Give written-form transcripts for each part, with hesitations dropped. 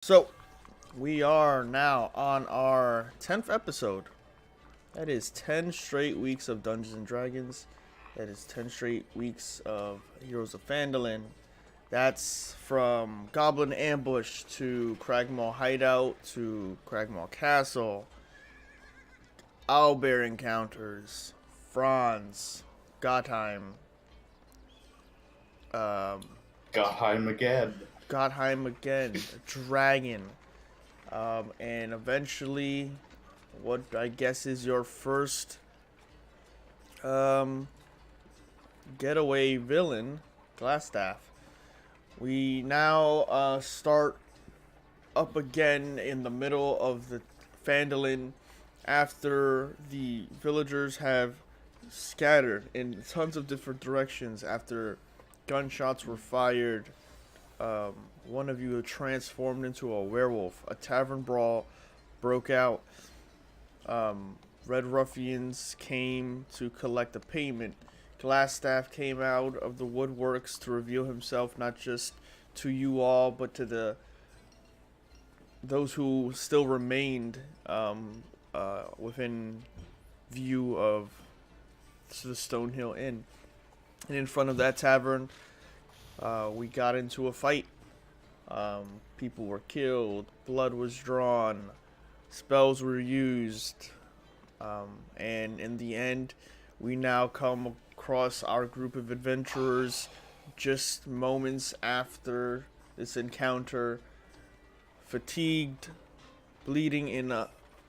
So, we are now on our 10th episode. That is 10 straight weeks of Dungeons and Dragons. That is 10 straight weeks of Heroes of Phandalin. That's from Goblin Ambush to Cragmaw Hideout to Cragmaw Castle, Owlbear Encounters, Franz, Gottheim, um, Gottheim again. Gottheim again, Dragon, and eventually, what I guess is your first getaway villain, Glassstaff. We now start up again in the middle of the Phandalin after the villagers have scattered in tons of different directions after gunshots were fired. One of you transformed into a werewolf. A tavern brawl broke out. Red ruffians came to collect a payment. Glassstaff came out of the woodworks to reveal himself not just to you all, but to those who still remained within view of the Stonehill Inn. And in front of that tavern, we got into a fight. People were killed, blood was drawn, spells were used, and in the end, we now come across our group of adventurers just moments after this encounter, fatigued, bleeding in a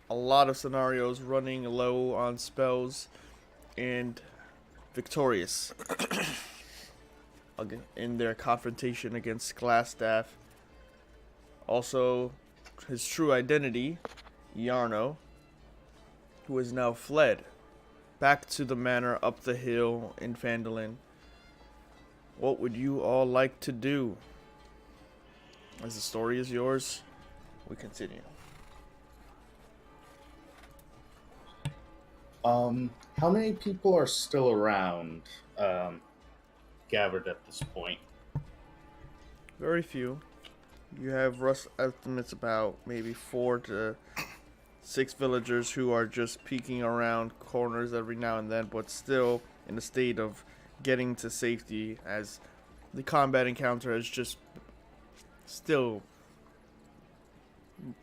lot of scenarios, running low on spells, and victorious in their confrontation against Glassstaff. Also, his true identity, Yarno, who has now fled back to the manor up the hill in Phandalin. What would you all like to do? As the story is yours, we continue. How many people are still around, gathered at this point? Very few. You have rough estimates about maybe 4 to 6 villagers who are just peeking around corners every now and then, but still in a state of getting to safety as the combat encounter has just still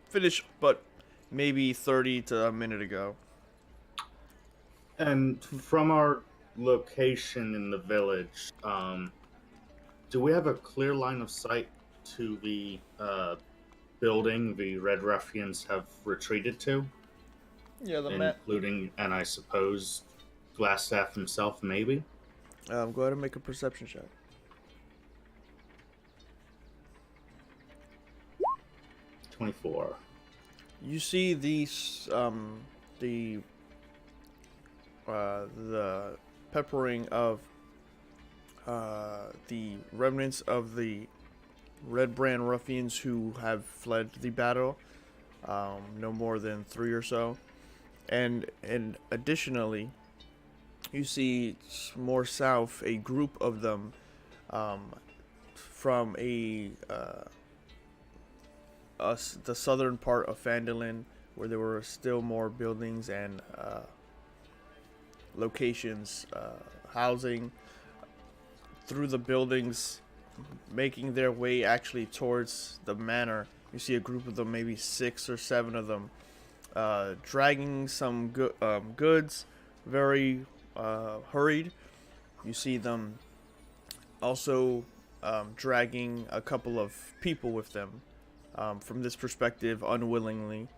finished, but maybe 30 to a minute ago. And from our location in the village, do we have a clear line of sight to the building the Red Ruffians have retreated to? Yeah, including, and I suppose, Glassstaff himself, maybe? Go ahead and make a perception check. 24. You see these, the peppering of the remnants of the Red Brand ruffians who have fled the battle. No more than 3 or so. And additionally, you see more south a group of them from the southern part of Phandalin, where there were still more buildings and locations, housing through the buildings, making their way actually towards the manor. You see a group of them, maybe 6 or 7 of them, dragging some goods, very hurried. You see them also dragging a couple of people with them, from this perspective, unwillingly.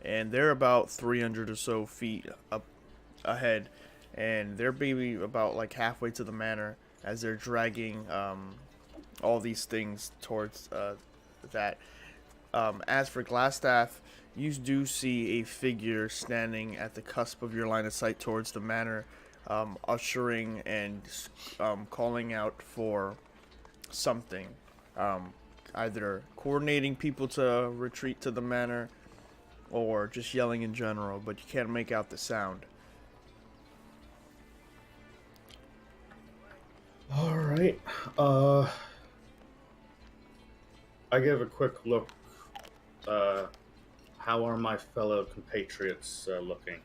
And they're about 300 or so feet up ahead, and they're maybe about like halfway to the manor as they're dragging all these things towards that. As for Glassstaff, you do see a figure standing at the cusp of your line of sight towards the manor, ushering and calling out for something. Either coordinating people to retreat to the manor or just yelling in general, but you can't make out the sound. Alright. I give a quick look how are my fellow compatriots looking?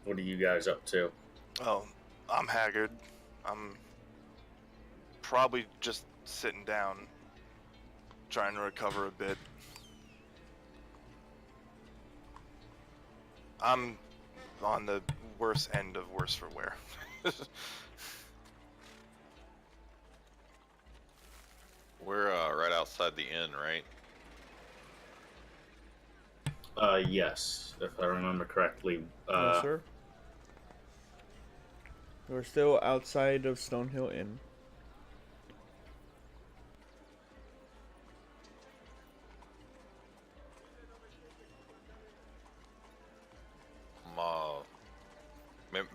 What are you guys up to? Oh, I'm haggard. I'm probably just sitting down, trying to recover a bit. I'm on the worst end of worse for wear. We're right outside the inn, right? Yes, if I remember correctly. Yes, sir. We're still outside of Stonehill Inn.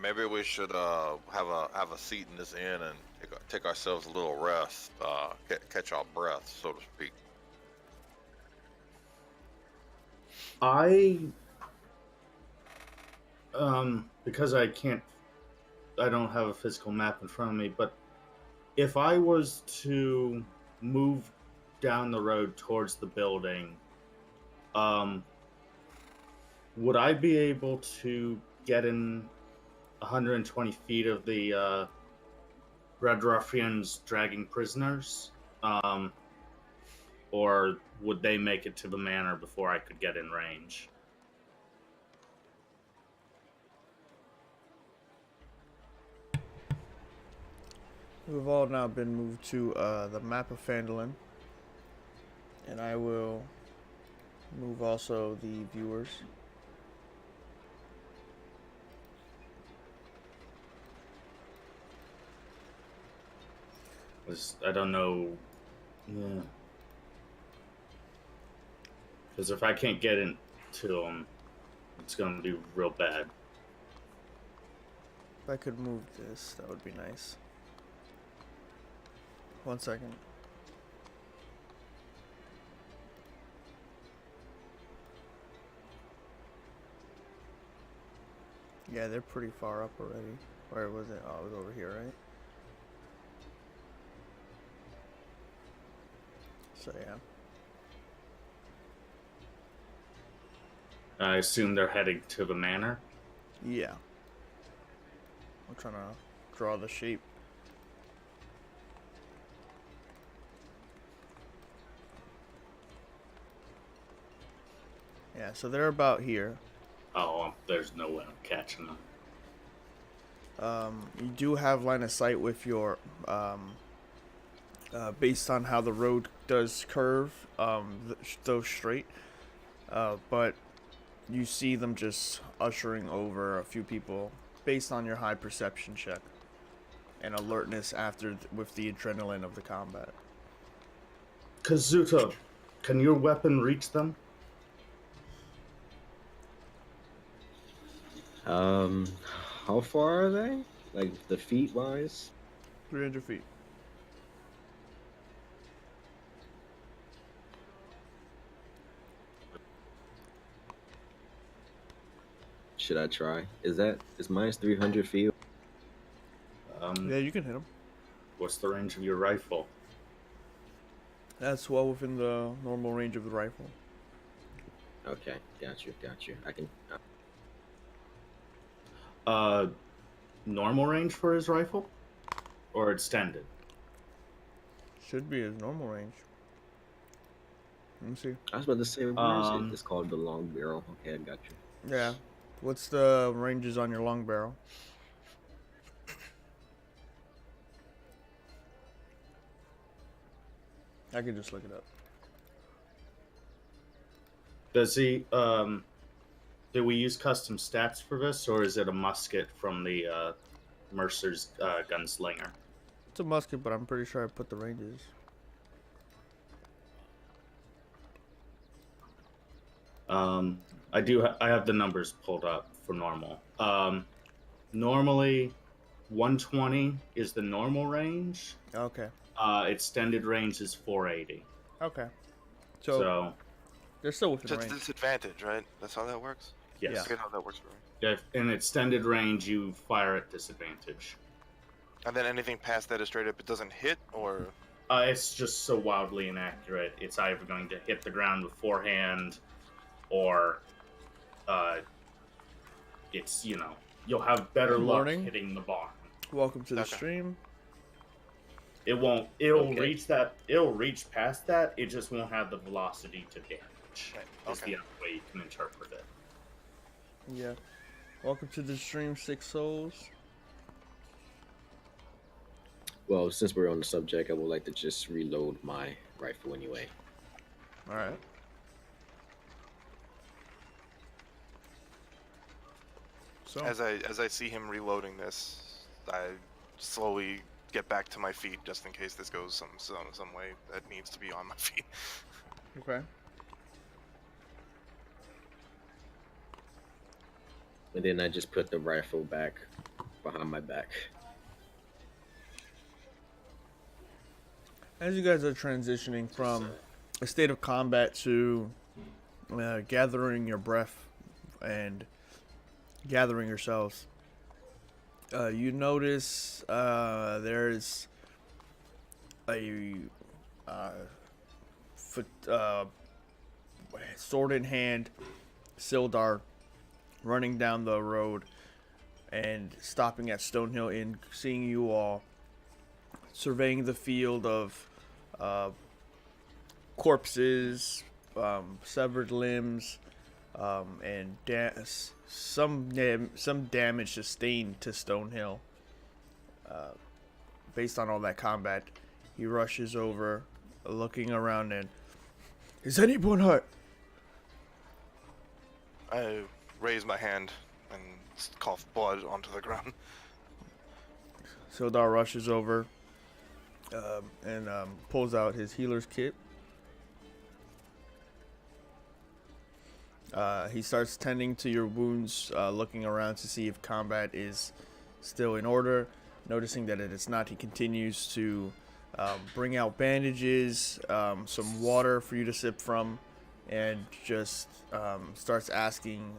Maybe we should have a seat in this inn and take ourselves a little rest, catch our breath, so to speak. Because I don't have a physical map in front of me, but if I was to move down the road towards the building, would I be able to get in 120 feet of the Red Ruffians dragging prisoners? Or would they make it to the manor before I could get in range? We've all now been moved to the map of Phandalin. And I will move also the viewers. I don't know. Yeah. Because if I can't get into them, it's going to be real bad. If I could move this, that would be nice. 1 second. Yeah, they're pretty far up already. Where was it? Oh, it was over here, right? So, yeah. I assume they're heading to the manor? Yeah. I'm trying to draw the shape. Yeah, so they're about here. Oh, there's no way I'm catching them. You do have line of sight with your, based on how the road does curve, though straight. But you see them just ushering over a few people based on your high perception check and alertness with the adrenaline of the combat. Kazuto, can your weapon reach them? How far are they? Like the feet wise? 300 feet. Should I try? Is mine's 300 feet? Yeah, you can hit them. What's the range of your rifle? That's well within the normal range of the rifle. Okay, got you. I can. Normal range for his rifle? Or extended? Should be his normal range. Let me see. I was about to say, where is it? It's called the long barrel. Okay, I got you. Yeah. What's the ranges on your long barrel? I can just look it up. Does he, do we use custom stats for this, or is it a musket from the, Mercer's, gunslinger? It's a musket, but I'm pretty sure I put the ranges. I have the numbers pulled up for normal. Normally, 120 is the normal range. Okay. Extended range is 480. Okay. So they're still within So it's range. disadvantage, right? That's how that works? yes. Yeah. I forget how that works for me. If in extended range, you fire at disadvantage. And then anything past that is straight up, it doesn't hit, or... It's just so wildly inaccurate. It's either going to hit the ground beforehand, or it's, you'll have better Good luck morning. hitting the barn. Welcome to the Okay. stream. It'll Okay. it'll reach past that, it just won't have the velocity to damage. Right, Is okay. the other way you can interpret it. Yeah. Welcome to the stream, Six Souls. Well, since we're on the subject, I would like to just reload my rifle anyway. All right. So, As I see him reloading this, I slowly get back to my feet just in case this goes some way that needs to be on my feet. okay. And then I just put the rifle back behind my back. As you guys are transitioning from a state of combat to gathering your breath and gathering yourselves, you notice there's a sword in hand Sildar running down the road and stopping at Stonehill Inn, seeing you all, surveying the field of corpses, severed limbs, and some damage sustained to Stonehill. Based on all that combat, he rushes over, looking around, and is anyone hurt? I raise my hand and cough blood onto the ground. Sildar rushes over and pulls out his healer's kit. He starts tending to your wounds, looking around to see if combat is still in order. Noticing that it is not, he continues to bring out bandages, some water for you to sip from, and just starts asking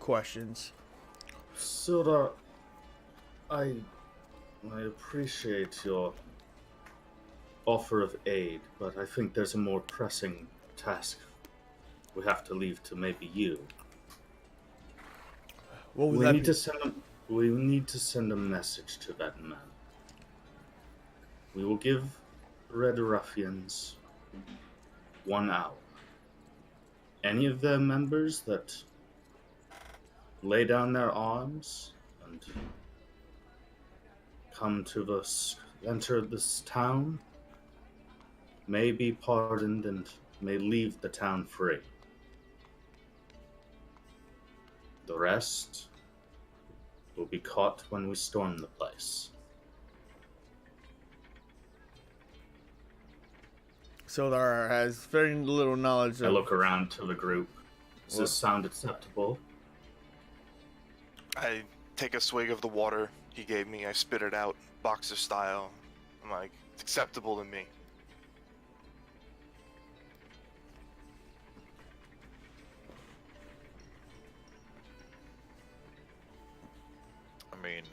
questions. Sildar, I appreciate your offer of aid, but I think there's a more pressing task we have to leave to maybe you. What would We that need be? to send a message to that man. We will give Red Ruffians 1 hour. Any of their members that lay down their arms and enter this town may be pardoned and may leave the town free. The rest will be caught when we storm the place. Sildar has very little knowledge I of. look around to the group. Does this sound acceptable? I take a swig of the water he gave me. I spit it out, boxer style. I'm like, it's acceptable to me. I mean,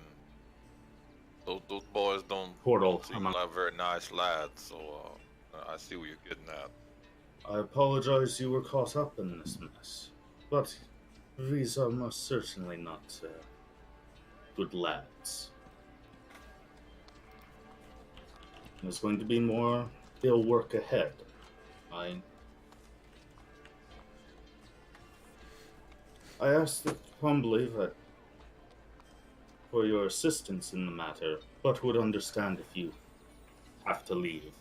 those boys don't Portal, seem like very nice lads, so I see what you're getting at. I apologize you were caught up in this mess, but these are most certainly not good lads. There's going to be more ill work ahead. I ask that humbly that for your assistance in the matter, but would understand if you have to leave.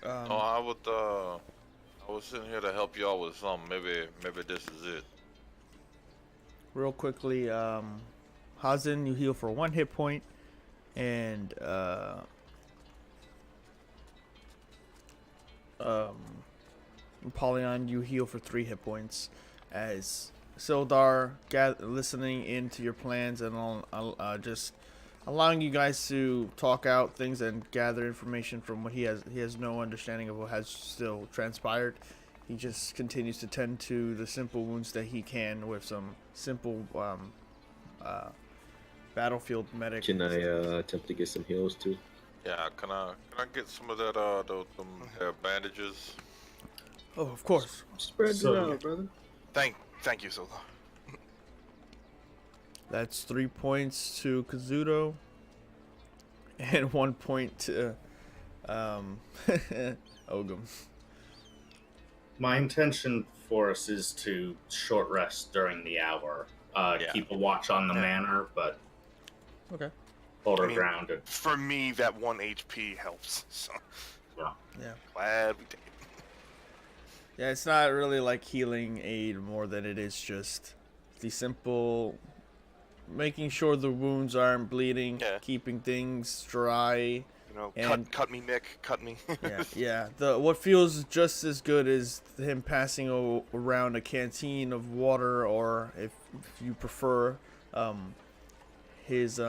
I was sitting here to help y'all with something. Maybe this is it. Real quickly, Hazen, you heal for 1 hit point, and Apollyon, you heal for 3 hit points. As Sildar listening into your plans and just allowing you guys to talk out things and gather information from what he has no understanding of what has still transpired. He just continues to tend to the simple wounds that he can with some simple battlefield medic. Can I attempt to get some heals too? Yeah, can I get some of that those bandages? Oh, of course. Spread it So out, brother. Thank you, Solo. That's 3 points to Kazuto, and 1 point to Ogum. my intention for us is to short rest during the hour. Yeah. Keep a watch on the Yeah. manor, but Okay. hold I her mean, grounded. For me, that 1 HP helps. So Yeah. Yeah. glad we take it. Yeah, it's not really like healing aid more than it is just the simple making sure the wounds aren't bleeding, Yeah. keeping things dry. You know, And- cut me, Mick, cut me. Yeah. What feels just as good is him passing around a canteen of water, or if you prefer, his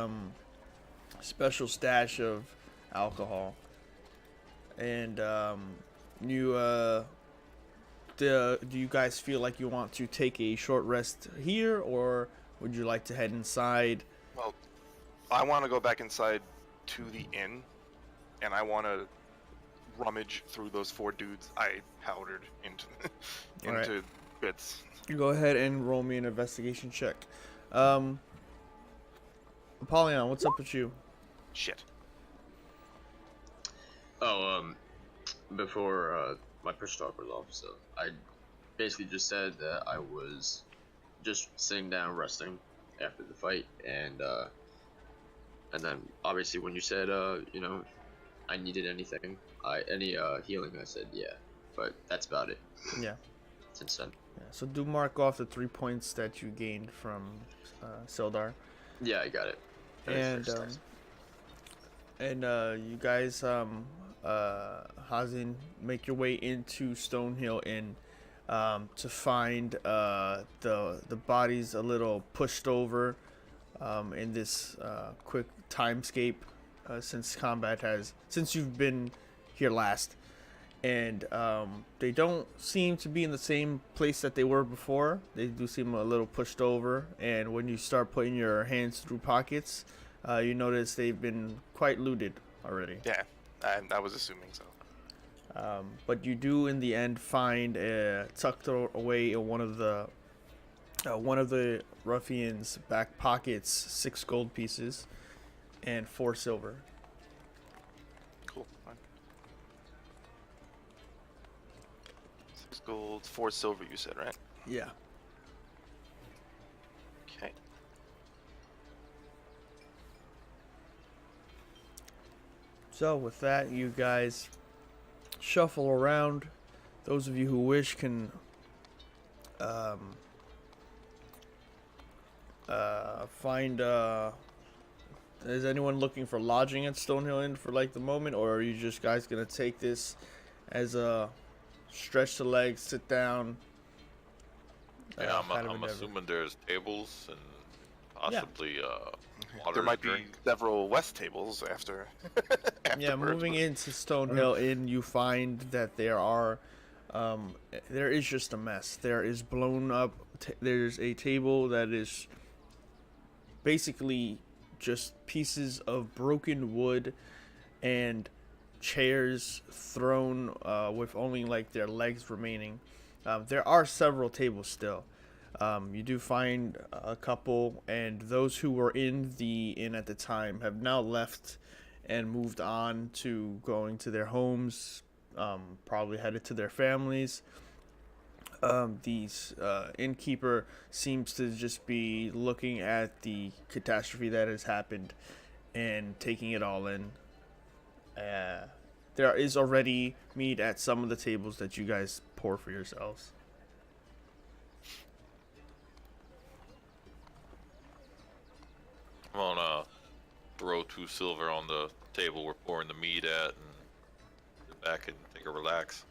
special stash of alcohol. And do you guys feel like you want to take a short rest here, or would you like to head inside? Well, I want to go back inside to the inn, and I want to rummage through those 4 dudes I powdered into Alright. into bits. Go ahead and roll me an investigation check. Apollyon, what's up with you? Shit. Oh, before my push talk was off, so I basically just said that I was just sitting down resting after the fight, and then obviously when you said you know, I needed anything, any healing, I said yeah, but that's about it. Yeah. Since then. Yeah, so do mark off the 3 points that you gained from Sildar. Yeah, I got it. And you guys Hazin, make your way into Stonehill Inn to find the bodies a little pushed over in this quick timescape since you've been here last. And they don't seem to be in the same place that they were before. They do seem a little pushed over, and when you start putting your hands through pockets, you notice they've been quite looted already. Yeah, I was assuming so. But you do in the end find tucked away in one of the ruffians' back pockets 6 gold pieces and 4 silver. Cool. Fine. 6 gold, 4 silver. You said, right? Yeah. Okay. So with that, you guys shuffle around. Those of you who wish can find is anyone looking for lodging at Stonehill Inn for like the moment, or are you just guys gonna take this as a stretch the legs, sit down? Yeah, kind of I'm endeavor? assuming there's tables and possibly water There might to drink. be several West tables after. Yeah, afterwards, moving but- into Stonehill Inn, you find that there is just a mess. There is blown up. There's a table that is basically just pieces of broken wood and chairs thrown with only like their legs remaining. There are several tables still. You do find a couple, and those who were in the inn at the time have now left and moved on to going to their homes, probably headed to their families. These innkeeper seems to just be looking at the catastrophe that has happened and taking it all in. There is already meat at some of the tables that you guys pour for yourselves. I'm gonna throw 2 silver on the table we're pouring the meat at and sit back and take a relax.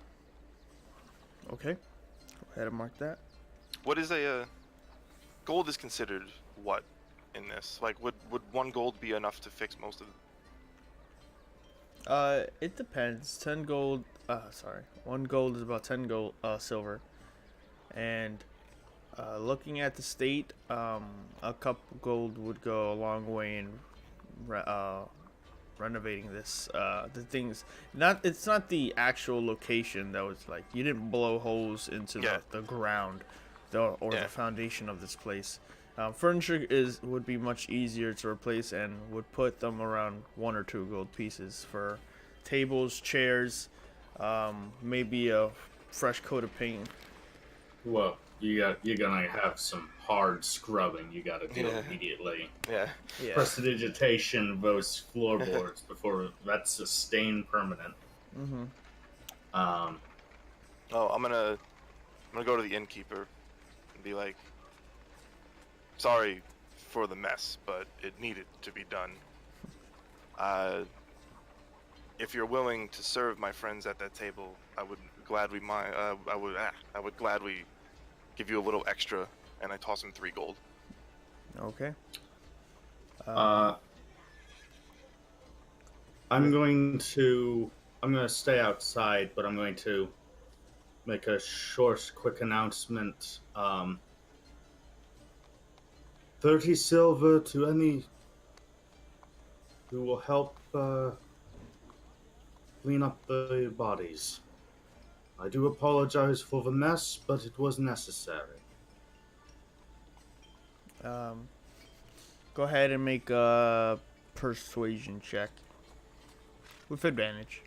Okay, go ahead and mark that. What is gold is considered what in this? Like, would 1 gold be enough to fix most of it? It depends. 10 gold. 1 gold is about 10 gold silver, and looking at the state, a couple gold would go a long way in renovating this. The things, it's not the actual location that was like you didn't blow holes into the ground, or the foundation of this place. Furniture would be much easier to replace and would put them around 1 or 2 gold pieces for tables, chairs, maybe a fresh coat of paint. Well, you're gonna have some hard scrubbing you gotta do immediately. Yeah. Prestidigitation of those floorboards before that's a stain permanent. Mm-hmm. I'm gonna go to the innkeeper and be like, sorry for the mess, but it needed to be done. If you're willing to serve my friends at that table, I would gladly I would gladly give you a little extra, and I toss him 3 gold. Okay. I'm gonna stay outside, but I'm going to make a short, quick announcement. 30 silver to any who will help clean up the bodies. I do apologize for the mess, but it was necessary. Go ahead and make a persuasion check with advantage.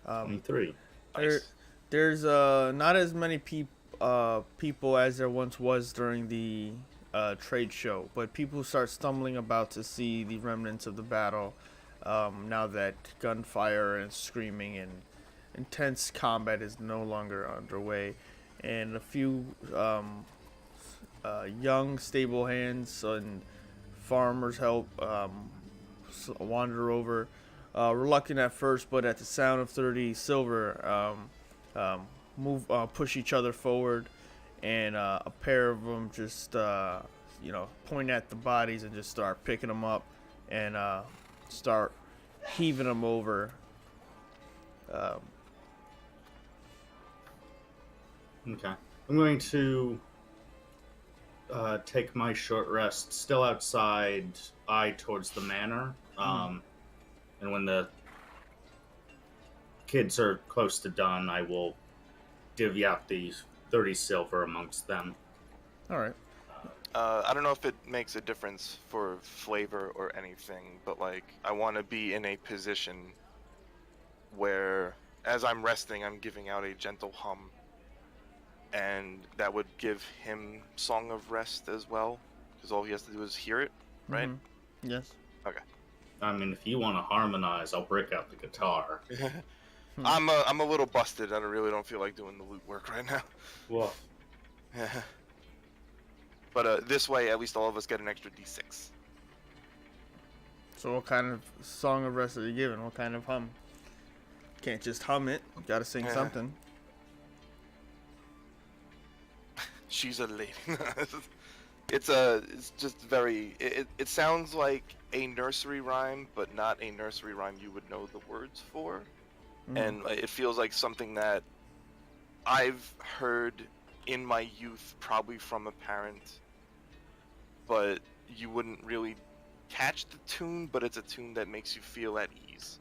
Um, 3. There's not as many people as there once was during the trade show, but people start stumbling about to see the remnants of the battle now that gunfire and screaming and intense combat is no longer underway, and a few young stable hands and farmers help wander over, reluctant at first, but at the sound of 30 silver, push each other forward, and a pair of them just point at the bodies and just start picking them up and start heaving them over. Okay. I'm going to take my short rest, still outside, eye towards the manor. And when the kids are close to done, I will divvy out the 30 silver amongst them. All right. I don't know if it makes a difference for flavor or anything, but like I want to be in a position where, as I'm resting, I'm giving out a gentle hum, and that would give him Song of Rest as well, because all he has to do is hear it, right? Mm-hmm. Yes. Okay. I mean, if you want to harmonize, I'll break out the guitar. I'm a little busted. I really don't feel like doing the lute work right now. Well, But this way, at least all of us get an extra D6. So what kind of Song of Rest are you giving? What kind of hum? Can't just hum it. You gotta sing something. She's a lady. It's just very. It sounds like a nursery rhyme, but not a nursery rhyme you would know the words for, and it feels like something that I've heard in my youth, probably from a parent, but you wouldn't really catch the tune. But it's a tune that makes you feel at ease.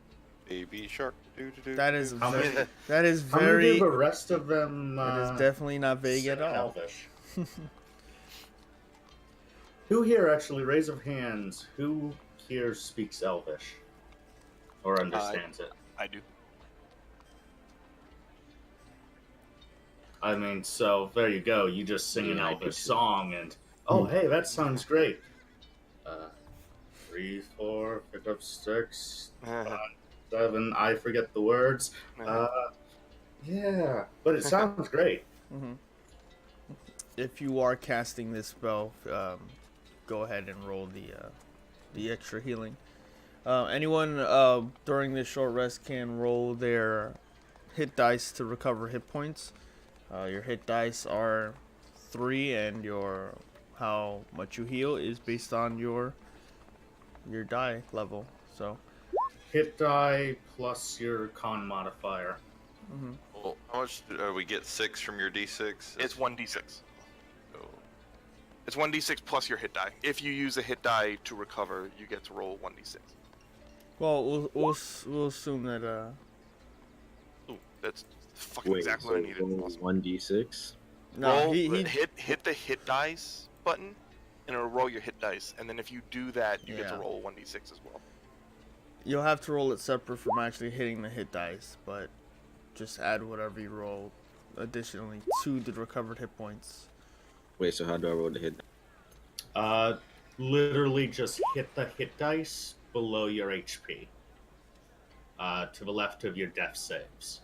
Baby shark. That is How many- very. That is how many very. of the rest of them? It is definitely not vague at all. Elvish. Who here actually, raise of hands, who here speaks Elvish? Or understands it? I do. I mean, so there you go. You just sing an Yeah, I do Elvish too. song, and hey, that sounds great. 3, 4, pick up 6, 7. I forget the words. Yeah, but it sounds great. Mm-hmm. If you are casting this spell, go ahead and roll the extra healing. Anyone during this short rest can roll their hit dice to recover hit points. Your hit dice are 3, and your how much you heal is based on your die level. So Hit die plus your con modifier. Well, how much do we get? 6 from your d6? It's 1d6. Oh, It's 1d6 plus your hit die. If you use a hit die to recover, you get to roll 1d6. Well, we'll assume that Ooh, that's fucking Wait, exactly so what I needed. Awesome. 1d6? no, roll, he hit the hit dice button, and it'll roll your hit dice. And then if you do that, you get to Yeah. roll 1d6 as well. you'll have to roll it separate from actually hitting the hit dice, but just add whatever you roll additionally to the recovered hit points. Wait, so how do I roll the hit? Literally just hit the hit dice below your HP. To the left of your death saves.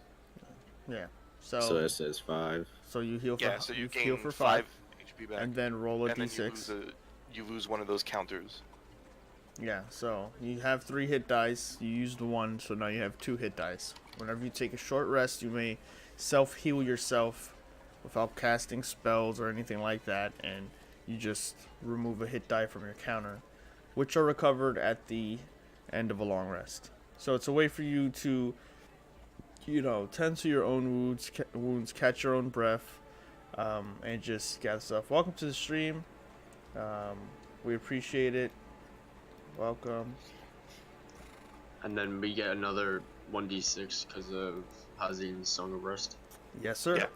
Yeah. So So it says 5. so you heal for Yeah, so you heal gain for 5 HP back, and then roll a and then d6. you lose one of those counters. Yeah, so you have 3 hit dice. You used 1, so now you have 2 hit dice. Whenever you take a short rest, you may self-heal yourself without casting spells or anything like that, and you just remove a hit die from your counter, which are recovered at the end of a long rest. So it's a way for you to, tend to your own wounds, catch your own breath, and just gather stuff. Welcome to the stream. We appreciate it. Welcome. And then we get another 1d6 because of Hazin's Song of Rest. Yes, sir. Yeah.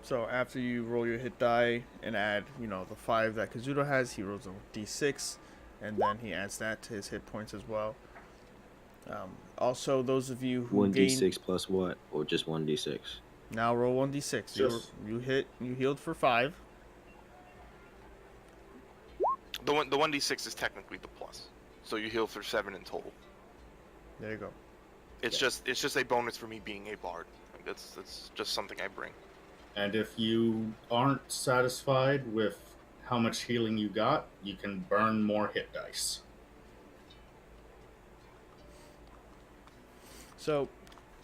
So after you roll your hit die and add, the 5 that Kazuto has, he rolls a d6, and then he adds that to his hit points as well. Also, those of you who 1d6 plus what? Or just 1d6? now roll 1d6. You healed for 5. The 1d6 is technically the plus, so you heal for 7 in total. There you go. It's just a bonus for me being a bard. Like, that's just something I bring. And if you aren't satisfied with how much healing you got, you can burn more hit dice. So,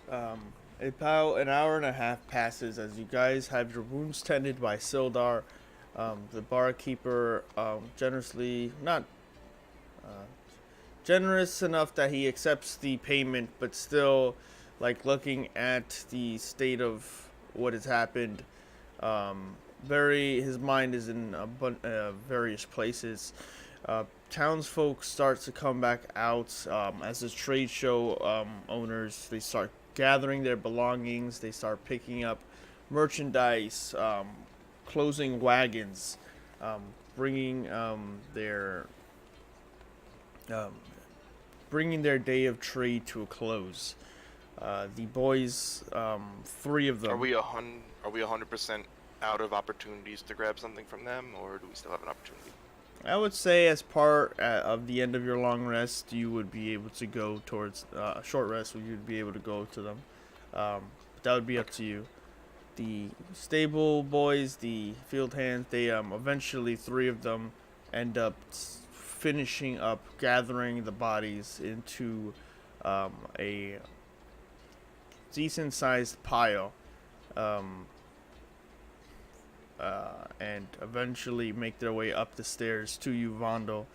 about an hour and a half passes as you guys have your wounds tended by Sildar. The barkeeper generous enough that he accepts the payment, but still, looking at the state of what has happened, his mind is in various places. Townsfolk start to come back out as the trade show owners. They start gathering their belongings. They start picking up merchandise, closing wagons, bringing their day of trade to a close. The boys, 3 of them. Are we 100% out of opportunities to grab something from them, or do we still have an opportunity? I would say as part of the end of your long rest, you would be able to go towards a short rest, where you'd be able to go to them. But that would be up to you. The stable boys, the field hands, they eventually 3 of them end up finishing up gathering the bodies into a decent-sized pile. And eventually make their way up the stairs to you, Vondo,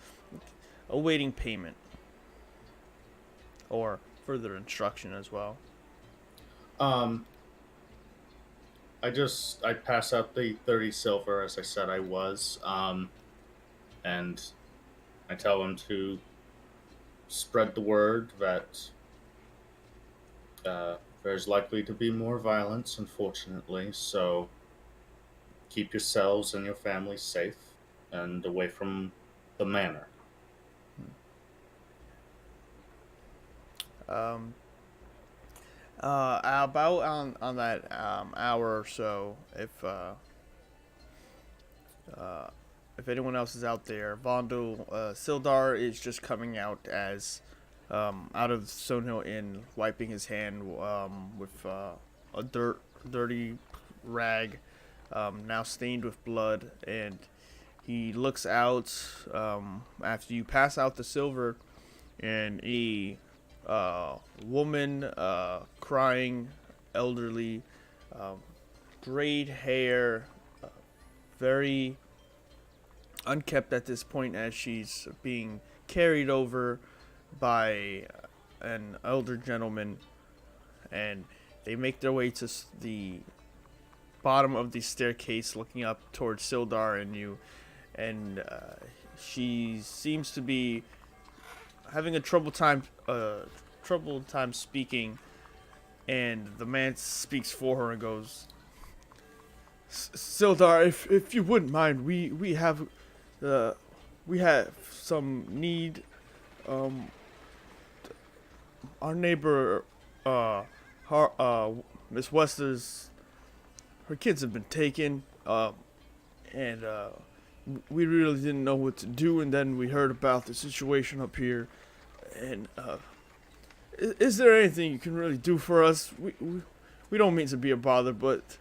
awaiting payment or further instruction as well. I pass out the 30 silver as I said I was, and I tell them to spread the word that there's likely to be more violence, unfortunately, so keep yourselves and your families safe and away from the manor. About on that hour or so, if anyone else is out there, Vondo, Sildar is just coming out as out of Stonehill Inn, wiping his hand with a dirty rag, now stained with blood, and he looks out after you pass out the silver, and a woman, crying, elderly, grayed hair, very unkept at this point as she's being carried over by an elder gentleman, and they make their way to the bottom of the staircase, looking up towards Sildar and you, and she seems to be having a troubled time speaking, and the man speaks for her and goes, Sildar, if you wouldn't mind, we have some need. Our neighbor, Miss Wester's, her kids have been taken, and we really didn't know what to do, and then we heard about the situation up here, and is there anything you can really do for us? We don't mean to be a bother, but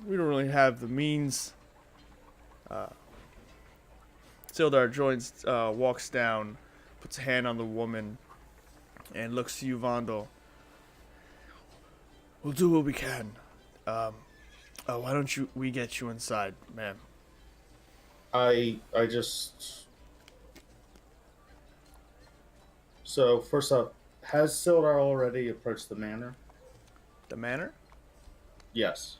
we don't really have the means. Sildar walks down, puts a hand on the woman, and looks to you, Vondel. We'll do what we can. Why don't we get you inside, ma'am? I just... So, first up, has Sildar already approached the manor? The manor? Yes.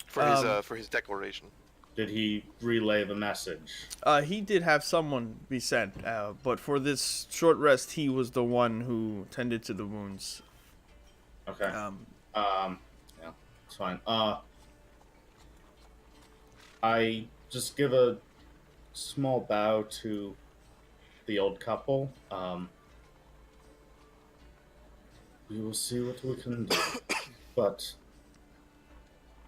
For his declaration. Did he relay the message? He did have someone be sent, but for this short rest, he was the one who tended to the wounds. Okay. Yeah, it's fine. I just give a small bow to the old couple. We will see what we can do. But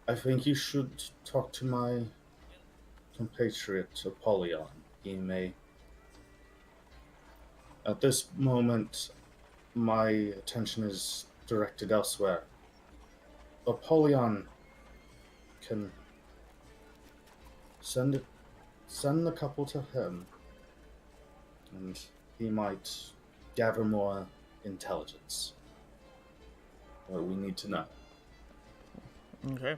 I think you should talk to my compatriot Apollyon. He may... At this moment, my attention is directed elsewhere. Apollyon can send the couple to him, and he might gather more intelligence. What we need to know. Okay.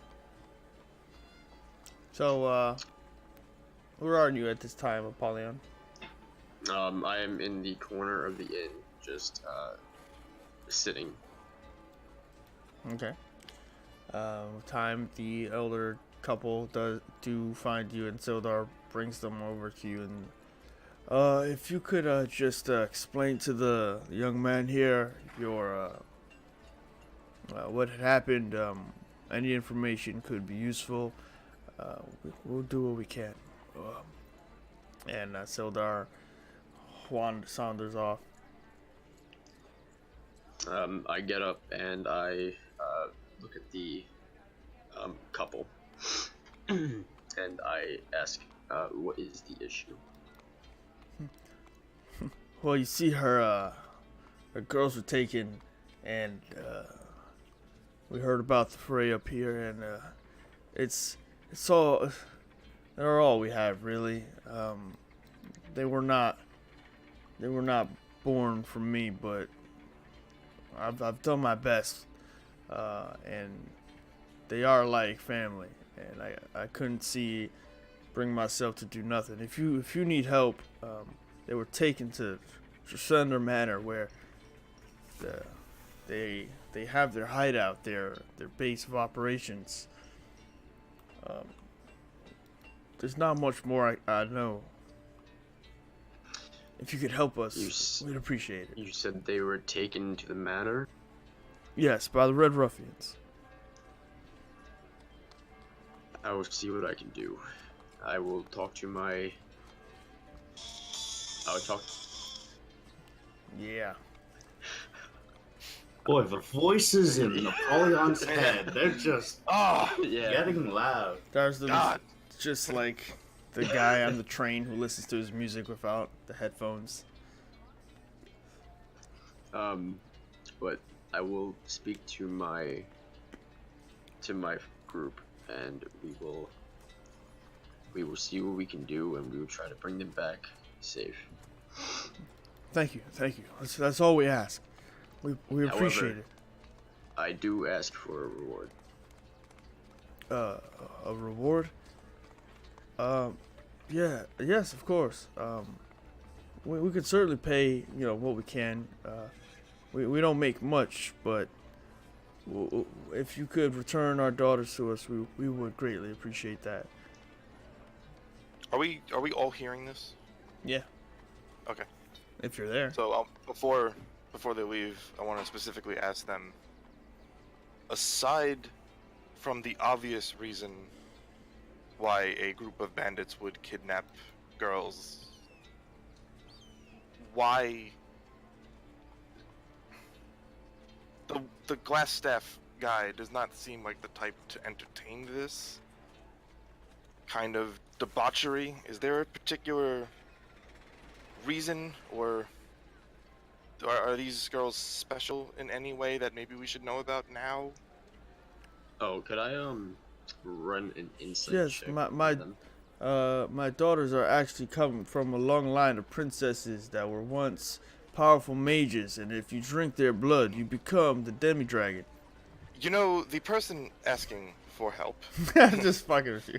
So, where are you at this time, Apollyon? I am in the corner of the inn, just sitting. Okay. The elder couple do find you, and Sildar brings them over to you. And if you could just explain to the young man here your what had happened. Any information could be useful. We'll do what we can. And Sildar saunters off. I get up and I look at the couple and I ask, what is the issue? Well, you see, her girls were taken, and we heard about the fray up here, and it's all, they're all we have, really. They were not born from me, but I've done my best, and they are like family, and I couldn't bring myself to do nothing. If you need help, they were taken to Tresender Manor, where they have their hideout, their base of operations. There's not much more I know. If you could help us, we'd appreciate it. You said they were taken to the manor? Yes, by the Red Ruffians. I will see what I can do. I will talk to my... Yeah. Boy, the voices in Napoleon's head, they're just getting loud. There's just like the guy on the train who listens to his music without the headphones. But I will speak to my group, and we will see what we can do, and we will try to bring them back safe. Thank you. That's all we ask. We appreciate However, it. I do ask for a reward. A reward? Yes, of course. We could certainly pay, what we can. We don't make much, but If you could return our daughters to us, we would greatly appreciate that. Are we all hearing this? Yeah. Okay. If you're there. So before they leave, I want to specifically ask them. Aside from the obvious reason why a group of bandits would kidnap girls, why the glass staff guy does not seem like the type to entertain this kind of debauchery? Is there a particular reason, or are these girls special in any way that maybe we should know about now? Oh, could I run an insight Yes, check my on them? my daughters are actually coming from a long line of princesses that were once powerful mages, and if you drink their blood, you become the demi-dragon. You know, the person asking for help. Just fucking with you.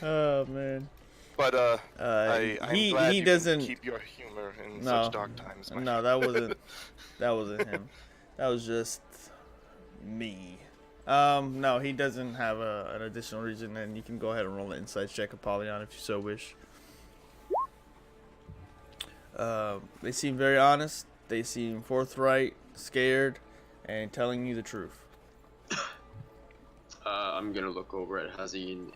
Oh man. But I'm he glad you doesn't can keep your humor in No. such dark times. my No, friend. that wasn't him. That was just me. No, he doesn't have an additional reason, and you can go ahead and roll an insight check, Apollyon, if you so wish. They seem very honest. They seem forthright, scared, and telling you the truth. I'm gonna look over at Hazin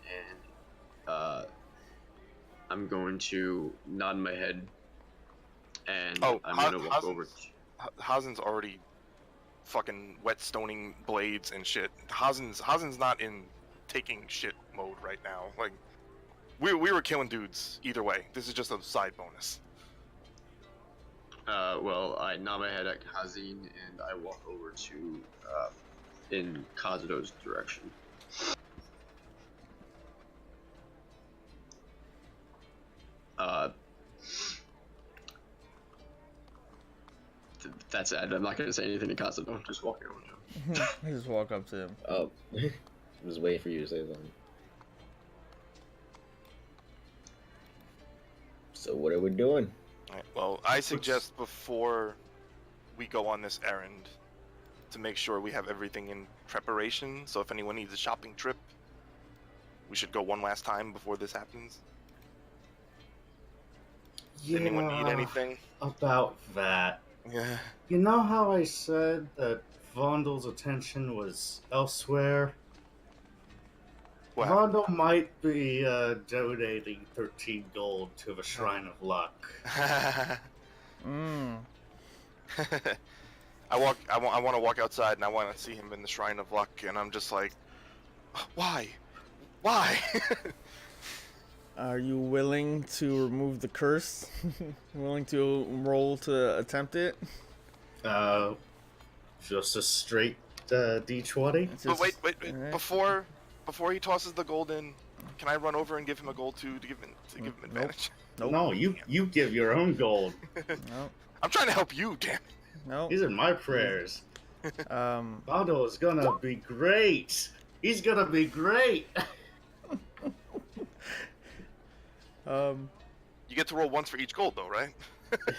and I'm going to nod my head and I'm gonna walk over. Hazen's already fucking whetstoning blades and shit. Hazen's not in taking shit mode right now. Like, we were killing dudes either way. This is just a side bonus. Well, I nod my head at Hazin and I walk over to in Kazuto's direction. That's it. I'm not gonna say anything to Kazuto. I'm just walking over to him. I just walk up to him. Oh, I was waiting for you to say something. So what are we doing? Alright, well, I suggest before we go on this errand to make sure we have everything in preparation. So if anyone needs a shopping trip, we should go one last time before this happens. Yeah, Anyone need anything? about that? Yeah. You know how I said that Vondel's attention was elsewhere? What? Vondel might be donating 13 gold to the Shrine of Luck. Mm. I want to walk outside and I want to see him in the Shrine of Luck, and I'm just like, why? Are you willing to remove the curse? Willing to roll to attempt it? Just a straight D20? It's But wait. alright. Before he tosses the gold in, can I run over and give him a gold too to give him Nope. advantage? Nope. No, you give your own gold. Nope. I'm trying to help you, damn it. Nope. These are my prayers. Um. Vondel is gonna be great. He's gonna be great. You get to roll once for each gold, though, right?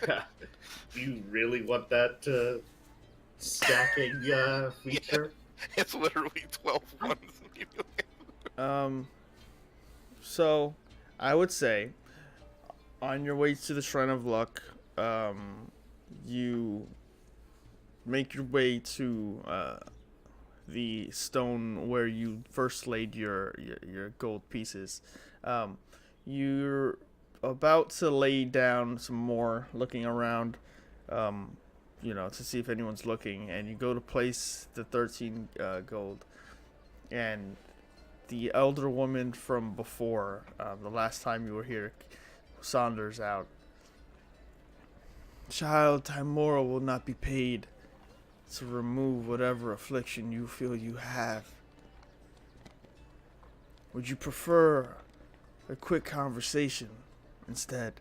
Yeah. Do you really want that stacking feature? It's literally 12 ones. So, I would say, on your way to the Shrine of Luck, you make your way to the stone where you first laid your gold pieces. You're about to lay down some more, looking around, to see if anyone's looking, and you go to place the 13 gold, and the elder woman from before, the last time you were here, Saunders out. Child, Timora will not be paid to remove whatever affliction you feel you have. Would you prefer a quick conversation instead?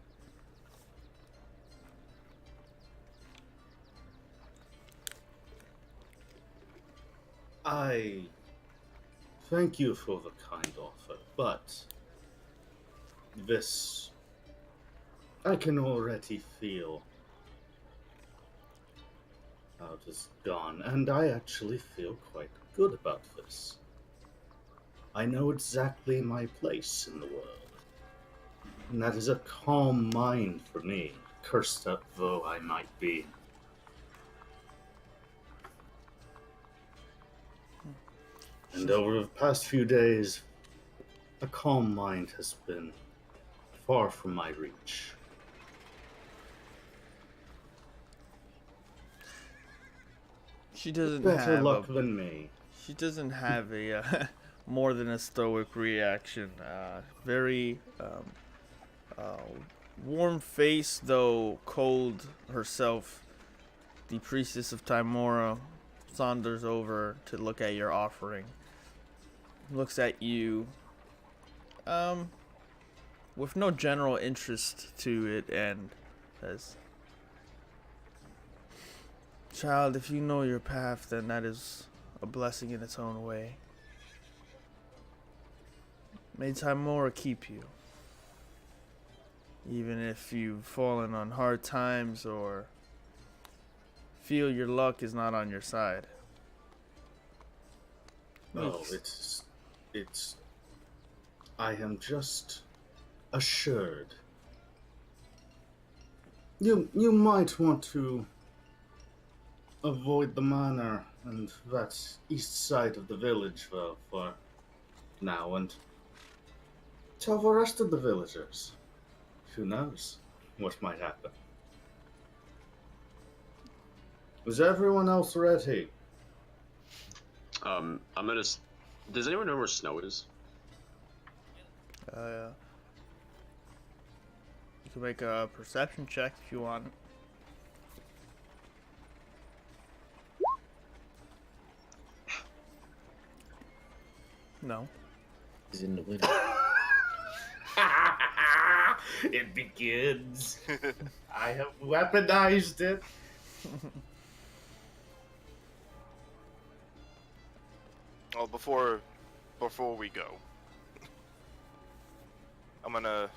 I thank you for the kind offer, but this I can already feel cloud is gone, and I actually feel quite good about this. I know exactly my place in the world, and that is a calm mind for me, cursed up though I might be. And over the past few days, a calm mind has been far from my reach. She doesn't Better have luck a than me. She doesn't have a more than a stoic reaction. Very warm face, though cold herself. The priestess of Timora saunters over to look at your offering. Looks at you, with no general interest to it, and says, "Child, if you know your path, then that is a blessing in its own way. May Timora keep you. Even if you've fallen on hard times or feel your luck is not on your side." Oh, it's. I am just assured. You might want to avoid the manor and that east side of the village for now, and tell the rest of the villagers. Who knows what might happen? Is everyone else ready? I'm gonna. Does anyone know where Snow is? You can make a perception check if you want. No. He's in the winter. It begins. I have weaponized it. Well, before we go, I'm gonna.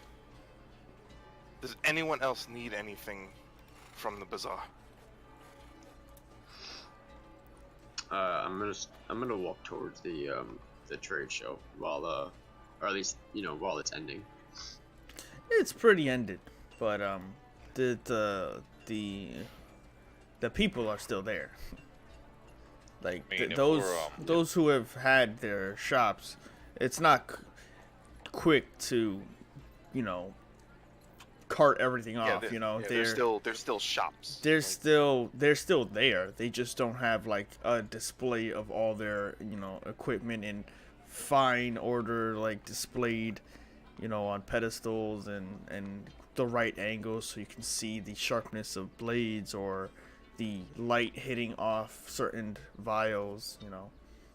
Does anyone else need anything from the bazaar? I'm gonna walk towards the trade show while or at least while it's ending. It's pretty ended, but the people are still there. Like I mean, if those we're, those who have had their shops, it's not quick to, cart everything off. There's still shops. They're still there. They just don't have like a display of all their equipment in fine order, like displayed, on pedestals and the right angles so you can see the sharpness of blades or the light hitting off certain vials,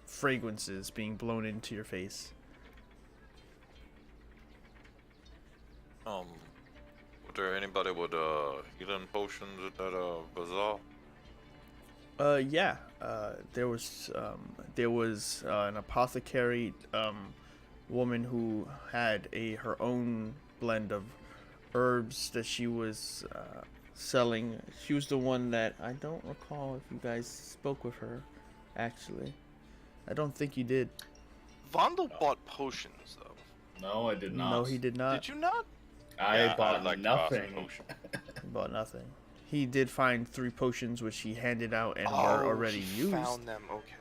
fragrances being blown into your face. Was there anybody with healing potions at that bazaar? Yeah. There was an apothecary woman who had her own blend of herbs that she was selling. She was the one that I don't recall if you guys spoke with her. Actually, I don't think you did. Vondel bought potions though. No, I did not. No, he did not. Did you not? I bought I'd like to buy some nothing. potion. He bought nothing. He did find 3 potions which he handed out and were already he used. found them. Okay.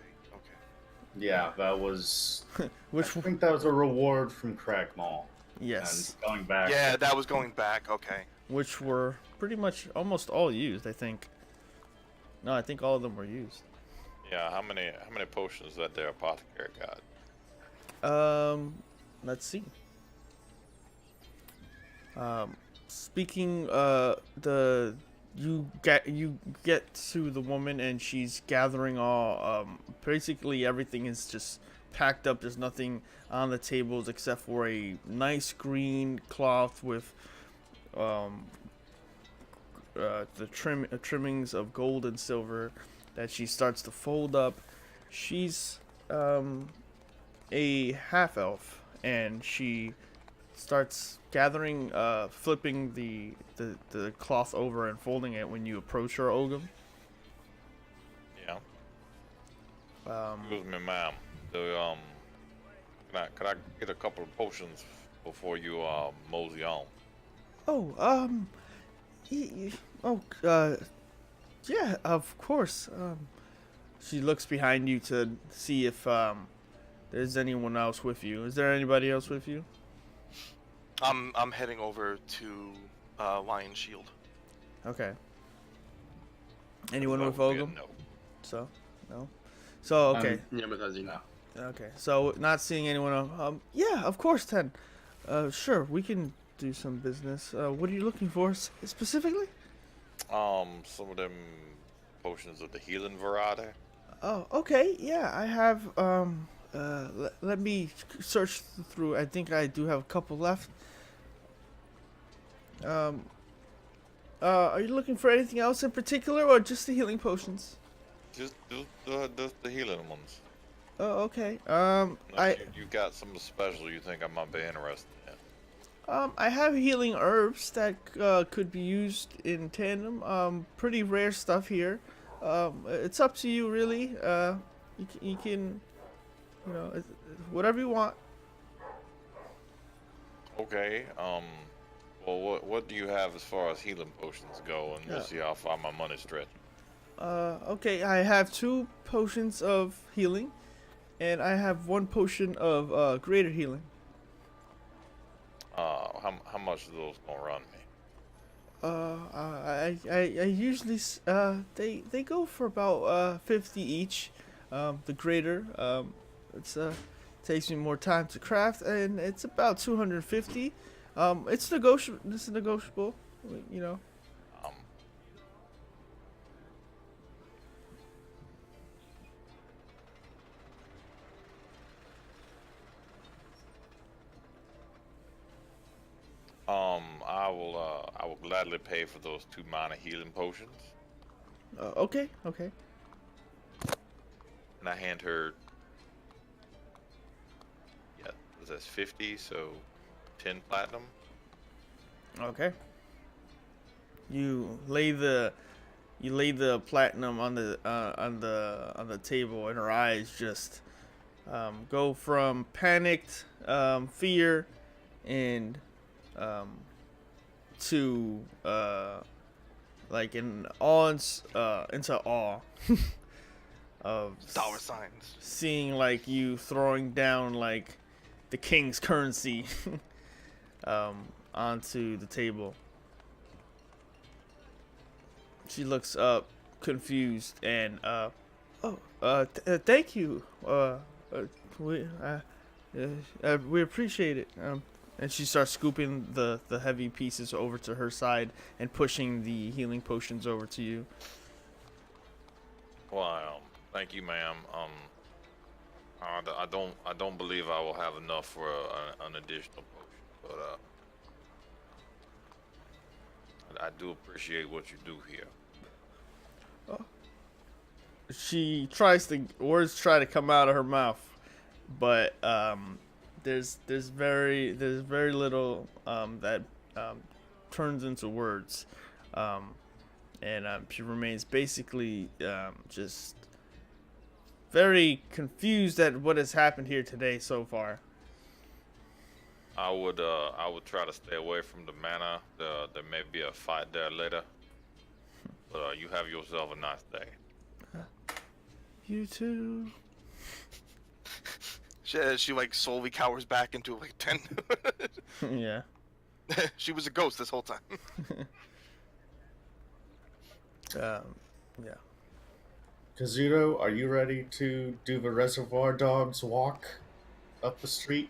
Yeah, that was. Which I think that was a reward from Crag Mall. yes, And going back. Yeah, that was going back. Okay. which were pretty much almost all used. I think. No, I think all of them were used. Yeah, how many potions that their apothecary got? Let's see. Speaking, you get to the woman and she's gathering all. Basically everything is just packed up. There's nothing on the tables except for a nice green cloth with the trimmings of gold and silver that she starts to fold up. She's a half elf, and she starts gathering, flipping the cloth over and folding it when you approach her, Ogum. Excuse me, ma'am. Can I get a couple of potions before you mosey on? Oh, oh, yeah, of course. She looks behind you to see if there's anyone else with you. Is there anybody else with you? I'm heading over to Lion Shield. Okay. Anyone That with would be a Ogum? no. So, no. So okay, Yeah, because you know. okay. So not seeing anyone else. Yeah, of course, Ten. Sure, we can do some business. What are you looking for specifically? Some of them potions of the healing variety. Oh, okay. Yeah, I have. Let me search through. I think I do have a couple left. Are you looking for anything else in particular, or just the healing potions? Just the healing ones. Oh, okay. Unless you got something special you think I might be interested in. I have healing herbs that could be used in tandem. Pretty rare stuff here. It's up to you, really. You can, whatever you want. Okay. Well, what do you have as far as healing potions go, and we'll Yeah. see how far my money stretch. Okay, I have 2 potions of healing, and I have 1 potion of greater healing. How much are those gonna run me? I usually they go for about 50 each. The greater, it's takes me more time to craft, and it's about 250. It's negotiable. This is negotiable. You know. Um, I will gladly pay for those 2 minor healing potions. Okay. Okay. And I hand her. Yeah, that's 50, so 10 platinum. Okay. You lay the platinum on the table, and her eyes just go from panicked fear and to like in awe into awe of Dollar signs. seeing like you throwing down like the king's currency onto the table. She looks up, confused, and thank you. We appreciate it. And she starts scooping the heavy pieces over to her side and pushing the healing potions over to you. Well, thank you, ma'am. I don't believe I will have enough for an additional potion, but I do appreciate what you do here. She tries to words try to come out of her mouth, but there's very little that turns into words, and she remains basically just very confused at what has happened here today so far. I would try to stay away from the manor. There may be a fight there later, but you have yourself a nice day. You too. She like slowly cowers back into like 10. Yeah. She was a ghost this whole time. Yeah. Kazuto, are you ready to do the Reservoir Dogs walk up the street?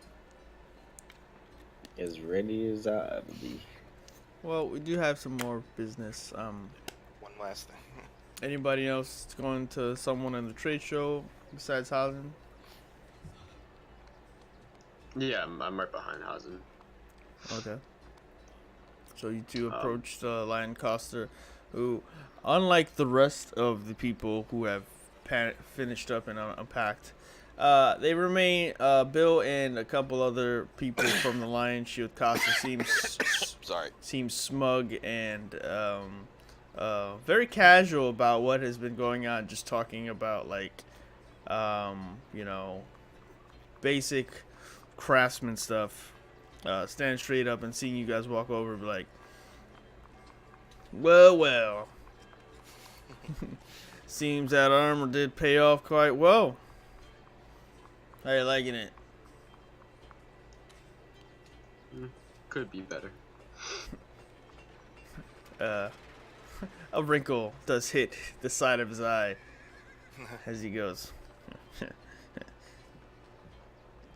As ready as I'll be. Well, we do have some more business. One last thing. Anybody else going to someone in the trade show besides Hausen? Yeah, I'm right behind Hausen. Okay. So you two approach the Lion Coster, who, unlike the rest of the people who have finished up and unpacked, they remain. Bill and a couple other people from the Lion Shield Coster seems smug and very casual about what has been going on. Just talking about like You know, basic craftsman stuff. Stand straight up and seeing you guys walk over, be like, well. Seems that armor did pay off quite well. How you liking it? Could be better. A wrinkle does hit the side of his eye as he goes.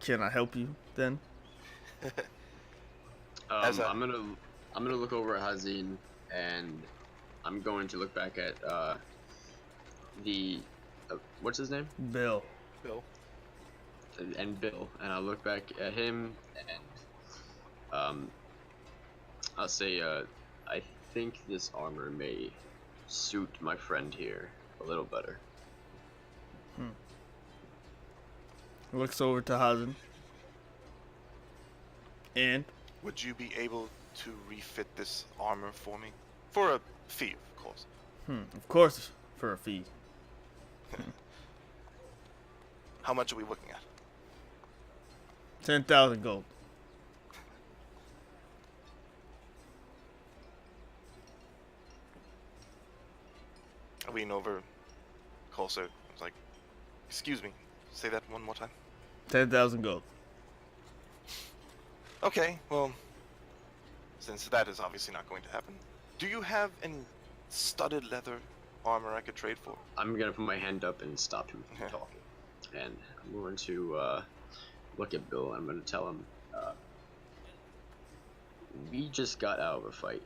Can I help you then? As a- I'm gonna look over at Hazin, and I'm going to look back at the what's his name? Bill. Bill. And Bill, and I'll look back at him, and I'll say I think this armor may suit my friend here a little better. Looks over to Hazen. And? Would you be able to refit this armor for me? For a fee, of course. Of course, for a fee. How much are we looking at? 10,000 gold. I lean over closer. I was like, excuse me, say that one more time. 10,000 gold. Okay, well, since that is obviously not going to happen, do you have any studded leather armor I could trade for? I'm gonna put my hand up and stop him from talking, and I'm going to look at Bill. And I'm gonna tell him we just got out of a fight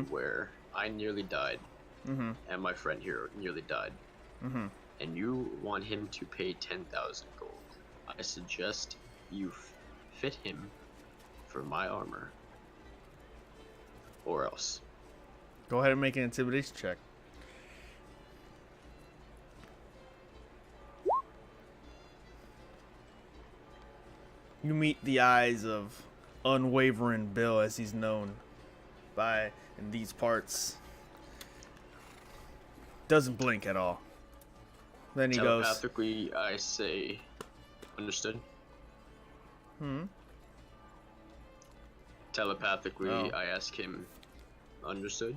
where I nearly died, and my friend here nearly died, and you want him to pay 10,000 gold. I suggest you fit him for my armor, or else. Go ahead and make an intimidation check. You meet the eyes of unwavering Bill, as he's known by in these parts. Doesn't blink at all. Then he goes, Telepathically, I say, understood. Telepathically, Oh. I ask him, understood.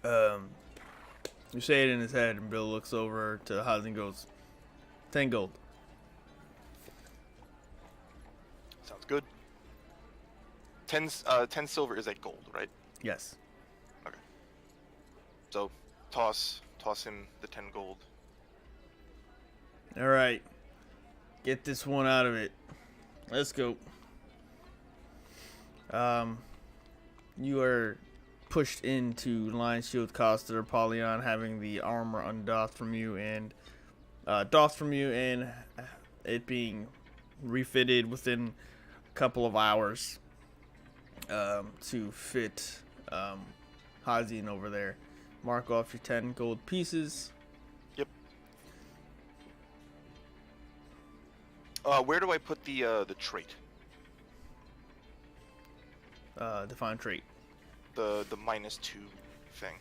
You say it in his head, and Bill looks over to Hazen and goes, 10 gold. Sounds good. 10 silver is 8 gold, right? Yes. Okay. So, toss him the 10 gold. All right. Get this one out of it. Let's go. You are pushed into Lion Shield Costa or Polyon, having the armor undoffed from you and it being refitted within a couple of hours to fit Hazin over there. Mark off your 10 gold pieces. Yep. Where do I put the trait? Define trait. The -2 thing.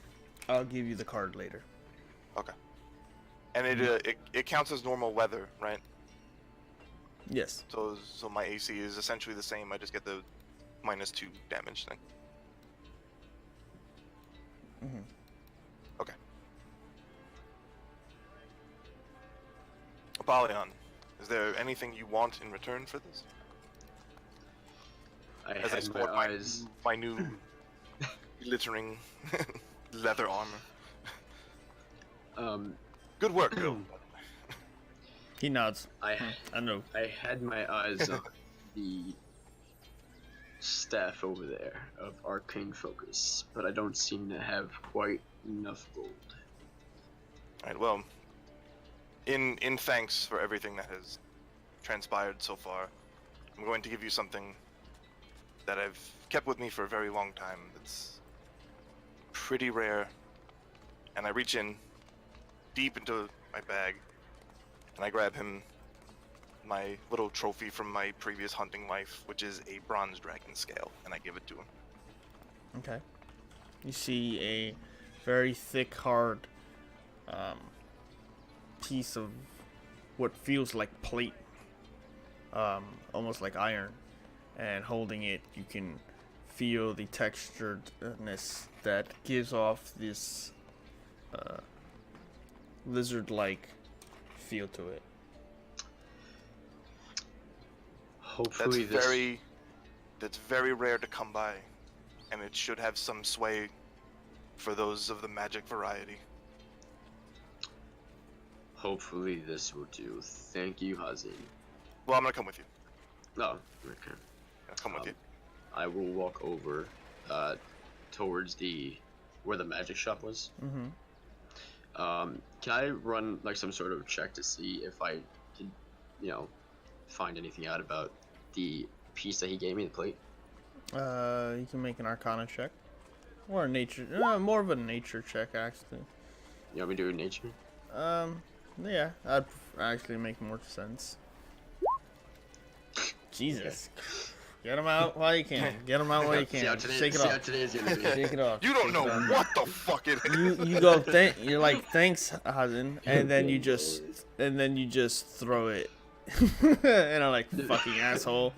I'll give you the card later. Okay. And it counts as normal weather, right? Yes. So my AC is essentially the same. I just get the -2 damage thing. Okay. Apollyon, is there anything you want in return for this? I As I had my sport eyes. my new glittering leather armor. Good work, Bill. He nods. I know. I had my eyes on the staff over there of arcane focus, but I don't seem to have quite enough gold. Alright, well, in thanks for everything that has transpired so far, I'm going to give you something that I've kept with me for a very long time. It's pretty rare, and I reach in deep into my bag, and I grab him my little trophy from my previous hunting life, which is a bronze dragon scale, and I give it to him. Okay. You see a very thick, hard piece of what feels like plate, almost like iron, and holding it, you can feel the texturedness that gives off this lizard-like feel to it. Hopefully That's very rare to come by, and it should have some sway for those of the magic variety. Hopefully this will do. Thank you, Hazin. Well, I'm gonna come with you. Oh, okay. I'll come with you. I will walk over towards where the magic shop was. Mm-hmm. Can I run like some sort of check to see if I can, find anything out about the piece that he gave me, the plate? You can make an Arcana check, or a nature, more of a nature check actually. You want me to do nature? Yeah, that'd actually make more sense. Jesus. Get them out while you can. Get them out while you can. Shake it off. Today's gonna be. Shake it off. You don't know what the fuck it is. You go. You're like, thanks, Hazin, and then you just throw it, and I'm like, fucking asshole.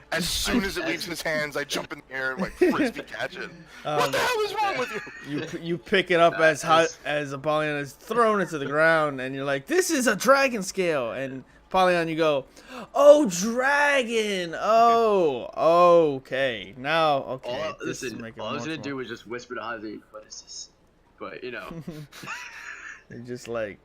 As soon as it leaves his hands, I jump in the air and like frisbee catch it. What the hell is wrong with you? You pick it up as Apollyon is thrown it to the ground, and you're like, this is a dragon scale, and Apollyon, you go, oh, dragon! Oh, okay. Now, okay. Listen, all I was gonna do was just whisper to Ozzy, what is this? But, You're just like,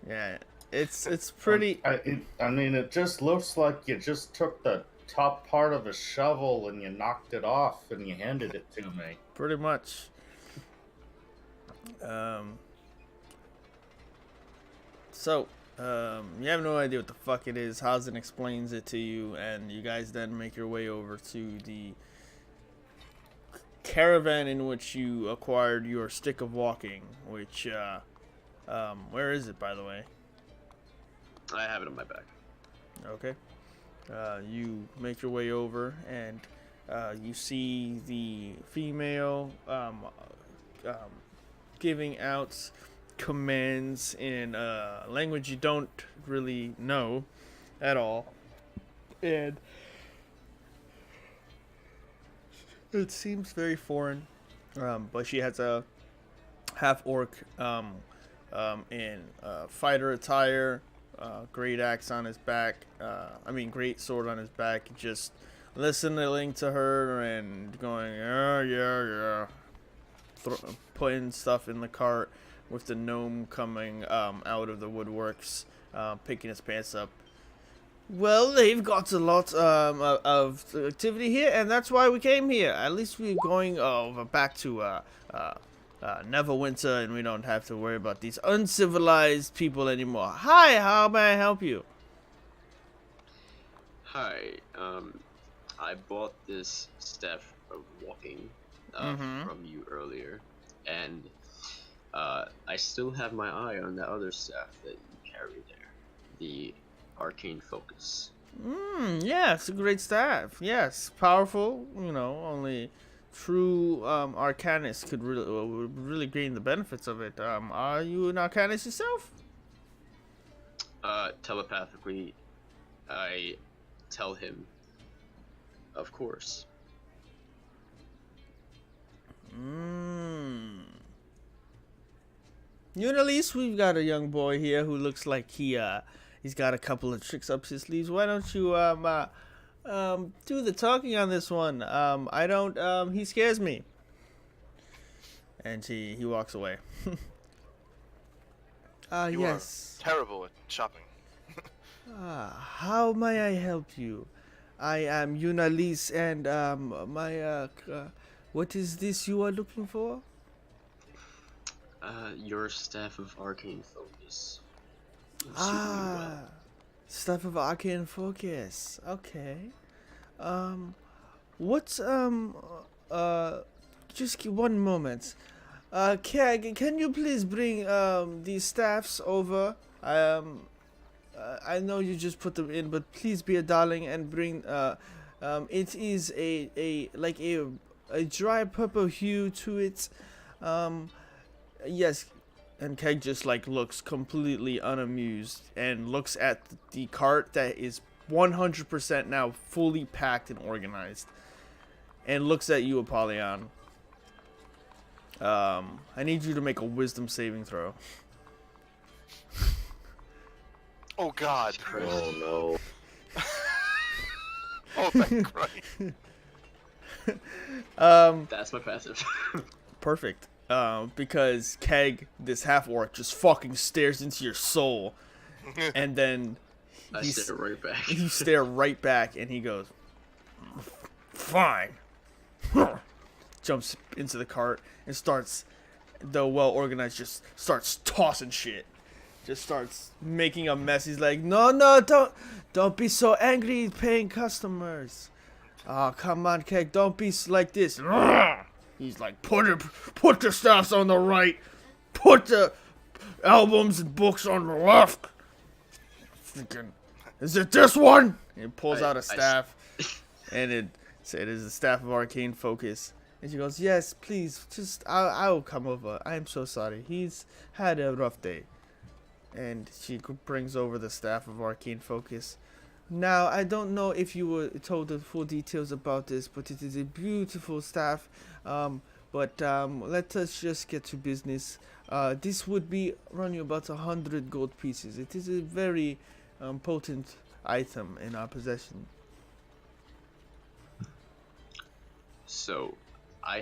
yeah, it's pretty... I mean, it just looks like you just took the top part of a shovel and you knocked it off and you handed it to me. Pretty much. You have no idea what the fuck it is. Hazin explains it to you, and you guys then make your way over to the caravan in which you acquired your stick of walking, which, where is it, by the way? I have it on my back. Okay. You make your way over, and you see the female giving out commands in a language you don't really know at all, and it seems very foreign, but she has a half-orc in fighter attire, great axe on his back, great sword on his back, just listening to her and going, yeah, putting stuff in the cart, with the gnome coming out of the woodworks, picking his pants up. Well, they've got a lot of activity here, and that's why we came here. At least we're going back to Neverwinter, and we don't have to worry about these uncivilized people anymore. Hi, how may I help you? Hi, I bought this staff of walking from you earlier, and I still have my eye on that other staff that you carry there, the Arcane Focus. Yeah, it's a great staff. Yes, powerful. Only true Arcanists could really gain the benefits of it. Are you an Arcanist yourself? Telepathically, I tell him, of course. At least we've got a young boy here who looks like he's got a couple of tricks up his sleeves. Why don't you do the talking on this one? I don't. He scares me. And he walks away. You yes. are terrible at shopping. How may I help you? I am Yunalis, and what is this you are looking for? Your staff of Arcane Focus. Well. Staff of Arcane Focus. Okay. What's just give 1 moment. Can you please bring these staffs over? I know you just put them in, but please be a darling and bring. It is a dry purple hue to it. Yes. And Keg just like looks completely unamused and looks at the cart that is 100% now fully packed and organized, and looks at you, Apollyon. I need you to make a wisdom saving throw. Oh God. Oh no. Oh, thank Christ. That's my passive. Perfect. Because Keg, this half orc, just fucking stares into your soul, and then I stare right back. you stare right back, and he goes, "Fine." Jumps into the cart and starts. The well organized just starts tossing shit. Just starts making a mess. He's like, "No, don't be so angry, paying customers. Oh, come on, Keg, don't be like this." He's like, put the staffs on the right, put the albums and books on the left. Freaking, is it this one? And he pulls out a staff, and it is the staff of arcane focus. And she goes, "Yes, please, just I'll come over. I'm so sorry. He's had a rough day." And she brings over the staff of arcane focus. Now, I don't know if you were told the full details about this, but it is a beautiful staff. But let us just get to business. This would be run you about 100 gold pieces. It is a very potent item in our possession. So, I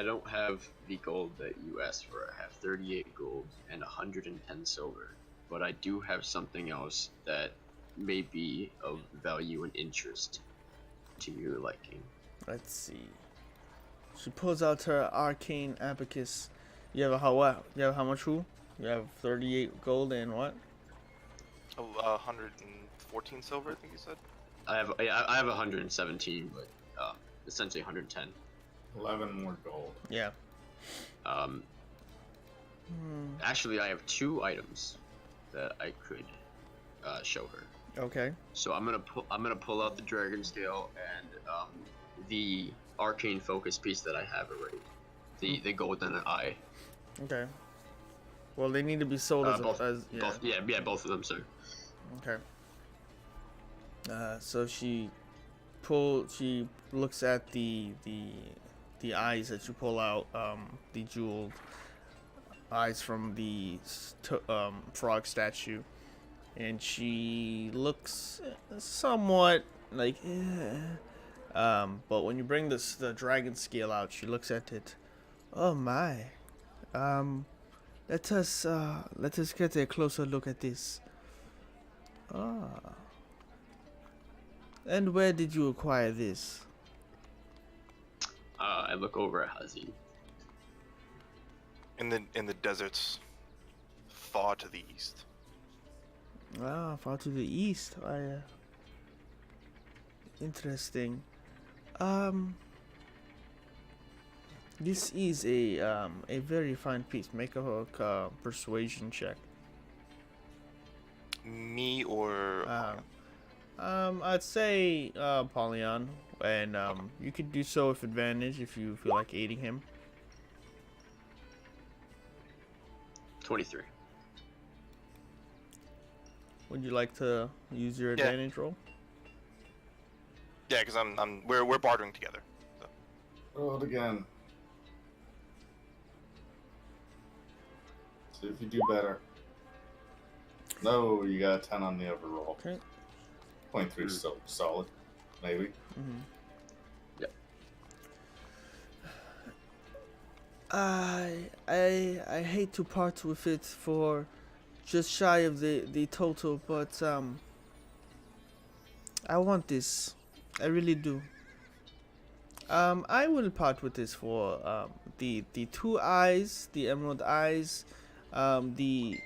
don't have the gold that you asked for. I have 38 gold and 110 silver. But I do have something else that may be of value and interest to your liking. Let's see. She pulls out her arcane abacus. You have how much? Who? You have 38 gold and what? 114 silver, I think you said. I have 117, but essentially 110. 11 more gold. Yeah. Actually, I have 2 items that I could show her. Okay. So I'm gonna pull out the dragon scale and the arcane focus piece that I have already, the golden eye. Okay. Well, they need to be sold Both of them, sir. Okay. So she looks at the eyes that you pull out, the jeweled eyes from the frog statue, and she looks somewhat like, but when you bring the dragon scale out, she looks at it. Oh my, let us get a closer look at this. And where did you acquire this? I look over at Hazin. In the deserts, far to the east. Far to the east. Interesting. This is a very fine piece. Make a persuasion check. Me or I'd say Apollyon, and you could do so with advantage if you feel like aiding him. 23. Would you like to use your advantage roll? Yeah, because we're bartering together. So. Roll it again. See if you do better. No, you got a 10 on the overroll. Okay. 23 is still solid, maybe. Mm-hmm. Yep. I hate to part with it for just shy of the total, but I want this. I really do. I will part with this for the 2 eyes, the emerald eyes, the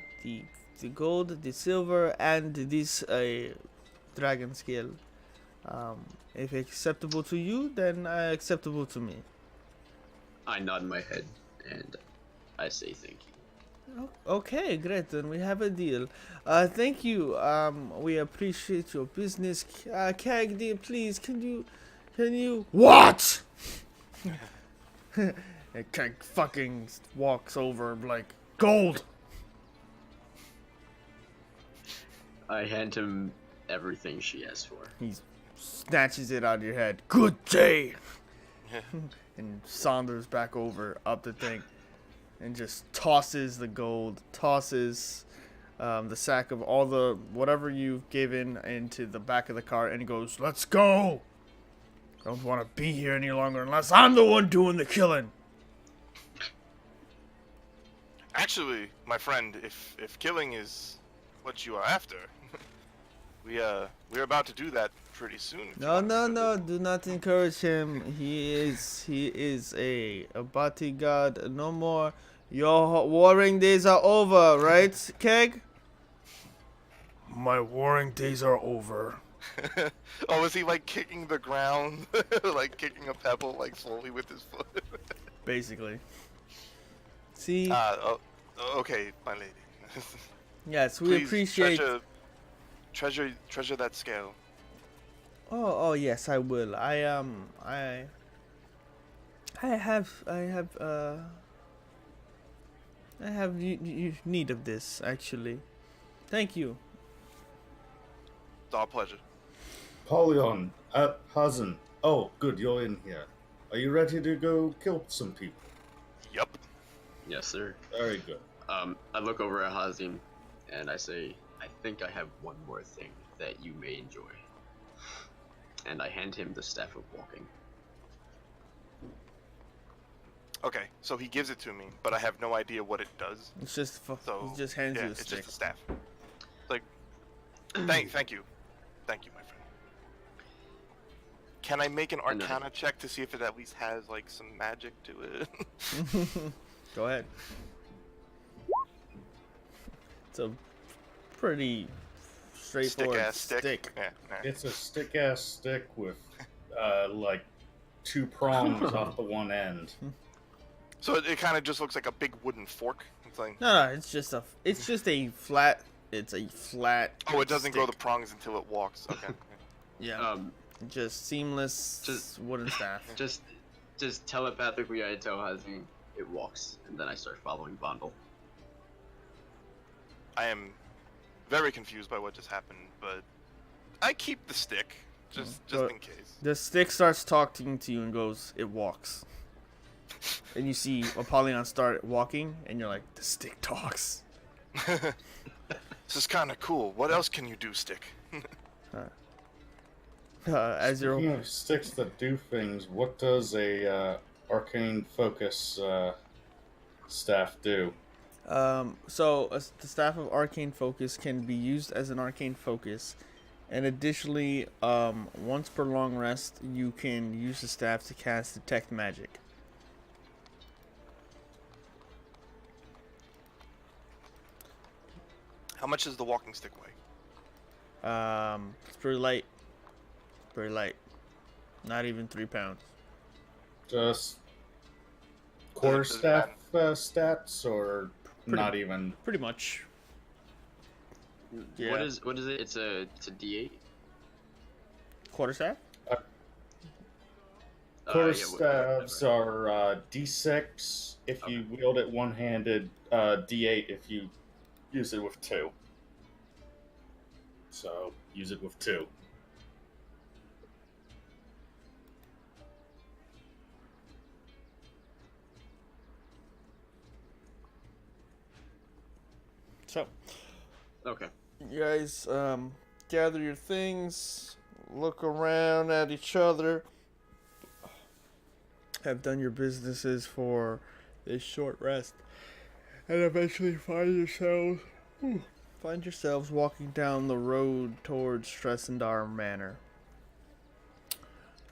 gold, the silver, and this dragon scale. If acceptable to you, then acceptable to me. I nod my head and I say thank you. Okay, great. Then we have a deal. Thank you. We appreciate your business. Kagdi, please, can you? What? And Kag fucking walks over like, Gold! I hand him everything she asked for. He snatches it out of your head. Good day! And saunters back over, up the thing, and just tosses the gold, tosses the sack of all the whatever you've given into the back of the car, and he goes, "Let's go! I don't want to be here any longer unless I'm the one doing the killing." Actually, my friend, if killing is what you are after, we're about to do that pretty soon. No, do not encourage him. He is a bodyguard. No more. Your warring days are over, right, Keg? My warring days are over. Oh, is he like kicking the ground, like kicking a pebble, like slowly with his foot? Basically. See? Okay, my lady. Yes, we Please appreciate. treasure that scale. Oh, yes, I will. I have need of this, actually. Thank you. It's our pleasure. Polion, Hazen. Oh, good, you're in here. Are you ready to go kill some people? Yup. Yes, sir. Very good. I look over at Hazim, and I say, I think I have one more thing that you may enjoy. And I hand him the Staff of Walking. Okay, so he gives it to me, but I have no idea what it does. It's just So he just hands yeah, you a it's stick. just a staff. Like, thank you, my friend. Can I make an Arcana check to see if it at least has like some magic to it? Go ahead. It's a pretty straightforward Stick-ass stick. Yeah, yeah. It's a stick-ass stick with, like, 2 prongs off the one end. So it kind of just looks like a big wooden fork. It's like, No, it's just a flat. It's a flat. oh, it doesn't grow the stick. prongs until it walks. Okay. Yeah. Just seamless just- wooden staff. Just telepathically, I tell Hazim it walks, and then I start following Bondel. I am very confused by what just happened, but I keep the stick just So- in case. The stick starts talking to you and goes, "It walks." And you see Apollyon start walking, and you're like, "The stick talks." This is kind of cool. What else can you do, stick? As you're Speaking of sticks that do things, what does a arcane focus staff do? the staff of arcane focus can be used as an arcane focus, and additionally, once per long rest, you can use the staff to cast detect magic. How much does the walking stick weigh? It's pretty light. Pretty light. Not even 3 pounds. Just Does it quarterstaff stats, or Pretty- not even? Pretty much. Yeah. What is it? It's a D8. Quarterstaff? Quarterstaffs are D6 if you wield it one-handed, D8 if you use it with 2. So use it with 2. So, Okay. you guys gather your things, look around at each other, have done your businesses for this short rest, and eventually find yourselves walking down the road towards Stressendar Manor.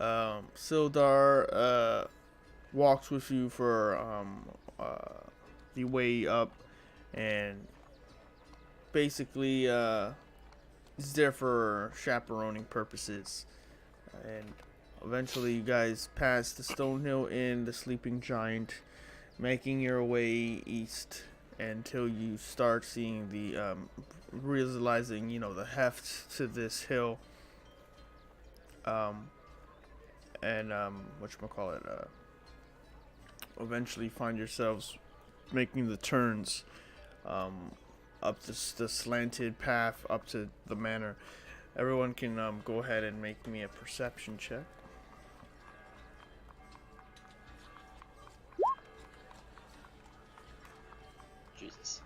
Sildar walks with you for the way up, and basically is there for chaperoning purposes. And eventually you guys pass the Stonehill Inn, the Sleeping Giant, making your way east until you start seeing the realizing the heft to this hill, and whatchamacallit, eventually find yourselves making the turns up the slanted path up to the manor. Everyone can go ahead and make me a perception check. Jesus.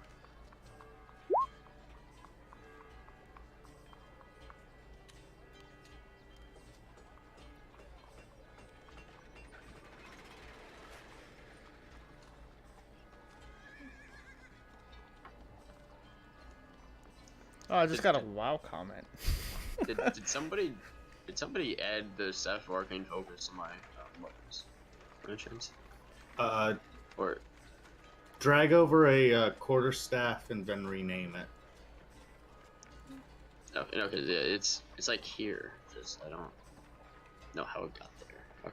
Oh, I just got a wow comment. Did somebody add the staff of arcane focus to my weapons? By any chance? Or Drag over a quarterstaff and then rename it. no, okay, yeah, it's like here. Just I don't know how it got there.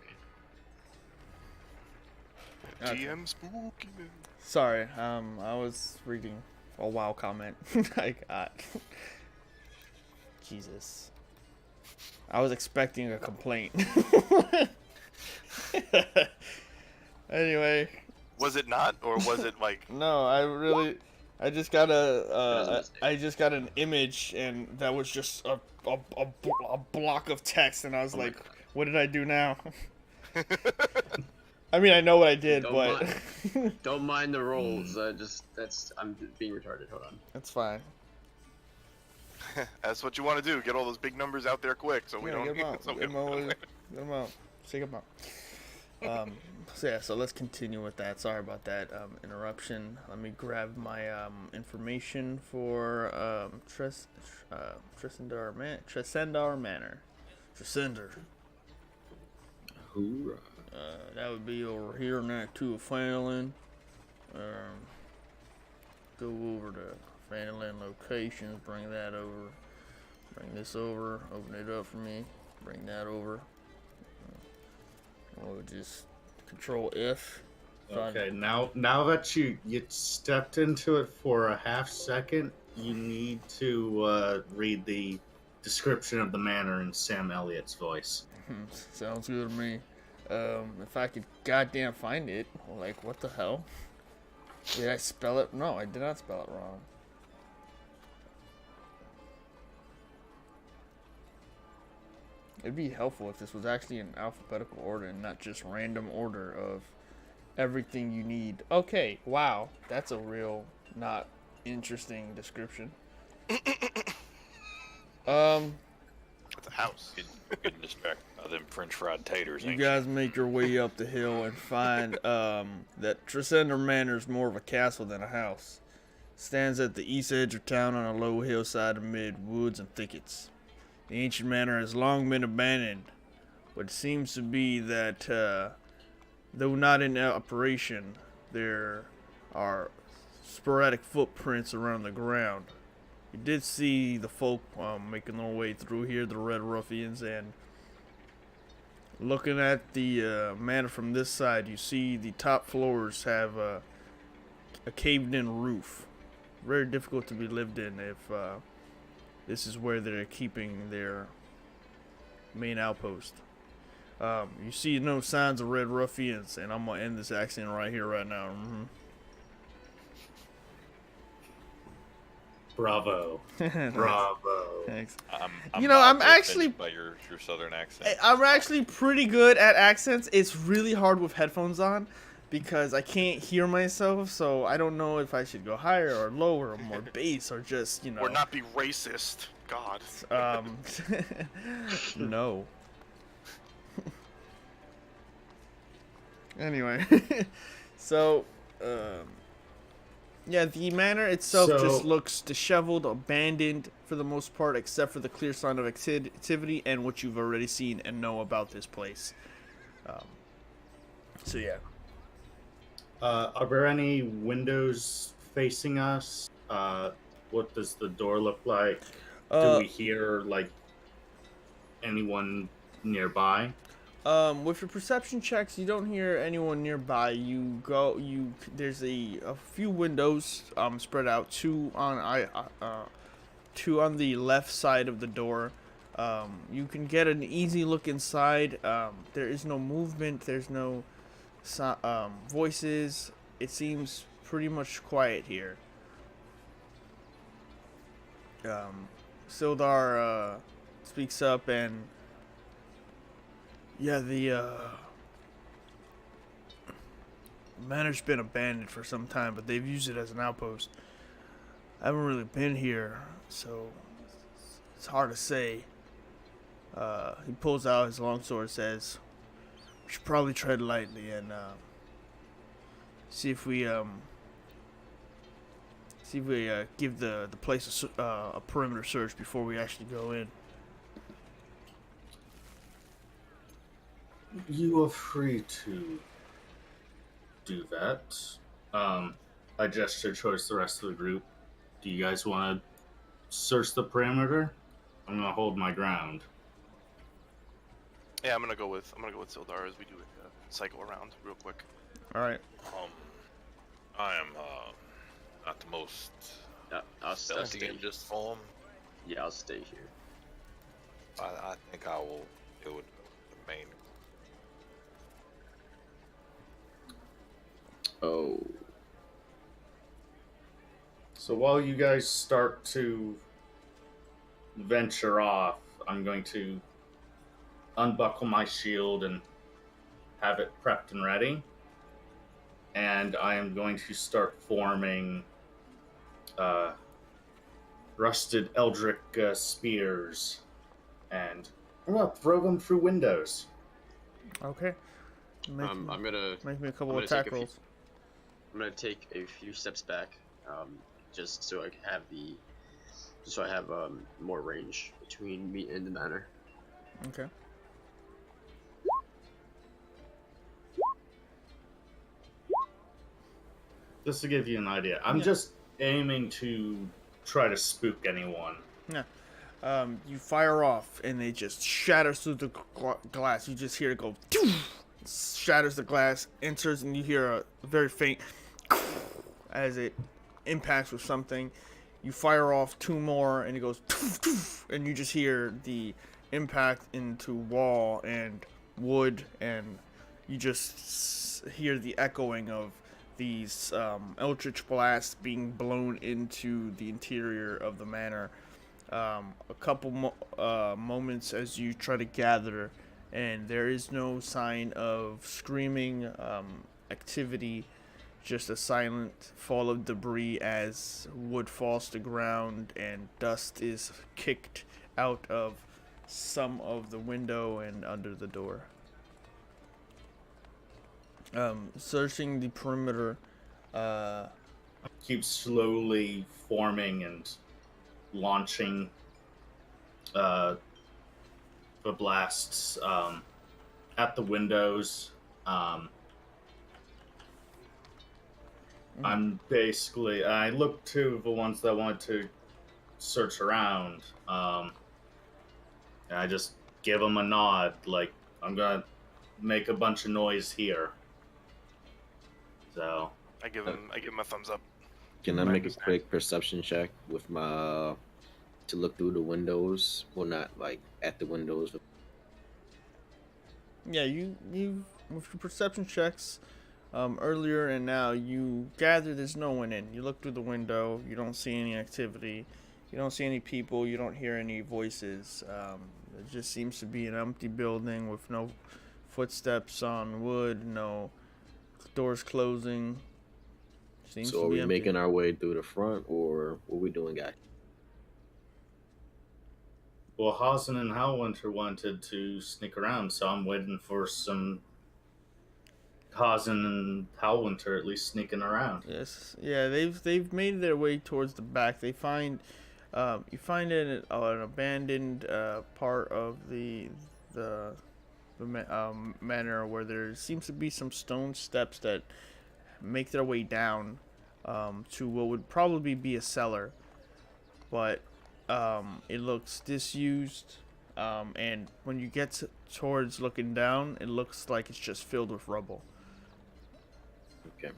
Okay. GM spooky. Sorry, I was reading a wow comment I got. Jesus. I was expecting a complaint. Anyway. Was it not, or was it like? No, I just got an image, and that was just a block of text, and I was like, what did I do now? I mean, I know what I did, Don't mind the rolls. I'm being retarded. Hold on. That's fine. That's what you want to do. Get all those big numbers out there quick, so we don't. Get them out. so we Get them don't- out. Get them out. Shake them out. So let's continue with that. Sorry about that interruption. Let me grab my information for Tresendar Manor. Tresendar. Hoorah. That would be over here in Act 2 of Phandalin. Go over to Phandalin locations, bring that over. Bring this over, open it up for me. Bring that over. We'll just Control F. Okay, now that you stepped into it for a half second, you need to read the description of the manor in Sam Elliott's voice. Sounds good to me. If I could goddamn find it, like, what the hell? Did I spell it? No, I did not spell it wrong. It'd be helpful if this was actually in alphabetical order and not just random order of everything you need. Okay, wow, that's a real not interesting description. It's a house. Getting distracted by them French fried taters. You ain't guys make your way up the hill and find that Tresendar Manor is more of a castle than a house. Stands at the east edge of town on a low hillside amid woods and thickets. The ancient manor has long been abandoned, but it seems to be that, though not in operation, there are sporadic footprints around the ground. You did see the folk making their way through here, the Red Ruffians, and looking at the manor from this side, you see the top floors have a caved-in roof. Very difficult to be lived in if this is where they're keeping their main outpost. You see no signs of Red Ruffians, and I'm gonna end this accent right here, right now. Bravo. Nice. Bravo. Thanks. I'm You know, I'm not offended actually- by your southern accent. I'm actually pretty good at accents. It's really hard with headphones on because I can't hear myself, so I don't know if I should go higher or lower or more bass or just, you know. Or not be racist. God. No. Anyway, so, yeah, the manor itself just looks disheveled, abandoned for the most part, except for the clear sign of activity and what you've already seen and know about this place. So, yeah. Are there any windows facing us? What does the door look like? Do we hear, like, anyone nearby? With your perception checks, you don't hear anyone nearby. There's a few windows spread out, two on the left side of the door. You can get an easy look inside. There is no movement. There's no voices. It seems pretty much quiet here. Sildar speaks up and yeah, the manor's been abandoned for some time, but they've used it as an outpost. I haven't really been here, so it's hard to say. He pulls out his longsword and says, "We should probably tread lightly and see if we give the place a perimeter search before we actually go in." You are free to do that. I gesture towards the rest of the group. Do you guys want to search the perimeter? I'm gonna hold my ground. Yeah, I'm gonna go with Sildar as we do a cycle around real quick. All right. I am not the most I'll stealthy stay. in this form. Yeah, I'll stay here. I think I will deal with the main. Oh, So while you guys start to venture off, I'm going to unbuckle my shield and have it prepped and ready. And I am going to start forming rusted eldritch spears. And I'm going to throw them through windows. Okay. I'm gonna Make me a couple I'm of gonna attack take a few- rolls. I'm gonna take a few steps back, just so I can have more range between me and the manor. Okay. Just to give you an idea, I'm just aiming to try to spook anyone. Yeah. You fire off, and it just shatters through the glass. You just hear it go, shatters the glass, enters, and you hear a very faint as it impacts with something. You fire off two more, and it goes, and you just hear the impact into wall and wood, and you just hear the echoing of these eldritch blasts being blown into the interior of the manor. A couple moments as you try to gather, and there is no sign of screaming activity, just a silent fall of debris as wood falls to ground and dust is kicked out of some of the window and under the door. Searching the perimeter, Keep slowly forming and launching the blasts at the windows. I'm basically, I look to the ones that want to search around. And I just give them a nod, like I'm gonna make a bunch of noise here. So I give him a thumbs up. can I make a quick perception check with my to look through the windows? Well, not like at the windows. yeah, you with your perception checks earlier and now, you gather there's no one in. You look through the window, you don't see any activity, you don't see any people, you don't hear any voices. It just seems to be an empty building with no footsteps on wood, no doors closing. Seems So to are be we empty. making our way through the front, or what we doing, guys? well, Hazen and Howwinter wanted to sneak around, so I'm waiting for some Hazen and Howwinter at least sneaking around. Yes, yeah, they've made their way towards the back. They find you find an abandoned part of the manor where there seems to be some stone steps that make their way down to what would probably be a cellar, but it looks disused. And when you get towards looking down, it looks like it's just filled with rubble. Okay.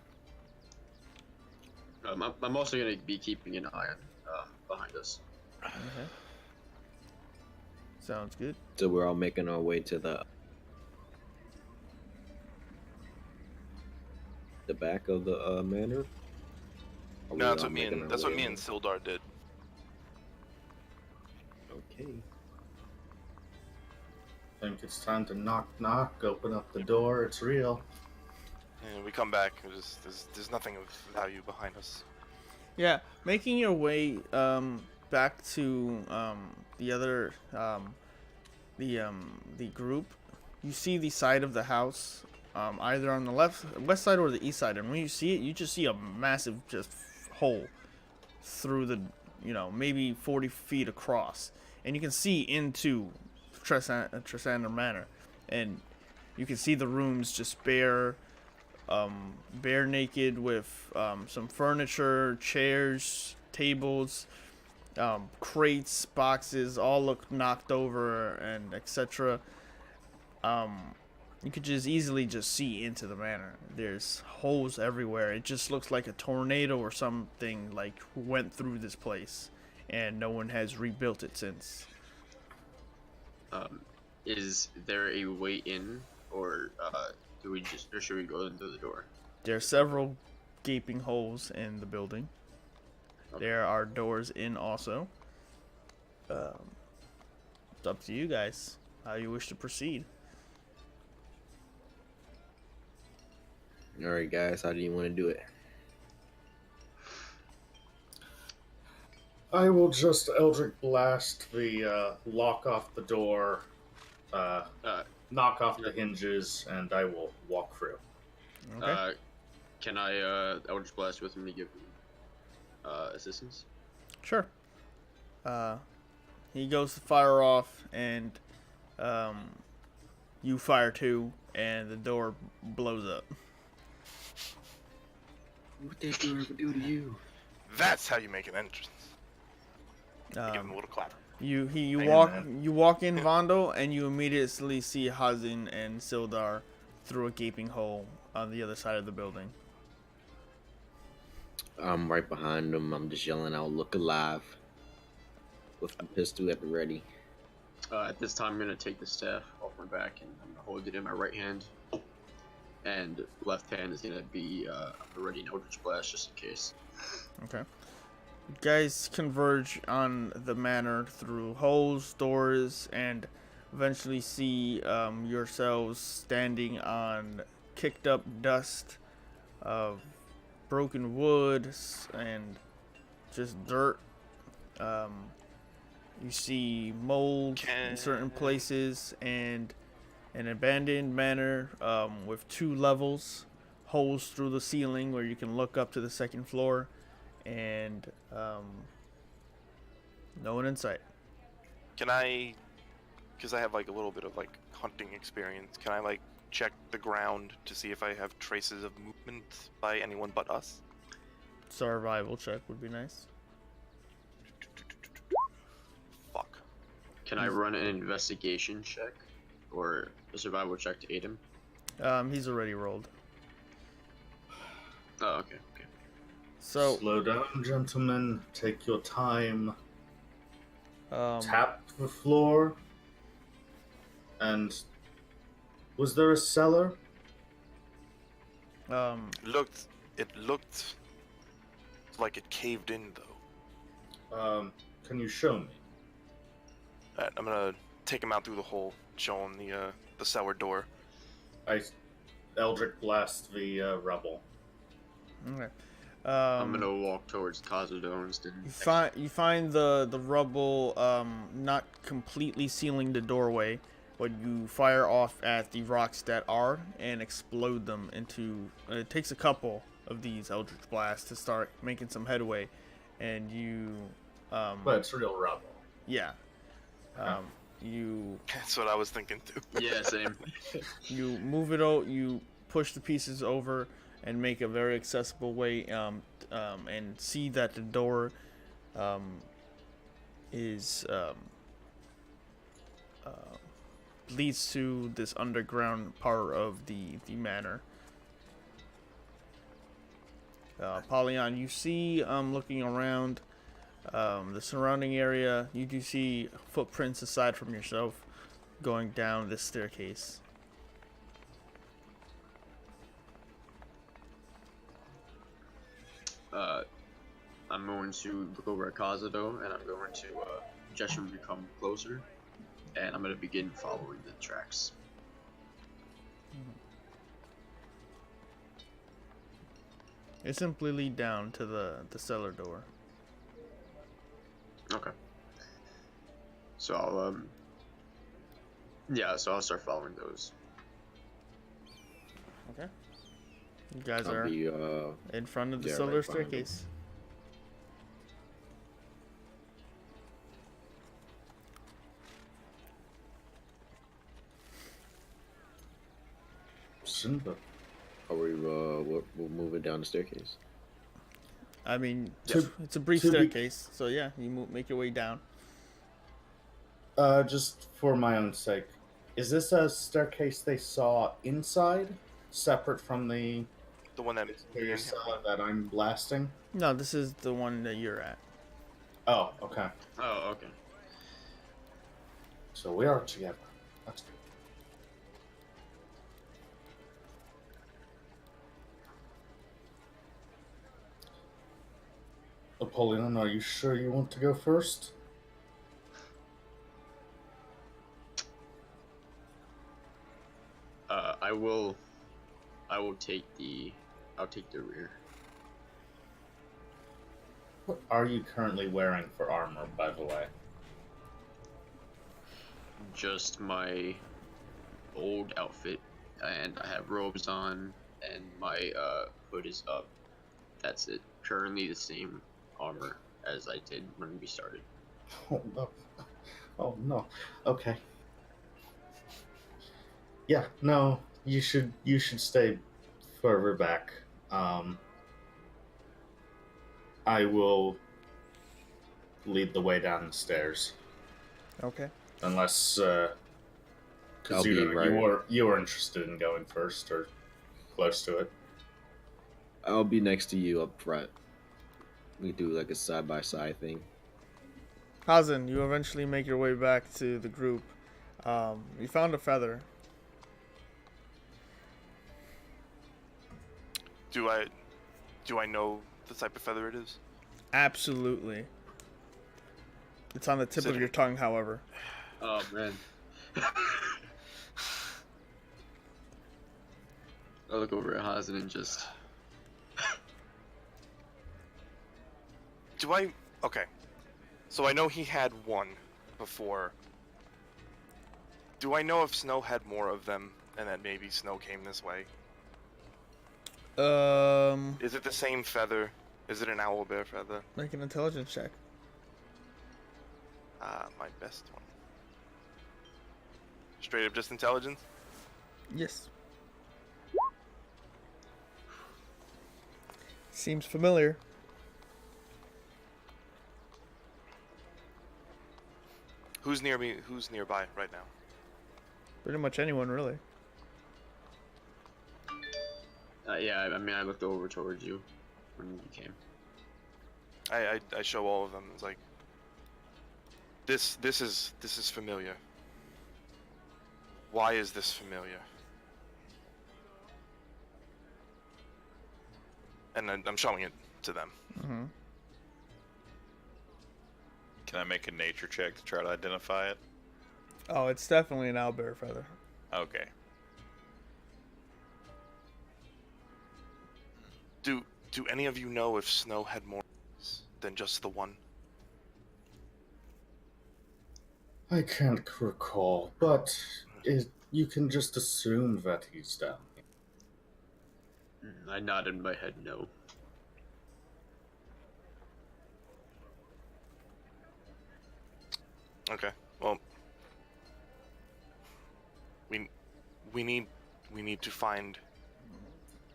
I'm also gonna be keeping an eye on behind us. Okay. Sounds good. So we're all making our way to the back of the manor. Are we No, that's all what me making and our that's what way me and over? Sildar did. Okay. Think it's time to knock knock, open up the door, it's real. And we come back. There's nothing of value behind us. Yeah, making your way back to the other the group, you see the side of the house, either on the west side or the east side, and when you see it, you just see a massive just hole through the, maybe 40 feet across, and you can see into Tresander Manor, and you can see the rooms just bare naked with some furniture, chairs, tables, crates, boxes, all look knocked over and etc. You could just easily just see into the manor. There's holes everywhere. It just looks like a tornado or something like went through this place, and no one has rebuilt it since. Is there a way in, or or should we go in through the door? There are several gaping holes in the building. Okay. There are doors in also. It's up to you guys how you wish to proceed. All right, guys. How do you want to do it? I will just Eldritch Blast the lock off the door, knock off the hinges, and I will walk through. Okay. Can I Eldritch Blast with him to give him assistance? Sure. He goes to fire off, and you fire too, and the door blows up. What that door ever do to you? That's how you make an entrance. I give him a Um, little clap. you Hang walk on, man. you walk in Vondo, and you immediately see Hazin and Sildar through a gaping hole on the other side of the building. I'm right behind them. I'm just yelling out, "Look alive!" with my pistol at the ready. At this time, I'm gonna take the staff off my back and I'm gonna hold it in my right hand, and left hand is gonna be ready an Eldritch Blast just in case. Okay. You guys converge on the manor through holes, doors, and eventually see yourselves standing on kicked up dust of broken wood and just dirt. You see mold in certain places and an abandoned manor with 2 levels, holes through the ceiling where you can look up to the second floor, and no one in sight. Can I, because I have like a little bit of like hunting experience, can I like check the ground to see if I have traces of movement by anyone but us? Survival check would be nice. Fuck. Can I run an investigation check or a survival check to aid him? He's already rolled. Oh, okay. So Slow down, gentlemen. Take your time. Tap the floor. And was there a cellar? It looked like it caved in though. Can you show me? Alright, I'm gonna take him out through the hole, show him the cellar door. I Eldritch Blast the rubble. okay. I'm gonna walk towards Kazadones. You find the rubble not completely sealing the doorway, but you fire off at the rocks that are and explode them into. It takes a couple of these Eldritch Blasts to start making some headway, and you. But it's real rubble. Yeah. You That's what I was thinking too. Yeah, same. you move it out. You push the pieces over and make a very accessible way. And see that the door is leads to this underground part of the manor. Polyon, you see, looking around the surrounding area, you do see footprints aside from yourself going down this staircase. I'm going to look over at Kazuto, and I'm going to gesture to become closer, and I'm going to begin following the tracks. It simply lead down to the cellar door. Okay. So I'll start following those. Okay. You guys I'll are be in front of the yeah, cellar right behind them. staircase. Simba. Are we we're moving down the staircase? I mean, To- it's a brief to be- staircase, so yeah, you make your way down. Just for my own sake, is this a staircase they saw inside, separate from the The one that exterior cell that I'm blasting? No, this is the one that you're at. Oh, okay. Oh, okay. So we are together. That's good. Napoleon, are you sure you want to go first? I'll take the rear. What are you currently wearing for armor, by the way? Just my old outfit, and I have robes on, and my hood is up. That's it. Currently the same armor as I did when we started. Oh no. Oh no. Okay. Yeah, no, you should stay further back. I will lead the way down the stairs. Okay. Unless I'll because be right. you were interested in going first or close to it. I'll be next to you up front. We do like a side by side thing. Hazen, you eventually make your way back to the group. You found a feather. Do I know the type of feather it is? Absolutely. It's on the tip Is it- of your tongue, however. Oh man. I look over at Hazen and just. Okay. So I know he had one before. Do I know if Snow had more of them and that maybe Snow came this way? Is it the same feather? Is it an owlbear feather? Make an intelligence check. My best one. Straight up just intelligence? Yes. Seems familiar. Who's near me? Who's nearby right now? Pretty much anyone, really. Yeah, I mean, I looked over towards you when you came. I show all of them. It's like this is familiar. Why is this familiar? And I'm showing it to them. Mm-hmm. Can I make a nature check to try to identify it? Oh, it's definitely an owlbear feather. Okay. Do any of you know if Snow had more than just the one? I can't recall, but you can just assume that he's down here. I nodded my head no. Okay. Well, we need to find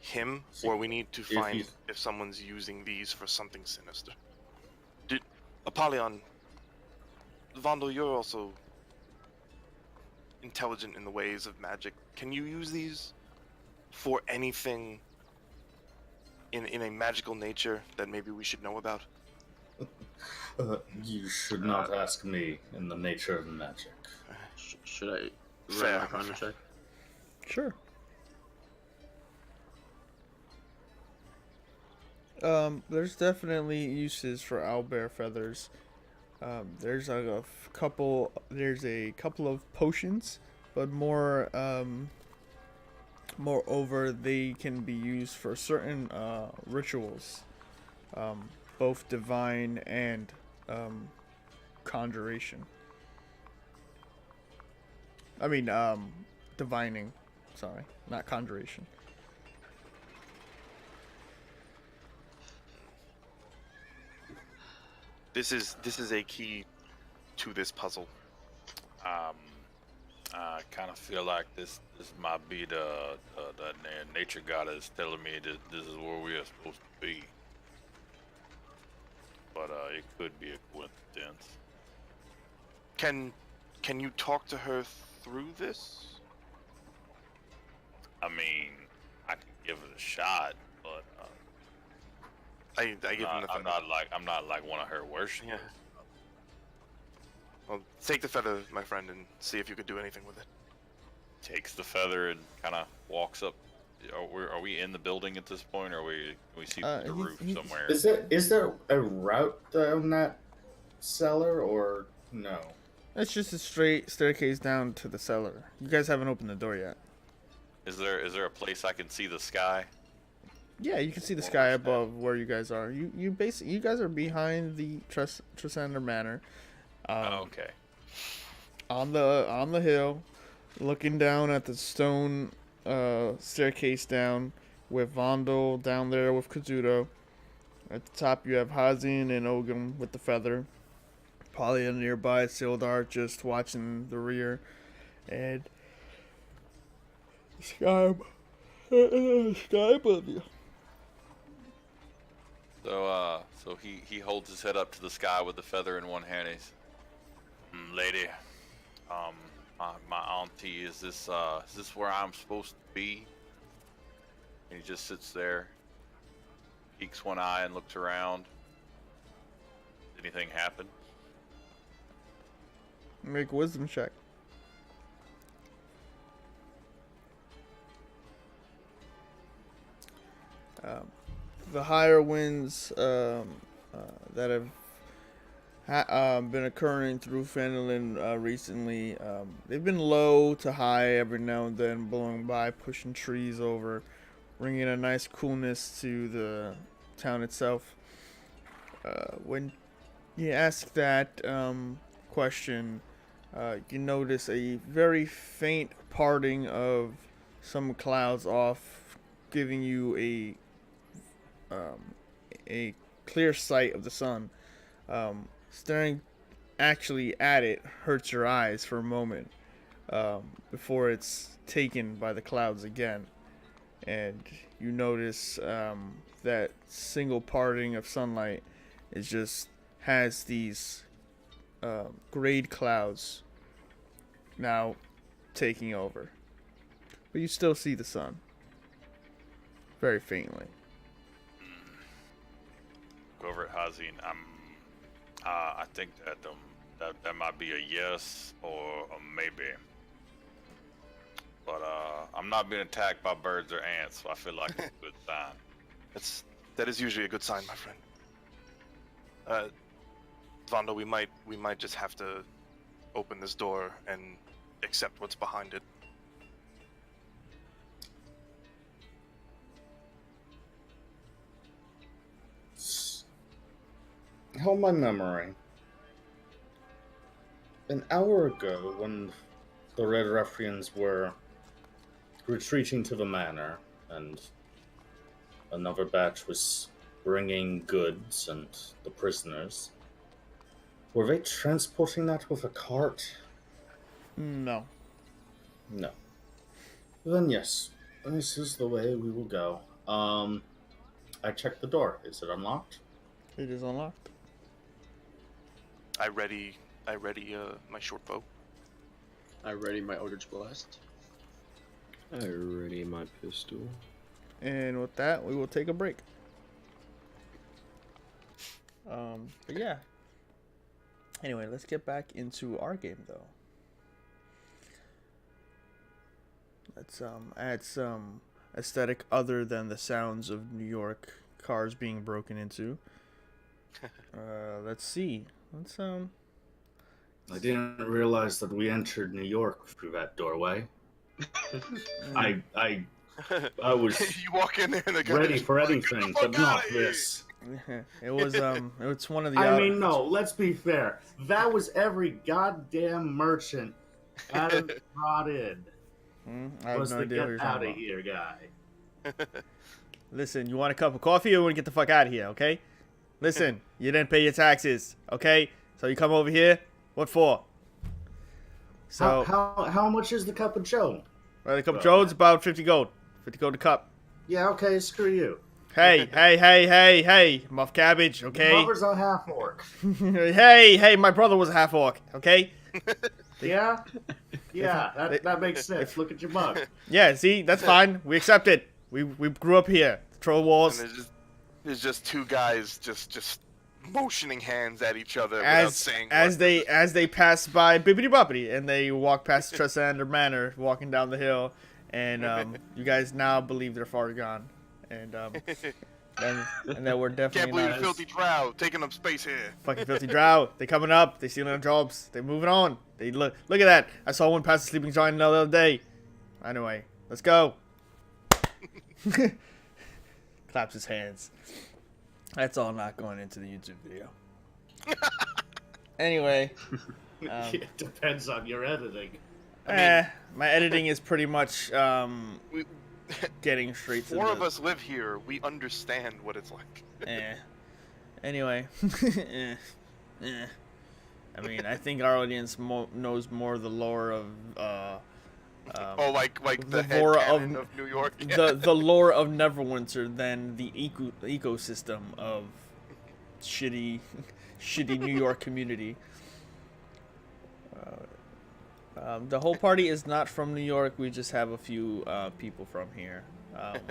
him, or we need to find if someone's using these for something sinister. Apollyon, Vondel, you're also intelligent in the ways of magic. Can you use these for anything in a magical nature that maybe we should know about? You should not ask me in the nature of magic. Should I Fair. run my Arcana check? Sure. There's definitely uses for owlbear feathers. There's couple. There's a couple of potions, but moreover, they can be used for certain rituals, both divine and conjuration. I mean, divining. Sorry, not conjuration. This is a key to this puzzle. Um, I kind of feel like this might be the nature goddess telling me that this is where we are supposed to be. But it could be a coincidence. Can you talk to her through this? I mean, I can give it a shot, but I give him the feather. I'm not like one of her worshippers. Yeah. Well, take the feather, my friend, and see if you could do anything with it. Takes the feather and kind of walks up. Are we in the building at this point, or we see the roof somewhere? Is there a route down that cellar, or no? It's just a straight staircase down to the cellar. You guys haven't opened the door yet. Is there a place I can see the sky? Yeah, you can see the sky above where you guys are. You guys are behind the Tresander Manor. Okay. On the hill, looking down at the stone staircase down, with Vondel down there with Kazuto. At the top you have Hazin and Ogum with the feather. Polly nearby, Sildar just watching the rear, and sky above you. So he holds his head up to the sky with the feather in one hand. He's, lady, my auntie, is this where I'm supposed to be? And he just sits there, peeks one eye and looks around. Anything happen? Make a wisdom check. The higher winds that have been occurring through Phandalin recently, they've been low to high every now and then, blowing by, pushing trees over, bringing a nice coolness to the town itself. When you ask that question, you notice a very faint parting of some clouds off, giving you a clear sight of the sun. Staring actually at it hurts your eyes for a moment before it's taken by the clouds again, and you notice that single parting of sunlight is just has these grayed clouds now taking over, but you still see the sun very faintly. Go over at Hazin. I think that might be a yes or a maybe. But I'm not being attacked by birds or ants, so I feel like it's a good sign. That is usually a good sign, my friend. Vondo, we might just have to open this door and accept what's behind it. Hold my memory. An hour ago, when the Red Ruffians were retreating to the manor, and another batch was bringing goods and the prisoners, were they transporting that with a cart? No. No. Then yes, this is the way we will go. I checked the door. Is it unlocked? It is unlocked. I ready my short bow. I ready my Eldritch Blast. I ready my pistol. And with that, we will take a break. But yeah. Anyway, let's get back into our game though. Let's add some aesthetic other than the sounds of New York cars being broken into. Let's see. Let's I didn't realize that we entered New York through that doorway. I was You walk in there and the guy ready just for like, anything, "Get the but fuck not outta here!" this. it's one of the. I mean, no. Let's be fair. That was every goddamn merchant Adam brought in. I have Was no the idea what you're get out talking of about. here guy. Listen, you want a cup of coffee or want to get the fuck out of here, okay? Listen, you didn't pay your taxes, okay? So you come over here. What for? So, How much is the cup of Joe? the cup of Joe's about 50 gold. 50 gold a cup. Yeah, okay, screw you. Hey, Muff Cabbage, okay? Mother's a half orc. hey, my brother was a half orc, okay? Yeah? Yeah, that makes sense. Look at your mug. Yeah, see, that's fine. We accept it. We grew up here. Troll Wars. And there's just two guys just motioning hands at each other without saying as they pass by Bibbidi Boppity and they walk past Tressander Manor, walking down the hill, and you guys now believe they're far gone, and that we're definitely Can't believe not filthy drow taking up space here. fucking filthy drow. They coming up. They stealing our jobs. They moving on. They look at that. I saw one pass the sleeping giant the other day. Anyway, let's go. Claps his hands. That's all not going into the YouTube video. Anyway. It depends on your editing. My editing is pretty much We, getting straight to four of us live here. We understand what it's like. Anyway. I mean, I think our audience knows more of the lore of like the the lore headcanon of New York. the lore of Neverwinter than the ecosystem of shitty New York community. The whole party is not from New York. We just have a few people from here.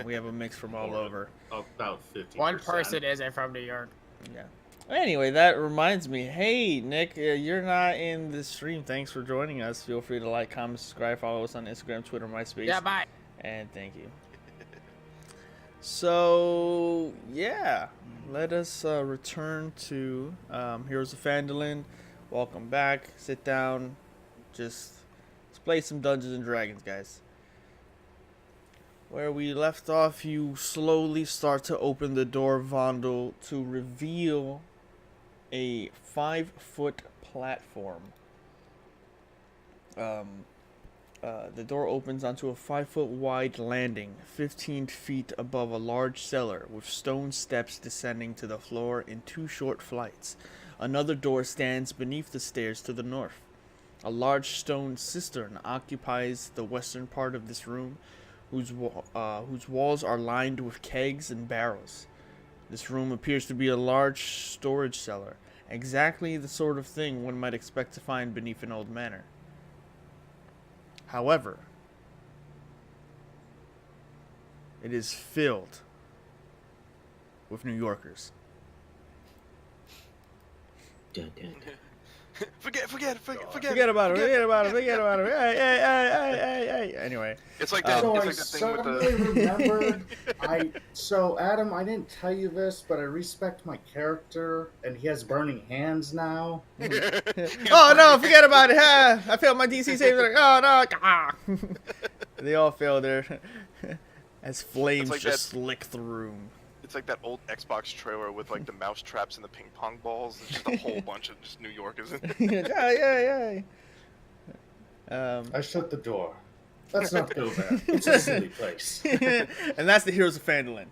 We have a mix from all over. About 50%. One person isn't from New York. Yeah. Anyway, that reminds me. Hey, Nick, you're not in the stream. Thanks for joining us. Feel free to like, comment, subscribe, follow us on Instagram, Twitter, MySpace. Yeah, bye. And thank you. So, yeah. Let us return to Heroes of Phandalin. Welcome back. Sit down. Let's play some Dungeons and Dragons, guys. Where we left off, you slowly start to open the door of Vondel to reveal a 5-foot platform. The door opens onto a 5-foot wide landing, 15 feet above a large cellar, with stone steps descending to the floor in 2 short flights. Another door stands beneath the stairs to the north. A large stone cistern occupies the western part of this room, whose walls are lined with kegs and barrels. This room appears to be a large storage cellar, exactly the sort of thing one might expect to find beneath an old manor. However, it is filled with New Yorkers. Dun, dun, dun. Forget about it. Hey. Anyway. It's like that. So it's I like that thing with suddenly the. remembered. So Adam, I didn't tell you this, but I respect my character, and he has burning hands now. Oh no! Forget about it. I failed my DC save. Oh no! They all failed there, as flames like just slick through the room. It's like that old Xbox trailer with like the mouse traps and the ping pong balls. It's just a whole bunch of just New Yorkers in it. Yeah. I shut the door. Let's not go there. It's a silly place. And that's the Heroes of Phandalin.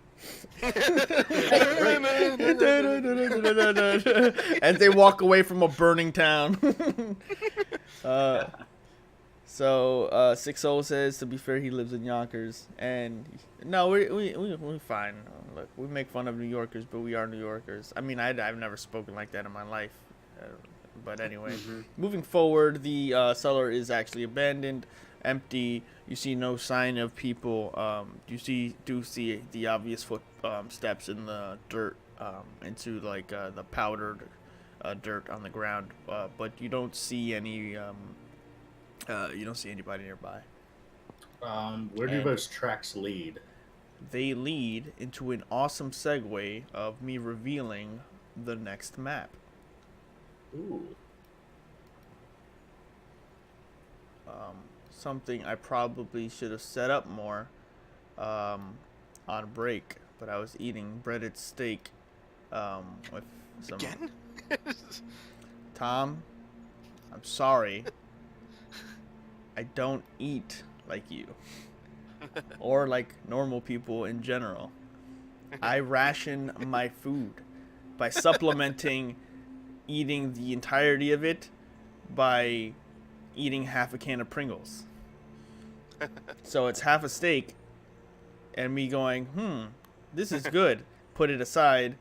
As they walk away from a burning town. So 6-0 says, to be fair, he lives in Yonkers, and no, we're fine. Look, we make fun of New Yorkers, but we are New Yorkers. I mean, I've never spoken like that in my life, but anyway. Moving forward, the cellar is actually abandoned, empty. You see no sign of people. You do see the obvious foot steps in the dirt, into like the powdered dirt on the ground, but you don't see any. You don't see anybody nearby. Where do those tracks lead? they lead into an awesome segue of me revealing the next map. Ooh. Something I probably should have set up more on break, but I was eating breaded steak with some. Again? Tom, I'm sorry. I don't eat like you. Or like normal people in general. I ration my food by supplementing eating the entirety of it by eating half a can of Pringles. So it's half a steak and me going, this is good. Put it aside.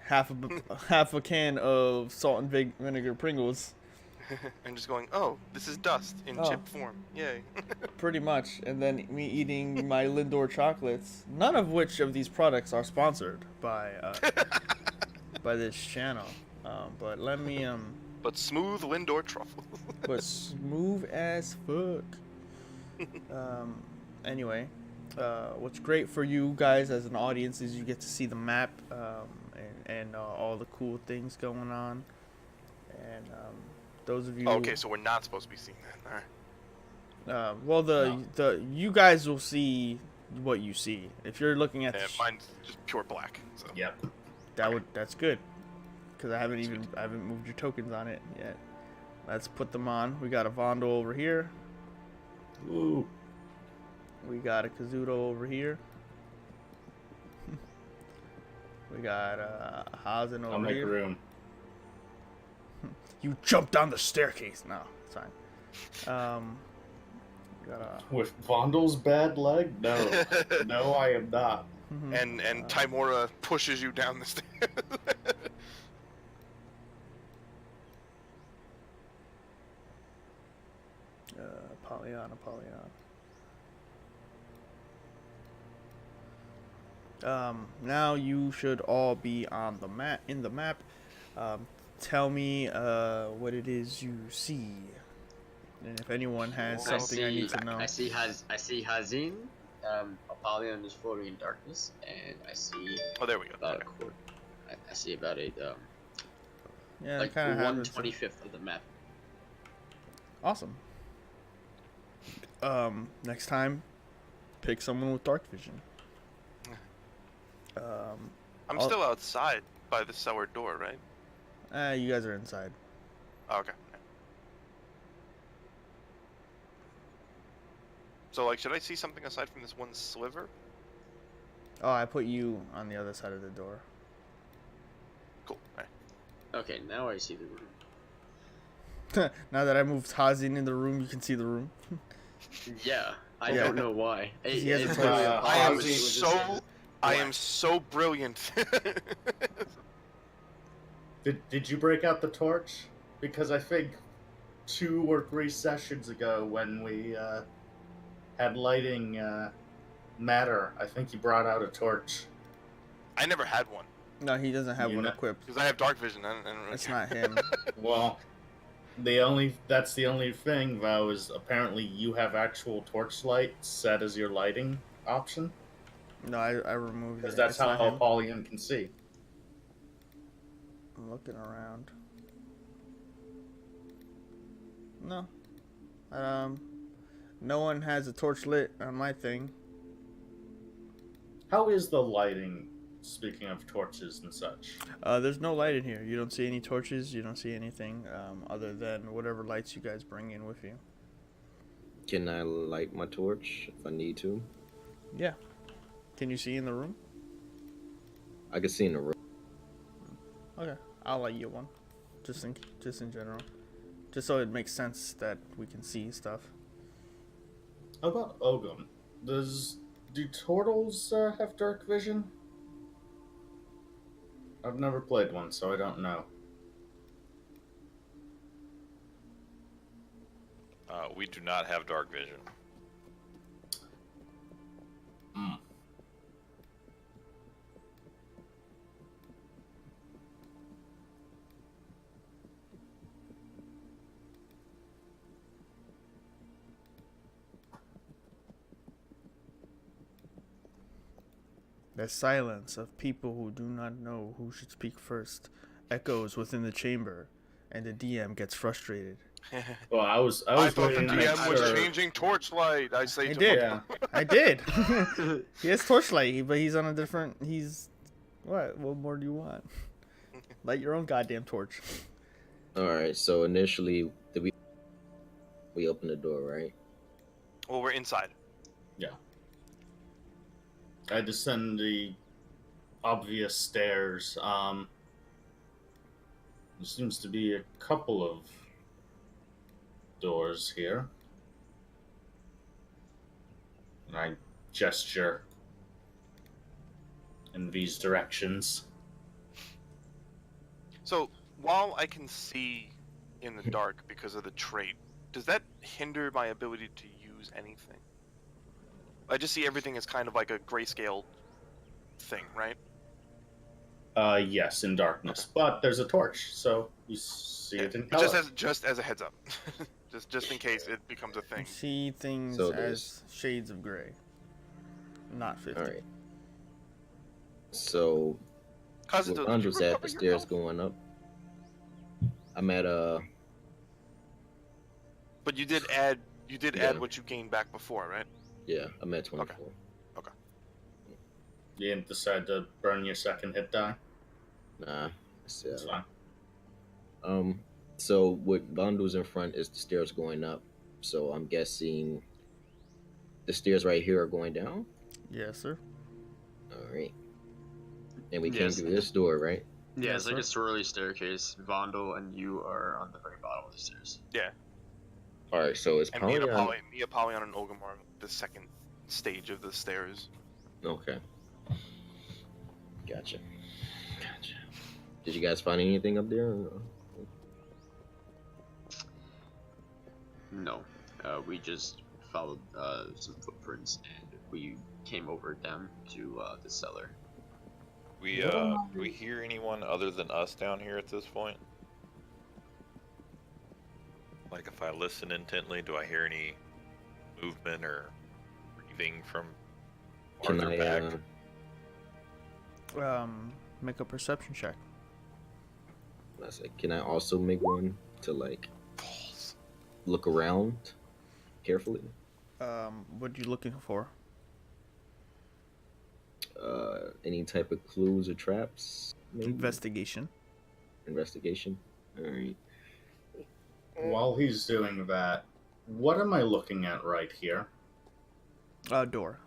Half a can of salt and vinegar Pringles. And just going, oh, this is dust in chip form. Yay. Pretty much. And then me eating my Lindor chocolates. None of which of these products are sponsored by by this channel. But let me But smooth Lindor truffle. but smooth as fuck. Anyway, what's great for you guys as an audience is you get to see the map and all the cool things going on. And those of you. Okay, so we're not supposed to be seeing that. All right. Well, the you guys will see what you see. If you're looking at mine's just pure black. So. Yep. that's good, because I haven't moved your tokens on it yet. Let's put them on. We got a Vondo over here. Ooh. We got a Kazuto over here. We got a Hazen over I'll make here. room. You jumped down the staircase. No, it's fine. We got a. With Vondel's bad leg? No. No, I am not. And Timora pushes you down the stairs. Apollyon. Now you should all be on the map. In the map, tell me what it is you see, and if anyone has something I need to know. I see Hazin. Apollyon is floating in darkness, and I see. Oh, there we go. About I see about a Yeah, like kind of 1/25th of the map. Awesome. Next time, pick someone with dark vision. I'm still outside by the cellar door, right? You guys are inside. Oh, okay. So, like, should I see something aside from this one sliver? Oh, I put you on the other side of the door. Cool. All right. Okay, now I see the room. Now that I moved Hazin in the room, you can see the room. Yeah, I don't know why. He has a It's toilet. really I am so brilliant. Did you break out the torch? Because I think 2 or 3 sessions ago when we had lighting matter, I think you brought out a torch. I never had one No, he doesn't have one equipped. because I have dark vision. I don't really That's care. not him. Well, that's the only thing, though, is apparently you have actual torchlight set as your lighting option. No, I removed it. Because that's It's how not him. Apollyon can see. I'm looking around. No. No one has a torch lit on my thing. How is the lighting, speaking of torches and such? There's no light in here. You don't see any torches. You don't see anything other than whatever lights you guys bring in with you. Can I light my torch if I need to? Yeah. Can you see in the room? I can see in the room. Okay. I'll light you one. Just in general. Just so it makes sense that we can see stuff. How about Ogum? Do turtles have dark vision? I've never played one, so I don't know. We do not have dark vision. The silence of people who do not know who should speak first echoes within the chamber, and the DM gets frustrated. Well, I was I thought the waiting to make DM was sure. changing torchlight. I say He to did. Yeah. I did. He has torchlight, but he's on a different. He's what? What more do you want? Light your own goddamn torch. All right. So initially, we opened the door, right? Well, we're inside. I descend the obvious stairs. There seems to be a couple of doors here. And I gesture in these directions. So while I can see in the dark because of the trait, does that hinder my ability to use anything? I just see everything as kind of like a grayscale thing, right? Yes, in darkness. But there's a torch, so you see it in color. Just as a heads up, just in case it becomes a You thing. see things So as shades of gray, not 50. All right. So Cause where Andrew's at, the stairs going up. I'm at But you did add Yeah. what you gained back before, right? yeah, I'm at 24. You didn't decide to burn your second hit die? Nah, That's fine. So what Bondo's in front is the stairs going up. So I'm guessing the stairs right here are going down. Yes, sir. All right. And we came Yes. through this door, right? Yeah, it's like sir. a swirly staircase. Vondel and you are on the very bottom of the stairs. All right. So it's And probably me, Apollyon, and Ogum are the second stage of the stairs. okay. Gotcha. Did you guys find anything up there? Or... No, we just followed some footprints and we came over them to the cellar. Do we hear anyone other than us down here at this point? Like if I listen intently, do I hear any movement or breathing from Can farther I? back? Make a perception check. Can I also make one to like look around carefully? What are you looking for? Any type of clues or traps? Maybe? Investigation. Investigation. All right. While he's doing that, what am I looking at right here? Door.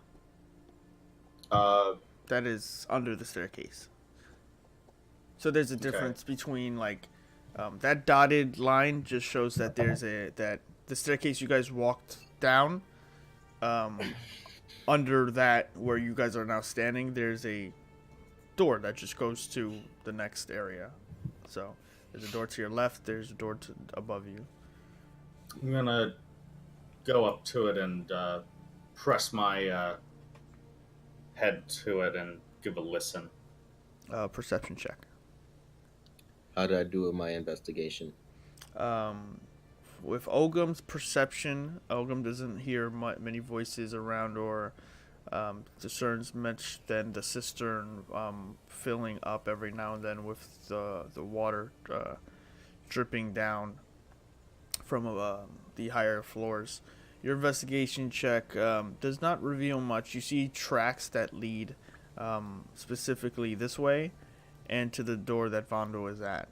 That is under the staircase. So there's a difference between like that dotted line just shows that there's that the staircase you guys walked down. Under that where you guys are now standing, there's a door that just goes to the next area. So there's a door to your left. There's a door above you. I'm gonna go up to it and press my head to it and give a listen. Perception check. How did I do with my investigation? With Ogum's perception, Ogum doesn't hear many voices around or discerns much than the cistern filling up every now and then with the water dripping down from the higher floors. Your investigation check does not reveal much. You see tracks that lead specifically this way and to the door that Vondo is at.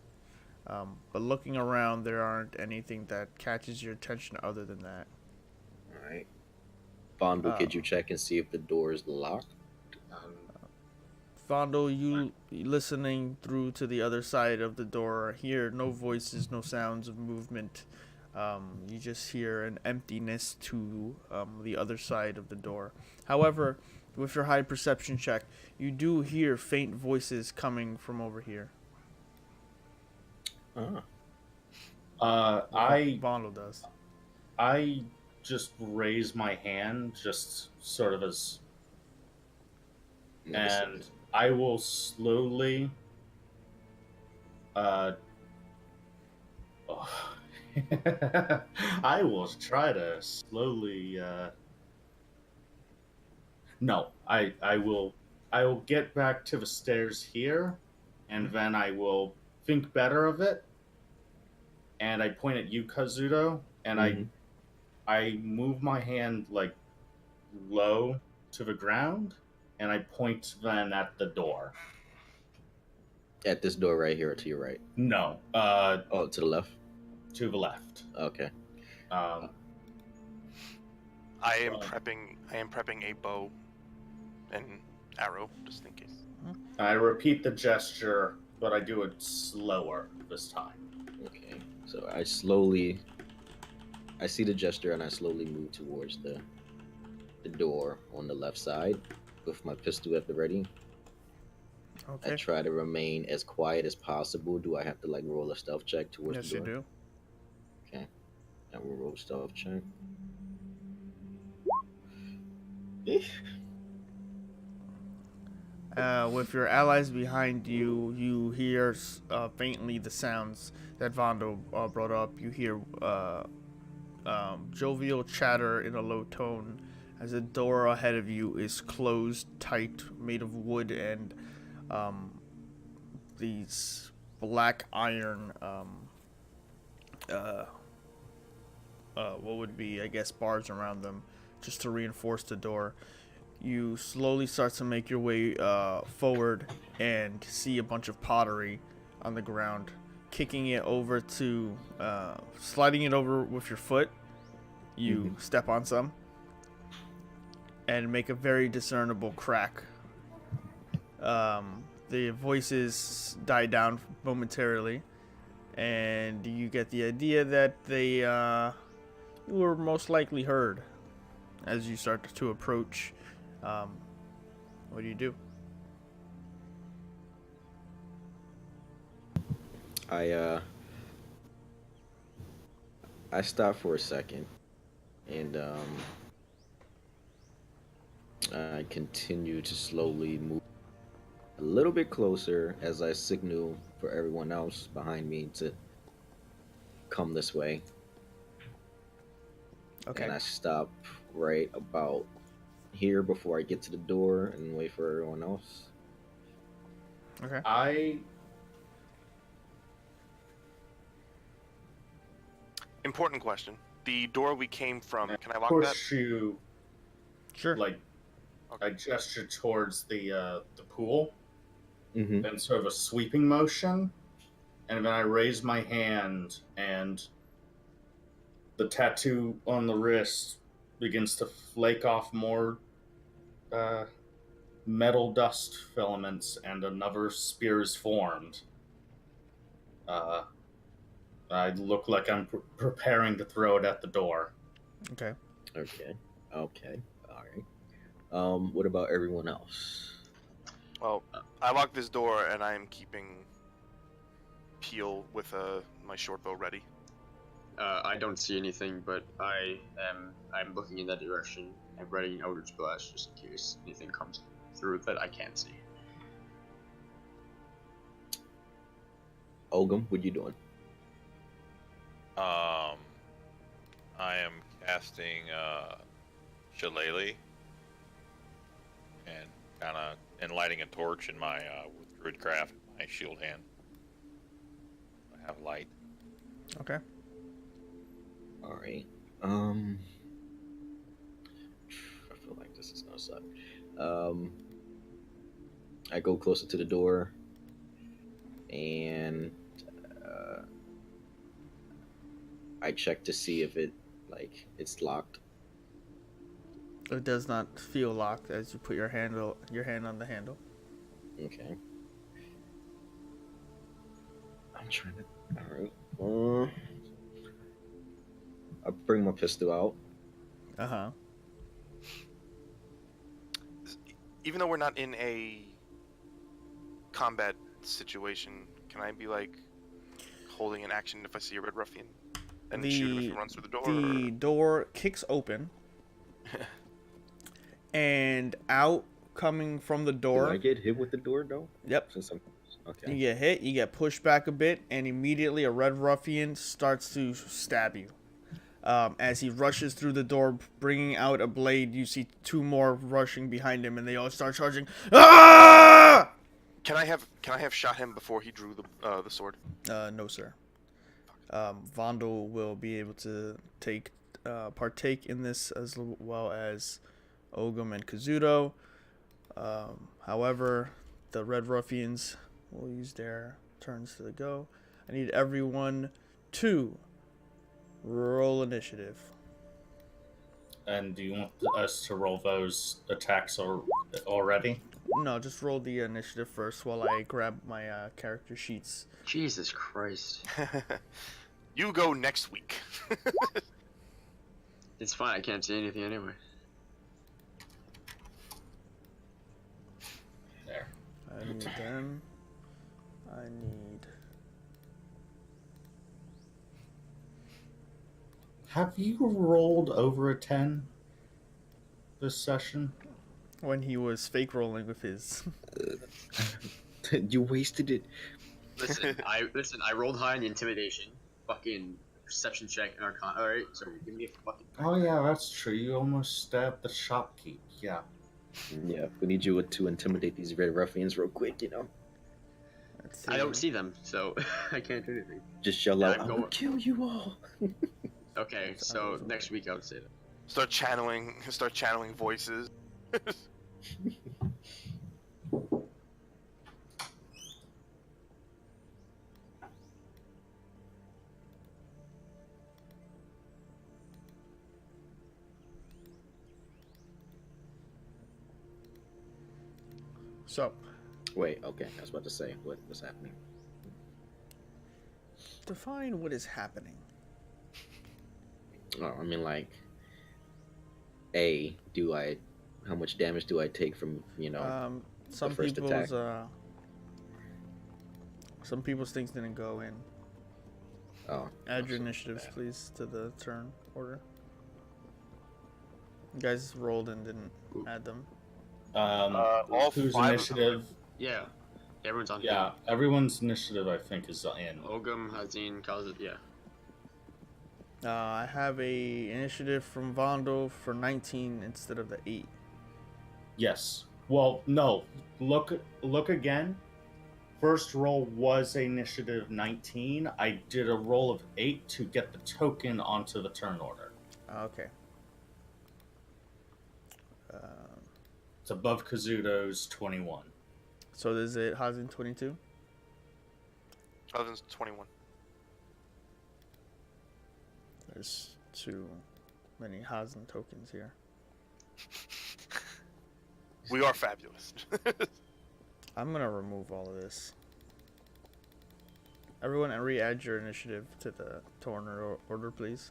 But looking around, there aren't anything that catches your attention other than that. All right. Bondo, could you check and see if the door is locked? Vondo, you listening through to the other side of the door, hear no voices, no sounds of movement. You just hear an emptiness to the other side of the door. However, with your high perception check, you do hear faint voices coming from over here. Vondo does. I just raise my hand, just sort of as, and I will slowly, I will try to slowly. No, I will I will get back to the stairs here, and then I will think better of it. And I point at you, Kazuto, and Mhm. I move my hand like low to the ground, and I point then at the door. At this door right here, or to your right? No, Oh, to the left. to the left. Okay. Um, I am Well- prepping a bow and arrow just in case. I repeat the gesture, but I do it slower this time. Okay. So I see the gesture, and I slowly move towards the door on the left side with my pistol at the ready. I Okay. try to remain as quiet as possible. Do I have to like roll a stealth check towards Yes, the you door? do. Okay. I will roll a stealth check. With your allies behind you, you hear faintly the sounds that Vondo brought up. You hear jovial chatter in a low tone as the door ahead of you is closed tight, made of wood and these black iron, what would be, I guess, bars around them just to reinforce the door. You slowly start to make your way forward and see a bunch of pottery on the ground. Kicking it over to, sliding it over with your foot, you step on some and make a very discernible crack. The voices die down momentarily, and you get the idea that they were most likely heard as you start to approach. What do you do? I stop for a second, and I continue to slowly move a little bit closer as I signal for everyone else behind me to come this way. Okay. And I stop right about here before I get to the door and wait for everyone else. Okay. Important question. The door we came from, can I lock that? Push you, Sure. like, I gesture towards the pool, Mm-hmm. and sort of a sweeping motion, and then I raise my hand, and the tattoo on the wrist begins to flake off more metal dust filaments, and another spear is formed. I look like I'm preparing to throw it at the door. Okay. Okay. All right. What about everyone else? Well, I locked this door and I am keeping Peel with my short bow ready. I don't see anything, but I'm looking in that direction and ready an Eldritch Blast just in case anything comes through that I can't see. Olgum, what you doing? I am casting Shillelagh and lighting a torch in my with Druidcraft, my shield hand. I have light. Okay. All right. I feel like this is gonna suck. I go closer to the door, and I check to see if it's locked. It does not feel locked as you put your hand on the handle. Okay. I'm trying to. All right. I bring my pistol out. Uh-huh. Even though we're not in a combat situation, can I be like holding an action if I see a red ruffian and shoot him if he runs through the door? The door kicks open, and out coming from the door. Do I get hit with the door though? Yep. Okay. You get hit, you get pushed back a bit, and immediately a red ruffian starts to stab you. As he rushes through the door, bringing out a blade, you see two more rushing behind him, and they all start charging. Ah! Can I have shot him before he drew the sword? No, sir. Vondel will be able to partake in this as well as Ogum and Kazuto. However, the Red Ruffians will use their turns to go. I need everyone to roll initiative. And do you want us to roll those attacks already? No, just roll the initiative first while I grab my character sheets. Jesus Christ. You go next week. It's fine, I can't see anything anyway. There. I need them. I need... Have you rolled over a 10 this session? When he was fake rolling with his... You wasted it. Listen, I rolled high on the intimidation. Fucking perception check and arcana. Alright, so give me a fucking. Oh yeah, that's true. You almost stabbed the shopkeep. Yeah. Yeah, we need you to intimidate these red ruffians real quick, you know? Let's I don't see them, so I can't do anything. Just yell Yeah, out, I'm I will going- kill you all. Okay, so next week I would say that. Start channeling voices. So, Wait, okay, I was about to say, what was happening? define what is happening. Oh, I mean, like, how much damage do I take from, you know, Some first people's attack. some people's things didn't go in. oh. Add your so initiatives, bad. please, to the turn order. You guys rolled and didn't add them. All Whose 5 of initiative? Yeah, everyone's on. Yeah, everyone's initiative I think is in. Ogum, Hazin, Kazit, yeah. I have a initiative from Vondel for 19 instead of the 8. Yes. Well, no. Look again. First roll was initiative 19. I did a roll of 8 to get the token onto the turn order. Okay. It's above Kazuto's 21. So is it Hazin 22? Others 21. There's too many Hazin tokens here. We are fabulous. I'm gonna remove all of this. Everyone, re-add your initiative to the turn order, please.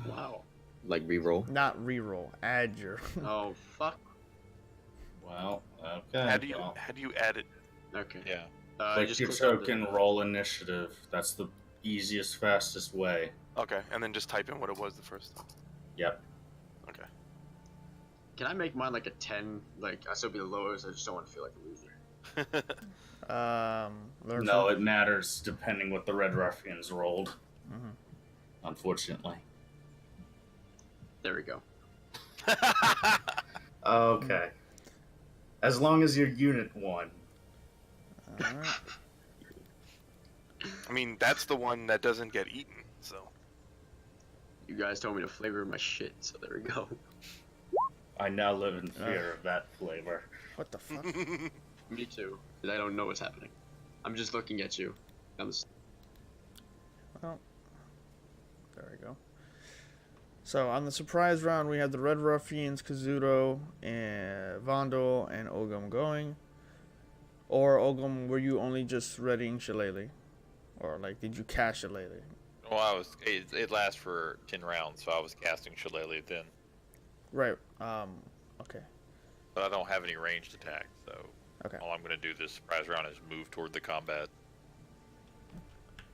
Wow. Like, reroll? Not re-roll. Add your. Oh, fuck. Well, okay. How do you add it? Okay. Yeah. Click just your click on the- token, roll initiative. That's the easiest, fastest way. Okay, and then just type in what it was the first time. Yep. Okay. Can I make mine like a 10? Like, I still be the lowest, I just don't want to feel like a loser. Learn No, from- it matters depending what the Red Ruffians rolled. Mhm. Unfortunately. There we go. Okay. As long as your unit won. Alright. I mean, that's the one that doesn't get eaten, so. You guys told me to flavor my shit, so there we go. I now live in fear of that flavor. What the fuck? Me too, because I don't know what's happening. I'm just looking at you. Well, there we go. So on the surprise round, we have the Red Ruffians, Kazuto, and Vondel, and Ogum going. Or Ogum, were you only just readying Shillelagh? Or like, did you cast Shillelagh? Well, it lasts for 10 rounds, so I was casting Shillelagh then. Right. Okay. But I don't have any ranged attack, so Okay. all I'm going to do this surprise round is move toward the combat.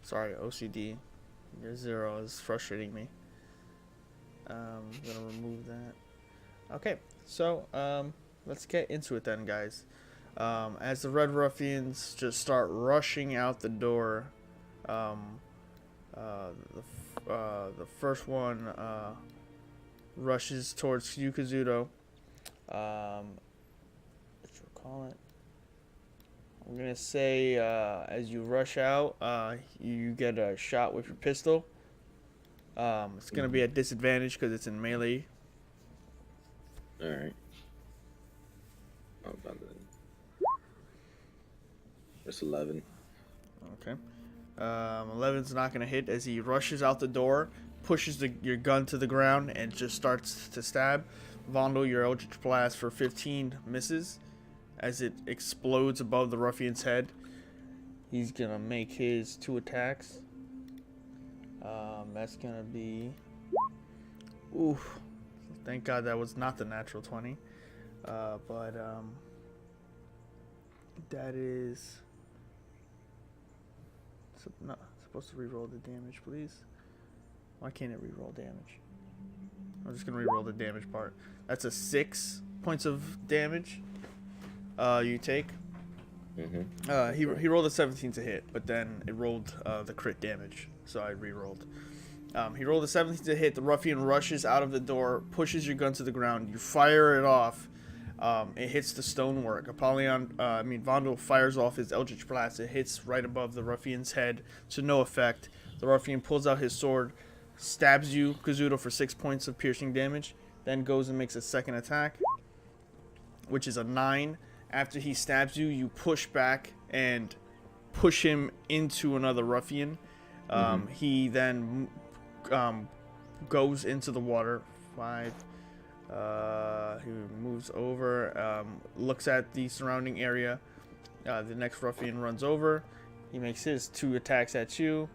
Sorry, OCD. Your 0 is frustrating me. I'm gonna remove that. Okay, so let's get into it then, guys. As the Red Ruffians just start rushing out the door, the first one rushes towards you, Kazuto. What you call it? I'm gonna say as you rush out, you get a shot with your pistol. It's gonna be at disadvantage because it's in melee. All right. That's 11. Okay. 11's not gonna hit as he rushes out the door, pushes your gun to the ground, and just starts to stab. Vondel, your Eldritch Blast for 15 misses as it explodes above the ruffian's head. He's gonna make his 2 attacks. That's gonna be. Oof. Thank God that was not the natural 20. But that is. Not supposed to reroll the damage, please. Why can't it reroll damage? I'm just gonna reroll the damage part. That's a 6 points of damage. You take. He rolled a 17 to hit, but then it rolled the crit damage, so I rerolled. He rolled a 17 to hit. The ruffian rushes out of the door, pushes your gun to the ground. You fire it off. It hits the stonework. Vondel fires off his Eldritch Blast. It hits right above the ruffian's head to no effect. The ruffian pulls out his sword, stabs you, Kazuto, for 6 points of piercing damage, then goes and makes a second attack, which is a 9. After he stabs you, you push back and push him into another ruffian. He then goes into the water. 5. He moves over, looks at the surrounding area. The next ruffian runs over. He makes his 2 attacks at you.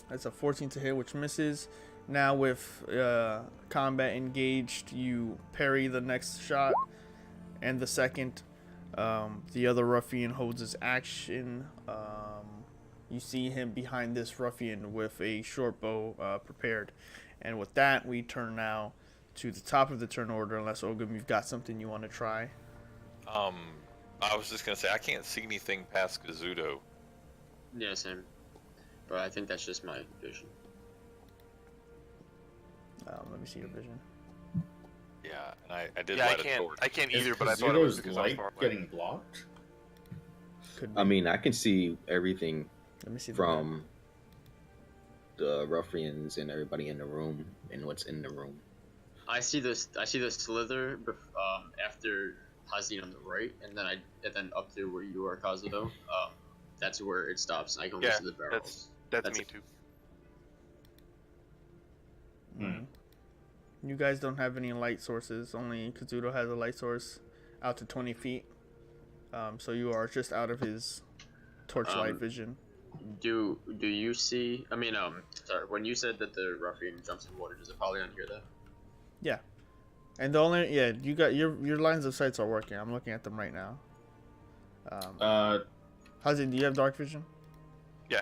That's a 14 to hit, which misses. Now with combat engaged, you parry the next shot and the second. The other ruffian holds his action. You see him behind this ruffian with a short bow prepared. And with that, we turn now to the top of the turn order, unless, Ogum, you've got something you want to try. I was just gonna say I can't see anything past Kazuto. Yeah, same. But I think that's just my vision. Let me see your vision. Yeah, and I did Yeah, light a torch. I can't Is either, but I thought it was Kazuto's because I was light far away. getting blocked? Could be. I mean, I can see everything Let me see the from the ruffians and everybody in the room and what's in the room. I see the slither after Hazine on the right, and then up to where you are, Kazuto. That's where it stops. I can only Yeah, see the barrels. That's me too. You guys don't have any light sources. Only Kazuto has a light source out to 20 feet. So you are just out of his torchlight vision. Do you see? I mean, sorry. When you said that the ruffian jumps in water, does Apollyon hear that? Yeah. And the only you got your lines of sights are working. I'm looking at them right now. Hazin, do you have dark vision? Yeah.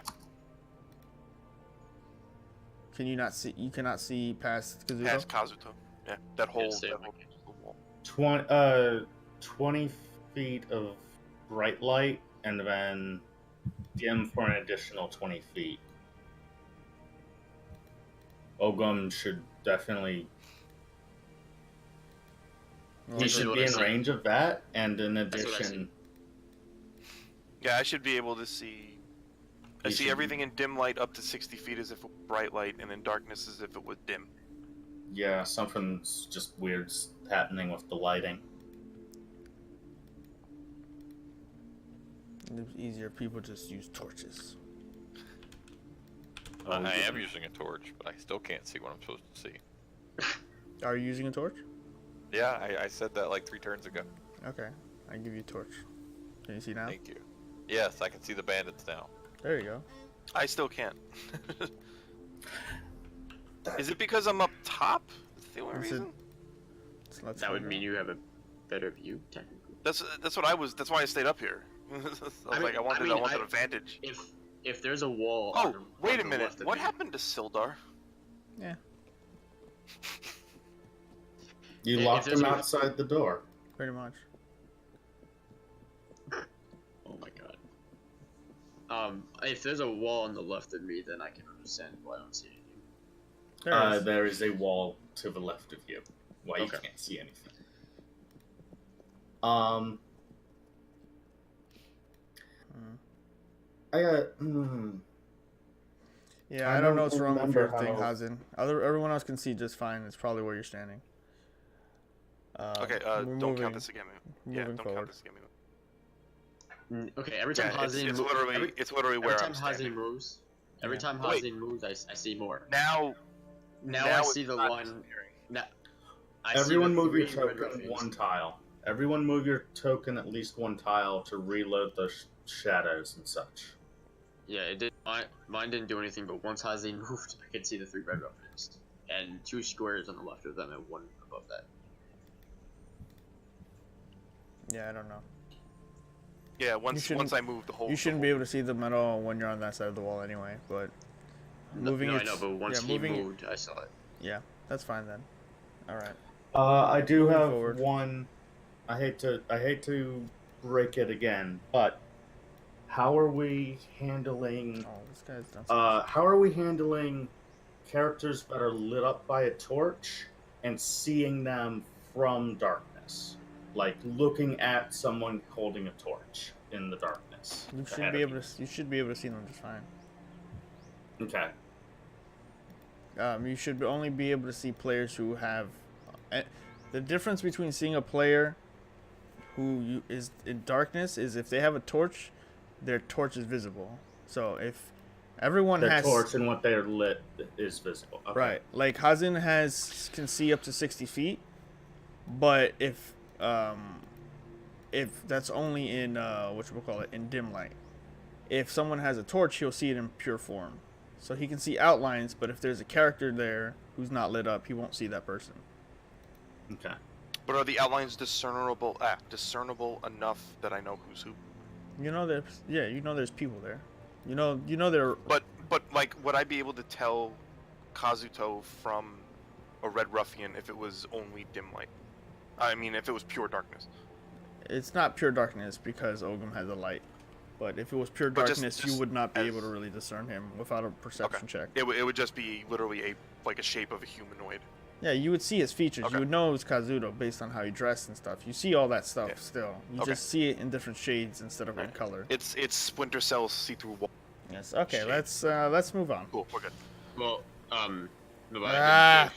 Can you not see? You cannot see past Kazuto. Past Kazuto. Yeah, that whole, same. that whole wall. 20 feet of bright light, and then dim for an additional 20 feet. Ogum should definitely Well, he This is should what be I in see. range of that, and in That's what I addition, Yeah, I should be able to see. I You see should- everything in dim light up to 60 feet as if it were bright light, and in darkness as if it was dim. yeah, something's just weird happening with the lighting. it's easier. People just use torches. I am using a torch, but I still can't see what I'm supposed to see. Are you using a torch? Yeah, I said that like 3 turns ago. Okay, I give you a torch. Can you see now? Thank you. Yes, I can see the bandits now. There you go. I still can't. Is it because I'm up top? Is that the only Is it- reason? So let's That would go. mean you have a better view, technically. That's what I was. That's why I stayed up here. I was like, I wanted advantage. If there's a wall. Oh, on the, wait on a the minute. left of What me- happened to Sildar? Yeah, You If locked there's him a- outside the door. pretty much. Oh my god. If there's a wall on the left of me, then I can understand why I don't see anything. There is a wall to the left of you. Why you Okay. can't see anything. I got. Yeah, I I don't know don't what's wrong with remember your thing, how- Hazen. Everyone else can see just fine. It's probably where you're standing. Okay, we're don't moving- count this again. Yeah, moving don't forward. count this again. Okay, every time Yeah, it's Hazin literally it's literally where every I'm time Hazin standing. moves, every Yeah. time Oh, wait. Hazin moves, I see more. Now Now I it's see the not one. disappearing. Now, I Everyone see the move your three red token ruffians. one tile. Everyone move your token at least one tile to reload the shadows and such. Yeah, it did. Mine didn't do anything, but once Hazin moved, I could see the 3 red ruffians and 2 squares on the left of them and 1 above that. Yeah, I don't know. Yeah, once I move the whole. You shouldn't be able to see the metal when you're on that side of the wall anyway. But moving no, your I know, but once he moved, I saw it. yeah, that's fine then. All right. I do Moving have forward. one. I hate to break it again, but how are we handling? Oh, this guy's done. How are we handling characters that are lit up by a torch and seeing them from darkness, like looking at someone holding a torch in the darkness? You should ahead be of able to. You should be able to see them just fine. Okay. You should only be able to see players who have. The difference between seeing a player who is in darkness is if they have a torch, their torch is visible. So if everyone Their has torch and what they're lit is visible. Okay. right, like Hazin can see up to 60 feet, but if that's only in in dim light. If someone has a torch, he'll see it in pure form. So he can see outlines, but if there's a character there who's not lit up, he won't see that person. Okay. But are the outlines discernible enough that I know who's who? There's people there. You know they're. But like, would I be able to tell Kazuto from a red ruffian if it was only dim light? I mean, if it was pure darkness. It's not pure darkness because Ogum has a light. But if it was pure But darkness, you would not be able to really discern him without a perception check. It would just be literally a shape of a humanoid. Yeah, you would see his features. Okay. You would know it was Kazuto based on how he dressed and stuff. You see all that stuff still. You just see it in different shades instead of in color. It's Splinter Cell's see-through wall. Yes. Okay. Shade. Let's move on. Cool. We're good. Well, Ah.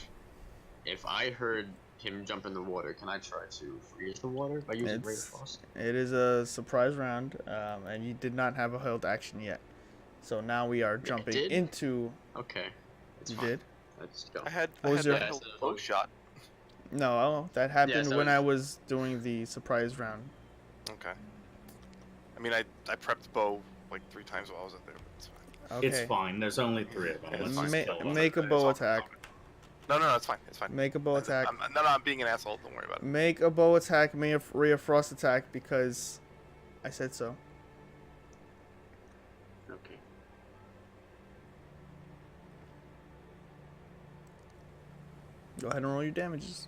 if I heard him jump in the water, can I try to freeze the water by using Ray of Frost? It is a surprise round, and you did not have a held action yet. So now we are jumping did? into. Okay. It's You fine. did? Let's go. I had What was the your- held bow shot. No, that happened so when it's- I was doing the surprise round. Okay. I mean, I prepped bow like 3 times while I was up there. But it's fine. Okay. It's fine. There's only 3 of them. Yeah, Let's it's just fine. kill one. Make a bow attack. No, it's fine. It's fine. Make a bow attack. I'm being an asshole. Don't worry about it. Make a bow attack. Make a ray of frost attack because I said so. Okay. Go ahead and roll your damages.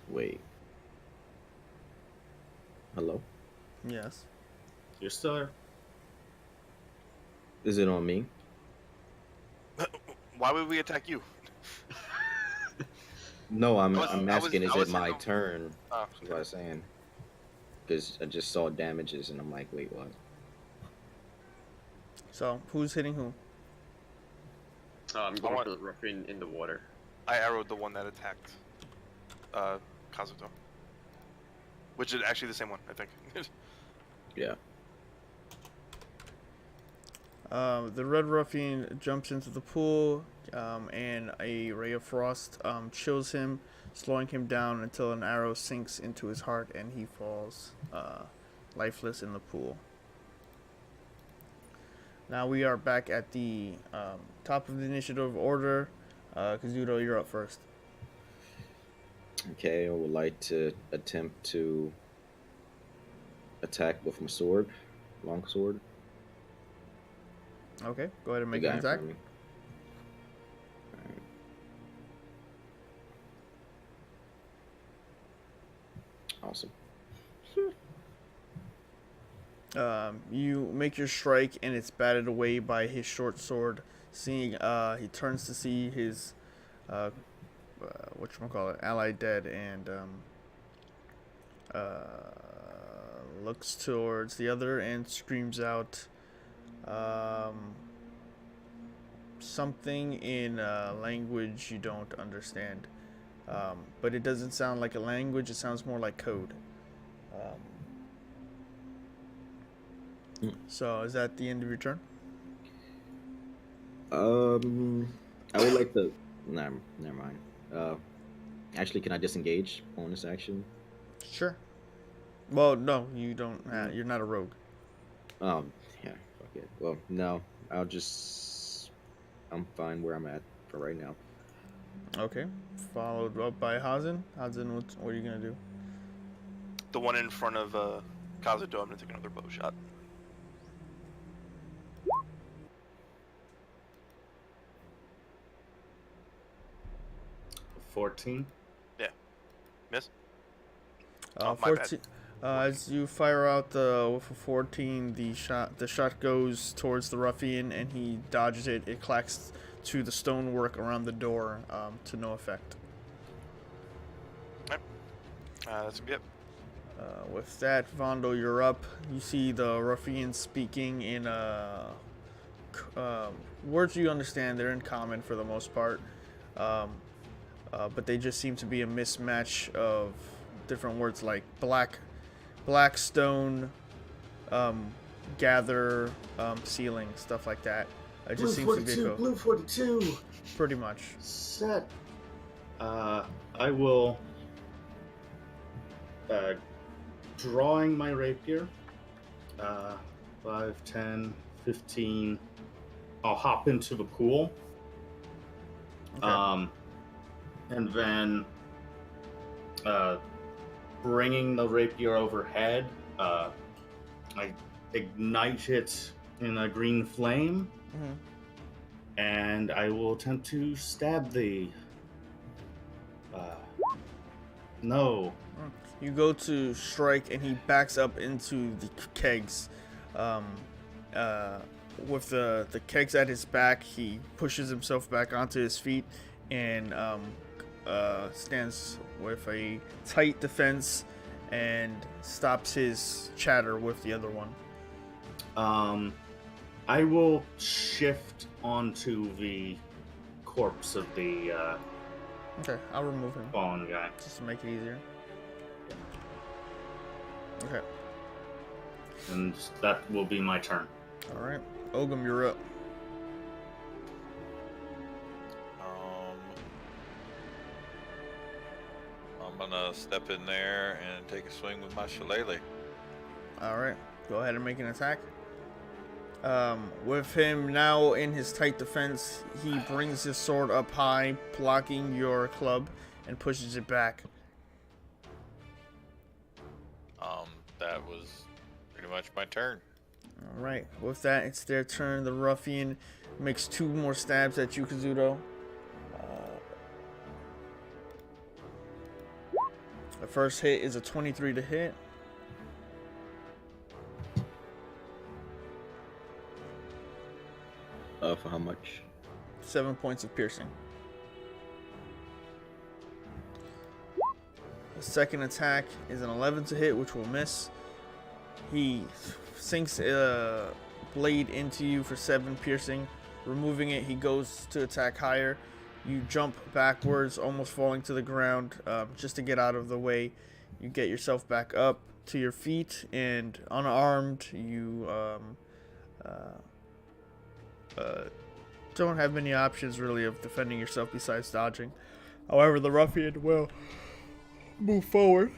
Wait. Hello? Yes. You're still there. Is it on me? Why would we attack you? No, I'm I was- asking, I is was it my thinking- turn? Oh, That's what I'm saying. Because I just saw damages and I'm like, wait, what? So who's hitting who? I'm going want- for the ruffian in the water. I arrowed the one that attacked Kazuto. Which is actually the same one, I think. Yeah. The red ruffian jumps into the pool, and a ray of frost chills him, slowing him down until an arrow sinks into his heart and he falls lifeless in the pool. Now we are back at the top of the initiative order. Kazuto, you're up first. Okay, I would like to attempt to attack with my sword, long sword. Okay, go ahead and make The an guy in attack. front of me. Alright. Awesome. You make your strike, and it's batted away by his short sword. Seeing, he turns to see his, whatchamacallit, ally dead, and looks towards the other and screams out, something in a language you don't understand. But it doesn't sound like a language; it sounds more like code. So is that the end of your turn? I would like to. Nah, never mind. Actually, can I disengage bonus action? Sure. Well, no, you don't. You're not a rogue. Yeah, fuck it. Well, no, I'm fine where I'm at for right now. Okay. Followed up by Hazen. Hazen, what are you gonna do? The one in front of Kazuto, I'm gonna take another bow shot. $14. Miss? My bad. 14. As you fire out with a 14, the shot goes towards the ruffian, and he dodges it. It clacks to the stonework around the door, to no effect. That's gonna be it. With that, Vondo, you're up. You see the ruffian speaking in words you understand. They're in common for the most part, but they just seem to be a mismatch of different words like black stone, gather, ceiling, stuff like that. It just seems to be a code. Blue 42. Pretty much. Set. I will. Drawing my rapier. 5, 10, 15. I'll hop into the pool. Okay. And then bringing the rapier overhead, I ignite it in a green flame, and I will attempt to stab the. No. You go to strike, and he backs up into the kegs. With the kegs at his back, he pushes himself back onto his feet and stands with a tight defense and stops his chatter with the other one. I will shift onto the corpse of the Okay, I'll remove him fallen guy. just to make it easier. Okay, And that will be my turn. all right. Ogum, you're up. I'm gonna step in there and take a swing with my shillelagh. All right, go ahead and make an attack. With him now in his tight defense, he brings his sword up high, blocking your club, and pushes it back. That was pretty much my turn. All right, with that, it's their turn. The ruffian makes 2 more stabs at you, Kazuto. The first hit is a 23 to hit. For how much? 7 points of piercing. The second attack is an 11 to hit, which will miss. He sinks a blade into you for 7 piercing. Removing it, he goes to attack higher. You jump backwards, almost falling to the ground, just to get out of the way. You get yourself back up to your feet, and unarmed, you don't have many options really of defending yourself besides dodging. However, the ruffian will move forward,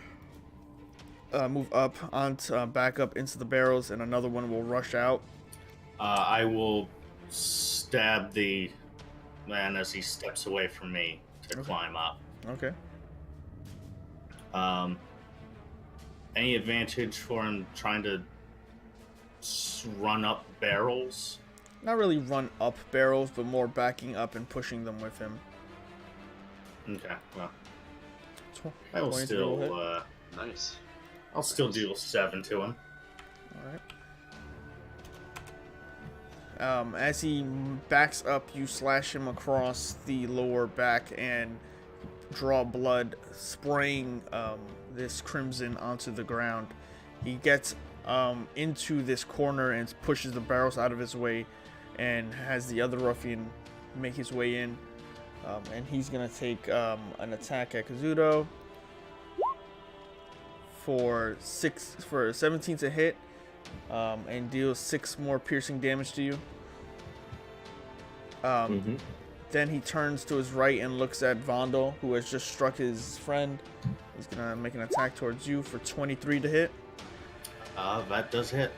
move up onto back up into the barrels, and another one will rush out. I will stab the man as he steps away from me to climb up. Okay. Any advantage for him trying to run up barrels? not really run up barrels, but more backing up and pushing them with him. Okay, well, Tw- I will 23 will hit. still. Nice. I'll still deal 7 to him. Alright. As he backs up, you slash him across the lower back and draw blood, spraying this crimson onto the ground. He gets into this corner and pushes the barrels out of his way and has the other ruffian make his way in. And he's going to take an attack at Kazuto for 17 to hit. And deals 6 more piercing damage to you. Then he turns to his right and looks at Vondel, who has just struck his friend. He's gonna make an attack towards you for 23 to hit. That does hit.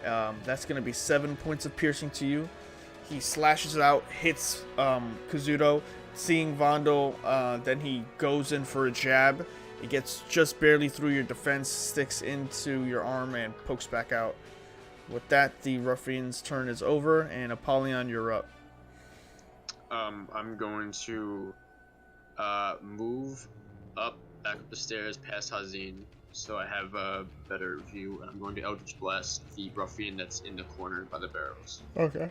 That's gonna be 7 points of piercing to you. He slashes out, hits Kazuto. Seeing Vondel, then he goes in for a jab. It gets just barely through your defense, sticks into your arm, and pokes back out. With that, the ruffian's turn is over, and Apollyon, you're up. I'm going to move back up the stairs past Hazin, so I have a better view, and I'm going to Eldritch Blast the ruffian that's in the corner by the barrels. Okay.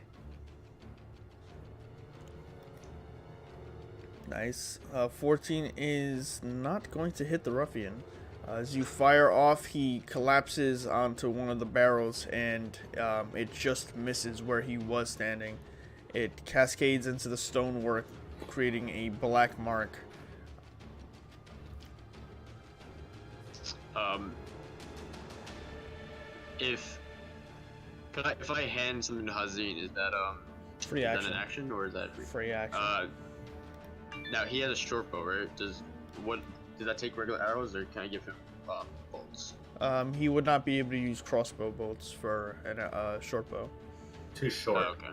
Nice. 14 is not going to hit the ruffian. As you fire off, he collapses onto one of the barrels, and it just misses where he was standing. It cascades into the stonework, creating a black mark. If I hand something to Hazin, is that Free is action. that an action or is that Free action. Now he has a short bow, right? Does that take regular arrows, or can I give him bolts? He would not be able to use crossbow bolts for a short bow. Too short. Okay.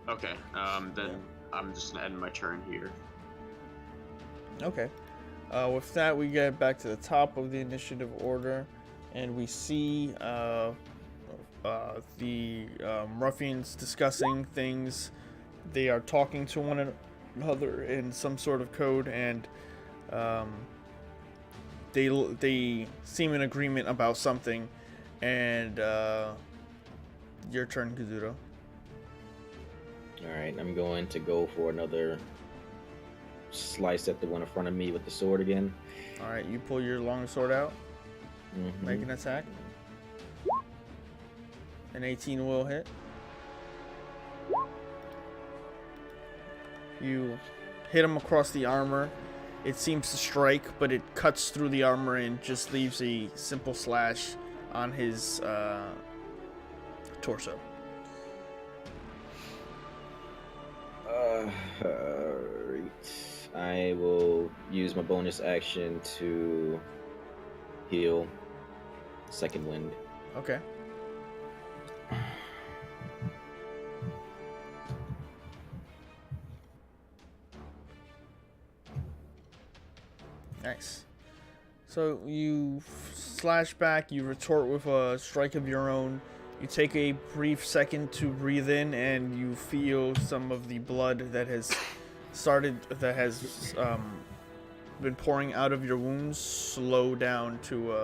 Okay. Then I'm just gonna end my turn here. Okay. With that, we get back to the top of the initiative order, and we see the ruffians discussing things. They are talking to one another in some sort of code, and they seem in agreement about something. And your turn, Kazuto. Alright, I'm going to go for another slice at the one in front of me with the sword again. Alright, you pull your long sword out. Mhm. Make an attack. An 18 will hit. You hit him across the armor. It seems to strike, but it cuts through the armor and just leaves a simple slash on his torso. Alright. I will use my bonus action to heal second wind. Okay. Nice. So you slash back, you retort with a strike of your own. You take a brief second to breathe in, and you feel some of the blood that has been pouring out of your wounds slow down to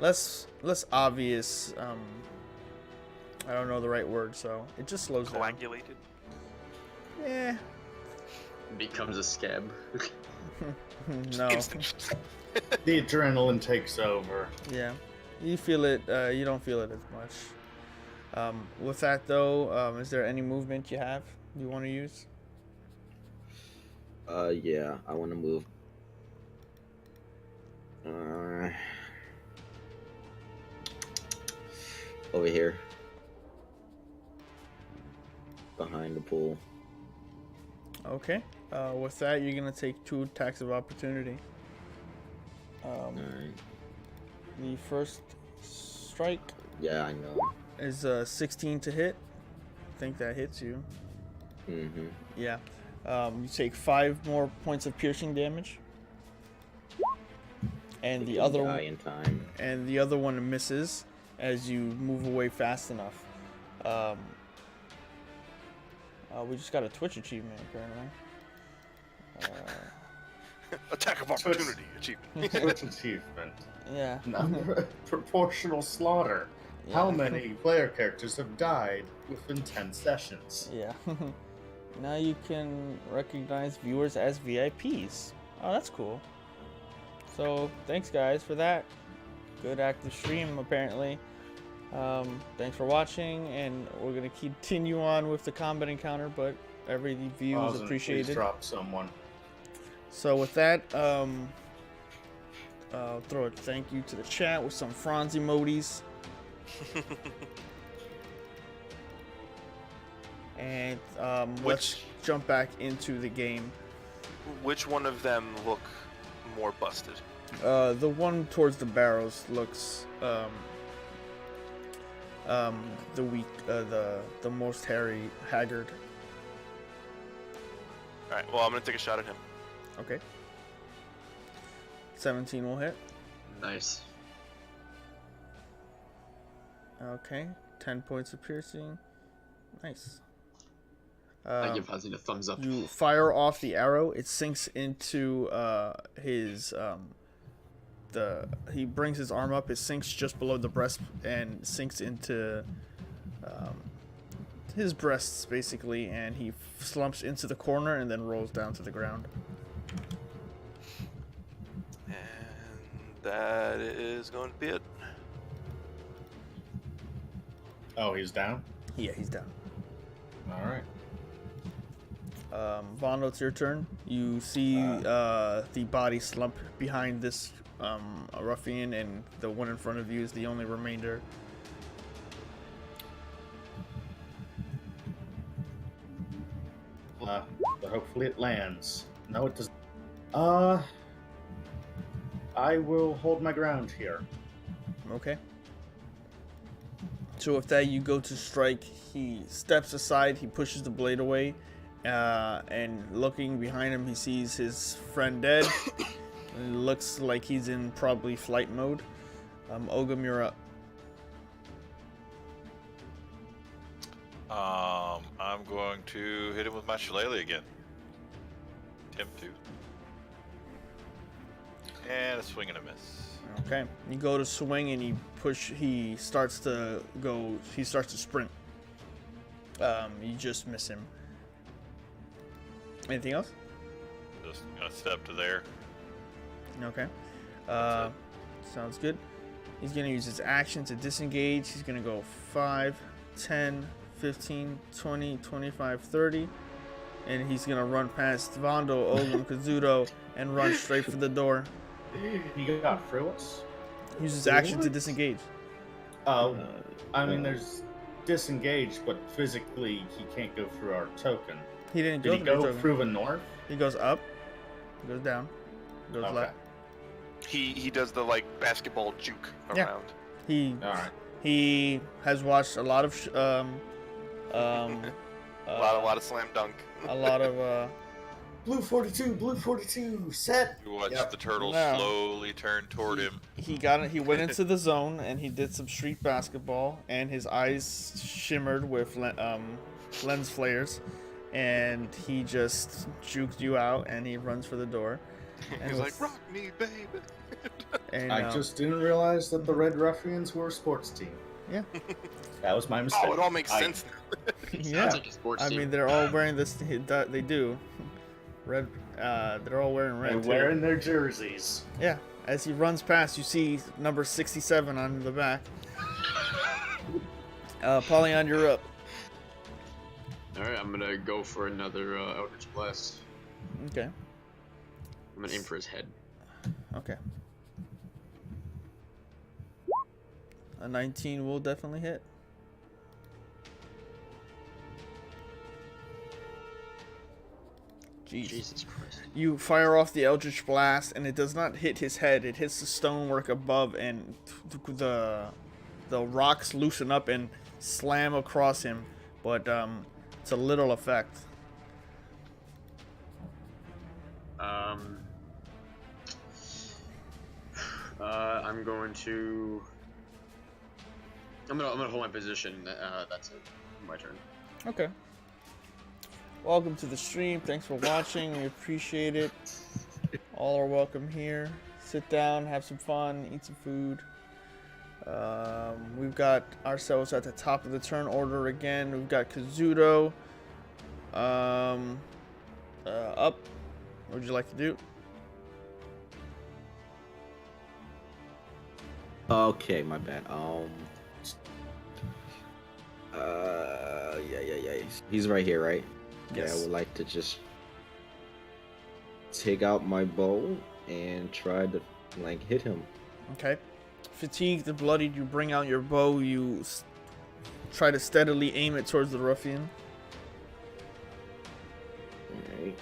less obvious. I don't know the right word, so it just slows down. Coagulated. Yeah. Becomes a scab. No. The adrenaline takes over. Yeah. You feel it. You don't feel it as much. With that though, is there any movement you have you want to use? Yeah, I want to move. Over here. Behind the pool. Okay. With that, you're gonna take 2 attacks of opportunity. Alright. The first strike Yeah, I know. is 16 to hit. I think that hits you. Mm-hmm. Yeah. You take 5 more points of piercing damage. And the other one, in time. and the other one misses. as you move away fast enough. We just got a Twitch achievement apparently. Attack of opportunity achievement. Twitch achievement. Yeah. Proportional slaughter. Yeah. How many player characters have died within 10 sessions? Yeah. Now you can recognize viewers as VIPs. Oh, that's cool. So thanks guys for that. Good active stream apparently. Thanks for watching, and we're gonna continue on with the combat encounter, but every view is Please appreciated. drop someone. So with that, I'll throw a thank you to the chat with some Franz emojis. And let's jump back into the game. Which one of them look more busted? The one towards the barrels looks the weak, the most haggard. All right. Well, I'm gonna take a shot at him. Okay. 17 will hit. Nice. Okay. 10 points of piercing. Nice. I give Hazi a thumbs up. You fire off the arrow. It sinks into his he brings his arm up. It sinks just below the breast and sinks into his breasts basically, and he slumps into the corner and then rolls down to the ground. And that is going to be it. Oh, he's down? Yeah, he's down. Alright. Vondo, it's your turn. You see the body slump behind this ruffian, and the one in front of you is the only remainder. But hopefully it lands. No, it doesn't. I will hold my ground here. Okay. So with that, you go to strike. He steps aside. He pushes the blade away, and looking behind him, he sees his friend dead. It looks like he's in probably flight mode. Ogum, you're up. I'm going to hit him with my shillelagh again. Attempt to. And a swing and a miss. Okay. You go to swing, and he starts to sprint. You just miss him. Anything else? Just gonna step to there. Okay. That's Sounds good. He's going to use his action to disengage. He's going to go 5, 10, 15, 20, 25, 30. And he's going to run past Vondo, Ogum, Kazuto, and run straight for the door. You got Frivolous? Use his action to disengage. I mean, there's disengage, but physically he can't go through our token. He didn't Did he go go through the north? He goes up, goes down, goes Okay. left. He does the like basketball juke Yeah. around. Alright. He has watched a lot of A lot of slam dunk. a lot of Blue 42, set! You watch Yep. the turtle No. slowly turn toward him. he went into the zone, and he did some street basketball, and his eyes shimmered with lens flares, and he just juked you out, and he runs for the door. And He's with- like, rock me, baby. and, I just didn't realize that the Red Ruffians were a sports team. Yeah. That was my mistake. Oh, it all makes sense now. yeah. Sounds like a sports I team. mean, they're all wearing this. They do. Red. They're all wearing red. They're too. wearing their jerseys. Yeah. As he runs past, you see number 67 on the back. Polyon, you're up. Alright, I'm gonna go for another Eldritch Blast. Okay. I'm gonna aim for his head. Okay. A 19 will definitely hit. Jeez. Jesus Christ. You fire off the Eldritch Blast, and it does not hit his head. It hits the stonework above, and the rocks loosen up and slam across him. But it's a little effect. I'm going to I'm gonna hold my position. That's it. My turn. Okay. Welcome to the stream. Thanks for watching. We appreciate it. All are welcome here. Sit down, have some fun, eat some food. We've got ourselves at the top of the turn order again. We've got Kazuto. Up. What would you like to do? Okay, my bad. Yeah. He's right here, right? Yes. Yeah, I would like to just take out my bow and try to like hit him. Okay. Fatigued and bloodied, you bring out your bow. You try to steadily aim it towards the ruffian. Alright.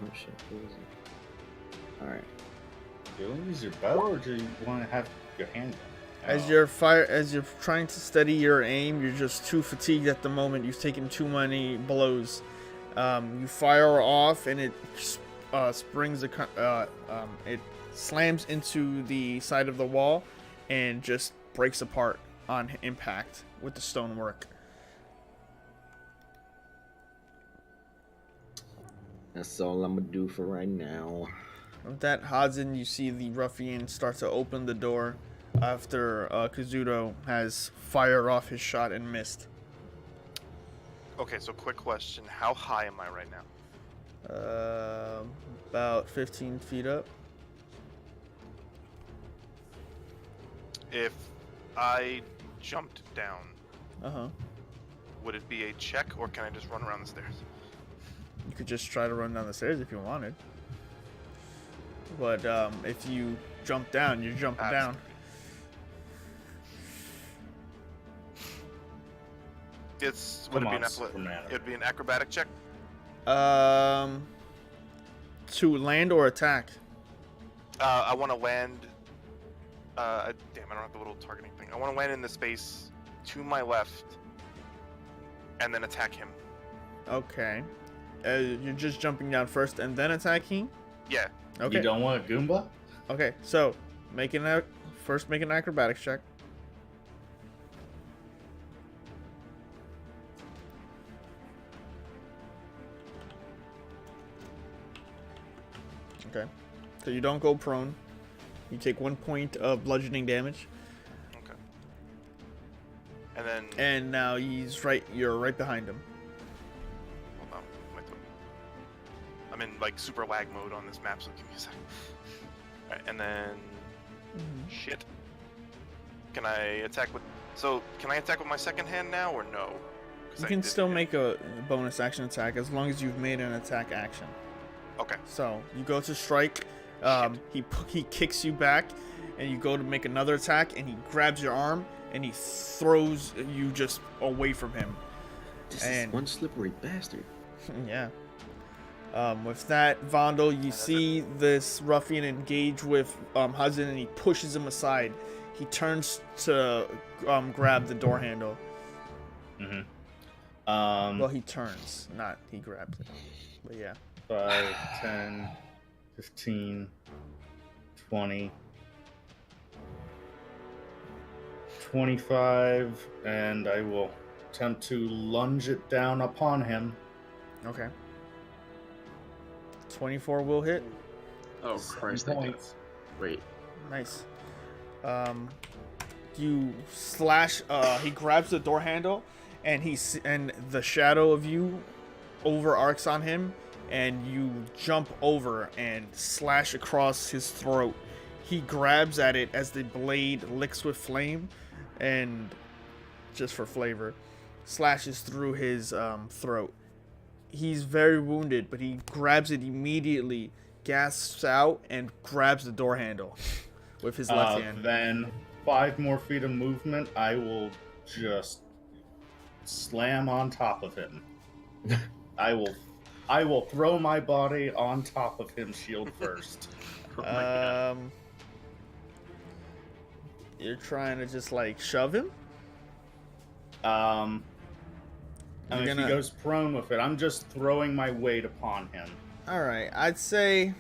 Oh shit, who is it? Alright. Do you want to use your bow or do you want to have your handgun? As you're trying to steady your aim, you're just too fatigued at the moment. You've taken too many blows. You fire off, and it springs it slams into the side of the wall, and just breaks apart on impact with the stonework. That's all I'm gonna do for right now. With that, Hazen, you see the ruffian start to open the door after Kazuto has fired off his shot and missed. Okay, so quick question: how high am I right now? About 15 feet up. If I jumped down, Uh-huh. would it be a check, or can I just run around the stairs? You could just try to run down the stairs if you wanted. But if you jump down, you're jumping down. Would it be an it'd be an acrobatic check? To land or attack? I want to land. Damn, I don't have the little targeting thing. I want to land in the space to my left, and then attack him. Okay. You're just jumping down first and then attacking? Yeah. Okay. You don't want a Goomba? Okay, so first make an acrobatics check. Okay. So you don't go prone. You take 1 point of bludgeoning damage. Okay. And then. And now you're right behind him. Hold on. Wait. I'm in like super lag mode on this map, so give me a second. Alright, and then. Shit. Can I attack with? So can I attack with my second hand now or no? You can still make a bonus action attack as long as you've made an attack action. Okay. So you go to strike. He kicks you back, and you go to make another attack, and he grabs your arm and he throws you just away from him. This is one slippery bastard. Yeah. With that, Vondel, you see this ruffian engage with Hazen, and he pushes him aside. He turns to grab the door handle. Mm-hmm. Well, he turns, not he grabs it. But yeah. 5, 10, 15, 20, 25, and I will attempt to lunge it down upon him. Okay. 24 will hit. Oh Christ! Wait. Nice. You slash. He grabs the door handle, and and the shadow of you overarcs on him, and you jump over and slash across his throat. He grabs at it as the blade licks with flame, and just for flavor, slashes through his throat. He's very wounded, but he grabs it immediately, gasps out, and grabs the door handle with his left hand. Then 5 more feet of movement, I will just slam on top of him. I will throw my body on top of him shield first. You're trying to just like shove him? If he goes prone with it, I'm just throwing my weight upon him. Alright, I'd say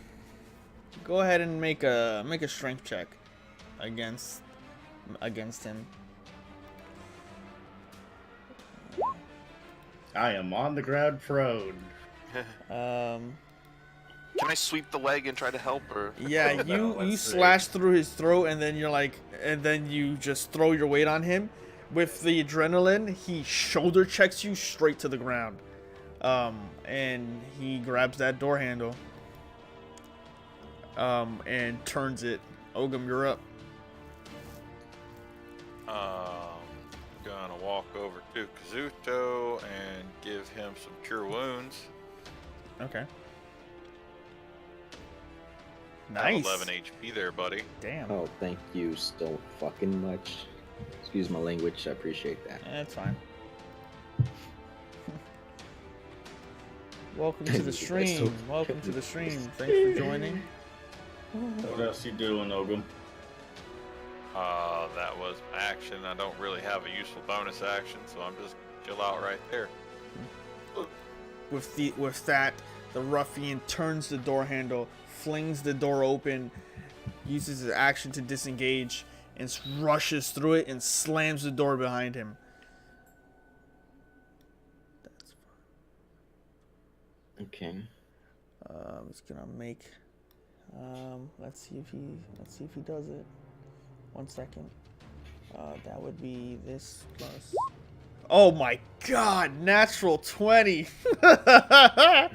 go ahead and make a strength check against against him. I am on the ground prone. Can I sweep the leg and try to help, or? Yeah, Oh, no, you let's see. slash through his throat, and then you just throw your weight on him. With the adrenaline, he shoulder checks you straight to the ground. And he grabs that door handle. And turns it. Ogum, you're up. Gonna walk over to Kazuto and give him some cure wounds. Okay. I have Nice. 11 HP there, buddy. Damn. Oh, thank you so fucking much. Excuse my language. I appreciate that. That's fine. Welcome to the stream. Welcome to the stream. Thanks for joining. What else you doing, Ogum? That was my action. I don't really have a useful bonus action, so I'm just chill out right there. With that, the ruffian turns the door handle, flings the door open, uses his action to disengage, and rushes through it and slams the door behind him. That's fine. Okay. It's gonna make. Let's see if he does it. 1 second. That would be this plus. Oh my God! Natural 20. Natural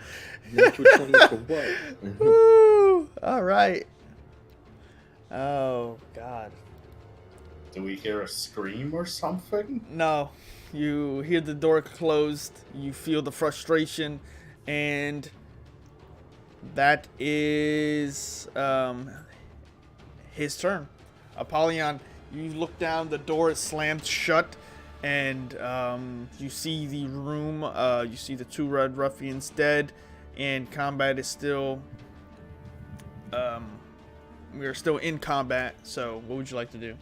20 for what? Woo! All right. Oh God. Do we hear a scream or something? No. You hear the door closed. You feel the frustration, and that is his turn. Apollyon, you look down. The door is slammed shut, and you see the room. You see the two red ruffians dead, and combat is still. We are still in combat. So, what would you like to do?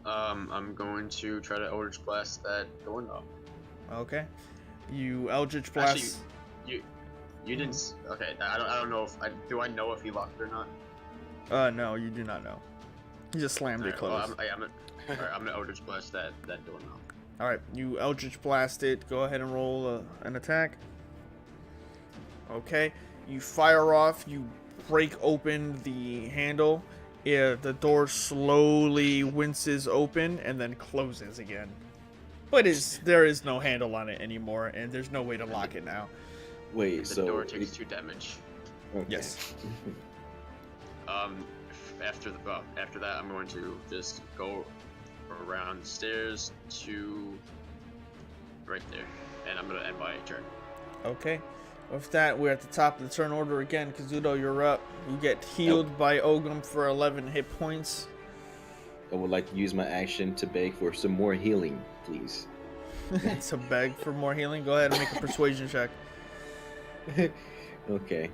I'm going to try to Eldritch Blast that doorknob. Okay. You Eldritch Blast. Actually, you didn't. Okay, I don't know if do I know if he locked it or not? No, you do not know. You just slammed it closed. I'm gonna Eldritch Blast that doorknob. Alright, you Eldritch Blast it. Go ahead and roll an attack. Okay. You fire off. You break open the handle. Yeah, the door slowly winces open and then closes again. But there is no handle on it anymore, and there's no way to lock it now. Wait, The so door takes 2 damage. Okay. Yes. After that, I'm going to just go around the stairs to right there, and I'm gonna end my turn. Okay. With that, we're at the top of the turn order again. Kazuto, you're up. You get healed by Ogum for 11 hit points. I would like to use my action to beg for some more healing, please. To beg for more healing. Go ahead and make a persuasion check. Okay.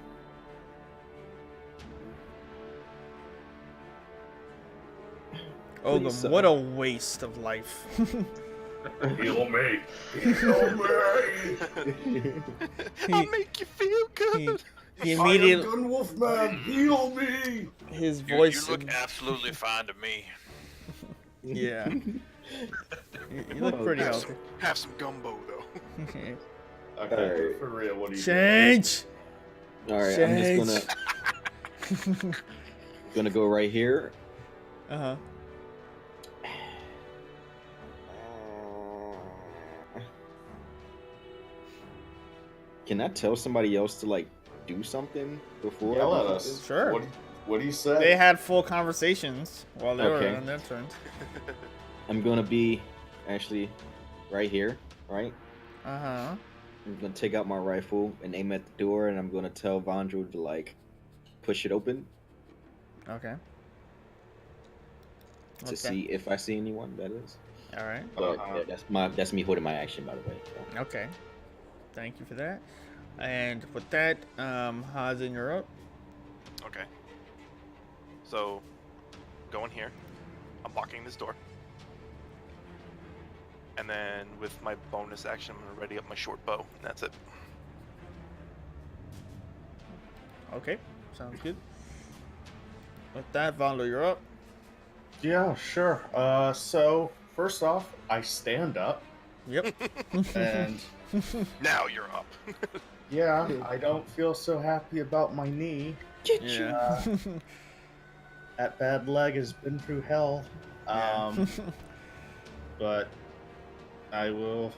Ogum, Please, what a waste of life. Heal me! Heal me! I'll make you feel good. He I am immediately, Gunwolfman! Heal me! his You voice. look absolutely fine to me. Yeah. You look pretty healthy. Have some gumbo though. Okay, Alright. for real, what do you Change. Alright, I'm just gonna go right here. Uh-huh. Can I tell somebody else to like do something before? Yell I at do us. something? Sure. What do you say? They had full conversations while they Okay. were on their turns. I'm gonna be actually right here, right? Uh-huh. I'm gonna take out my rifle and aim at the door, and I'm gonna tell Vondru to like push it open Okay. to see if I see anyone. That is. All right. But yeah, that's me holding my action, by the way. So. Okay. Thank you for that. And with that, Hazen, you're up. Okay. So, going here. I'm blocking this door. And then with my bonus action, I'm gonna ready up my short bow, and that's it. Okay. Sounds good. With that, Vondru, you're up. Yeah, sure. So first off, I stand up, Yep. and Now you're up. yeah, I don't feel so happy about my knee. Yeah. That bad leg has been through hell. Yeah. But I will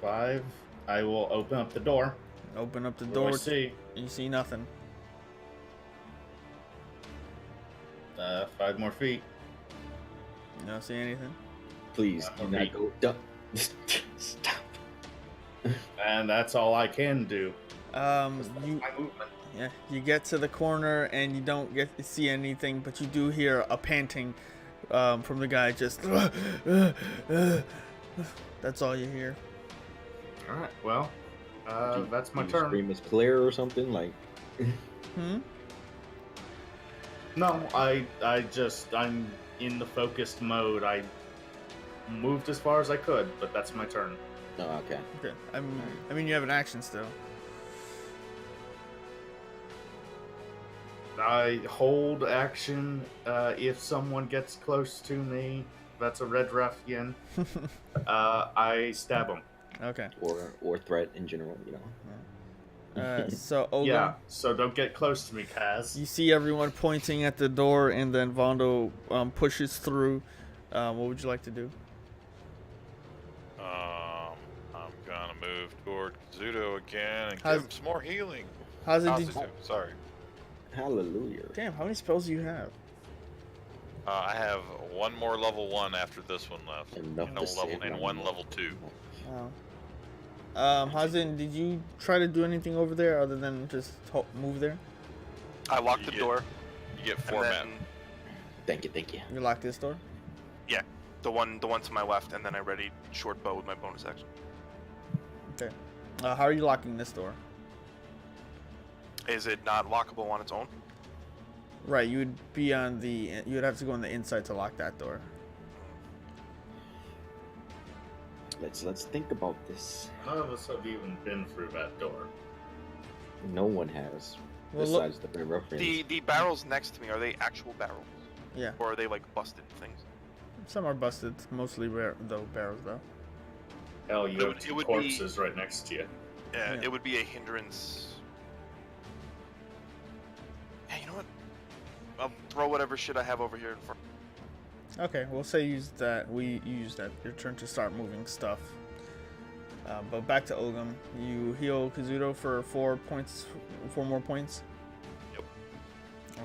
5. I will open up the door. Open up the What do I door. see? You see nothing. 5 more feet. You don't see anything. Please do not Okay. go. Don't. Stop. And that's all I can do. You My movement. Yeah, you get to the corner and you don't get to see anything, but you do hear a panting from the guy. Just that's all you hear. All right. Well, that's my Do you turn. Scream is clear or something like. No, I'm in the focused mode. I moved as far as I could, but that's my turn. Oh, okay. Okay. I mean, you have an action still. I hold action if someone gets close to me. That's a red ruffian. I stab him. Okay. Or threat in general, you know. So Ogum, Yeah, so don't get close to me, Kaz. you see everyone pointing at the door, and then Vondo pushes through. What would you like to do? I'm gonna move toward Kazuto again and How's- give him some more healing. How's it? Did Kazuto, sorry. Hallelujah. Damn, how many spells do you have? I have one more level 1 after this one left. Enough And, to save and my one life. level 2. Wow. Hazin, did you try to do anything over there other than just move there? I locked the You door. You get And 4 men. then, Thank you. You locked this door? yeah, the one to my left, and then I readied short bow with my bonus action. Okay. How are you locking this door? Is it not lockable on its own? Right, you would be on the. You would have to go on the inside to lock that door. Let's think about this. None of us have even been through that door. No one has, Well, look- besides the Red Ruffians. The barrels next to me, are they actual barrels? Yeah. Or are they like busted things? Some are busted, mostly rare though barrels though. Hell, you It have would- 2 it would be- corpses right next to you. Yeah, Yeah. it would be a hindrance. Hey, you know what? I'll throw whatever shit I have over here in front. Okay, we'll say use that. We use that. Your turn to start moving stuff. But back to Ogum. You heal Kazuto for 4 points. 4 more points. Yep.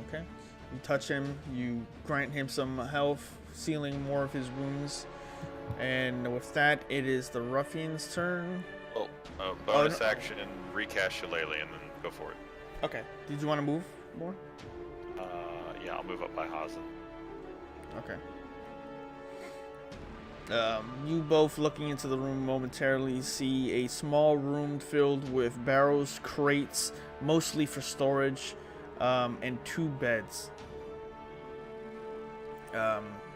Okay. You touch him. You grant him some health, sealing more of his wounds. And with that, it is the ruffian's turn. Oh, bonus no. action and recast Shillelagh and then go for it. Okay. Did you want to move more? Yeah, I'll move up by Hazen. Okay. You both, looking into the room momentarily, see a small room filled with barrels, crates, mostly for storage, and 2 beds.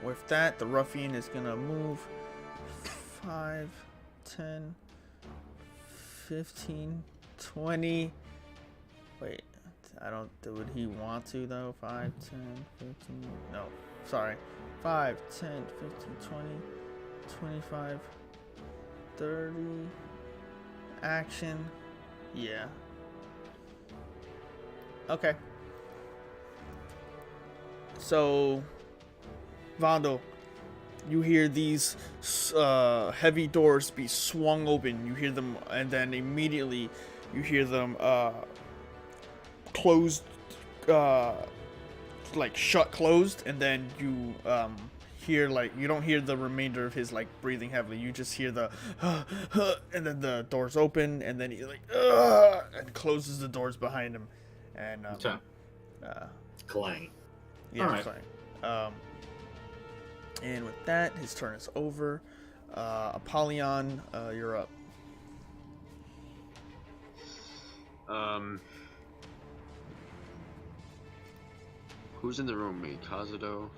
With that, the ruffian is gonna move 5, 10, 15, 20. Wait, I don't. Would he want to though? 5, 10, 15. No, sorry. 5, 10, 15, 20, 25, 30. Action. Yeah. Okay. So, Vondo, you hear these heavy doors be swung open. You hear them, and then immediately you hear them closed, like shut closed, and then you hear, like, you don't hear the remainder of his, like, breathing heavily. You just hear the and then the doors open, and then he, like, and closes the doors behind him, and Okay. Clang. yeah, Alright. sorry. And with that, his turn is over. Apollyon, you're up. Who's in the room? Me, Kazuto.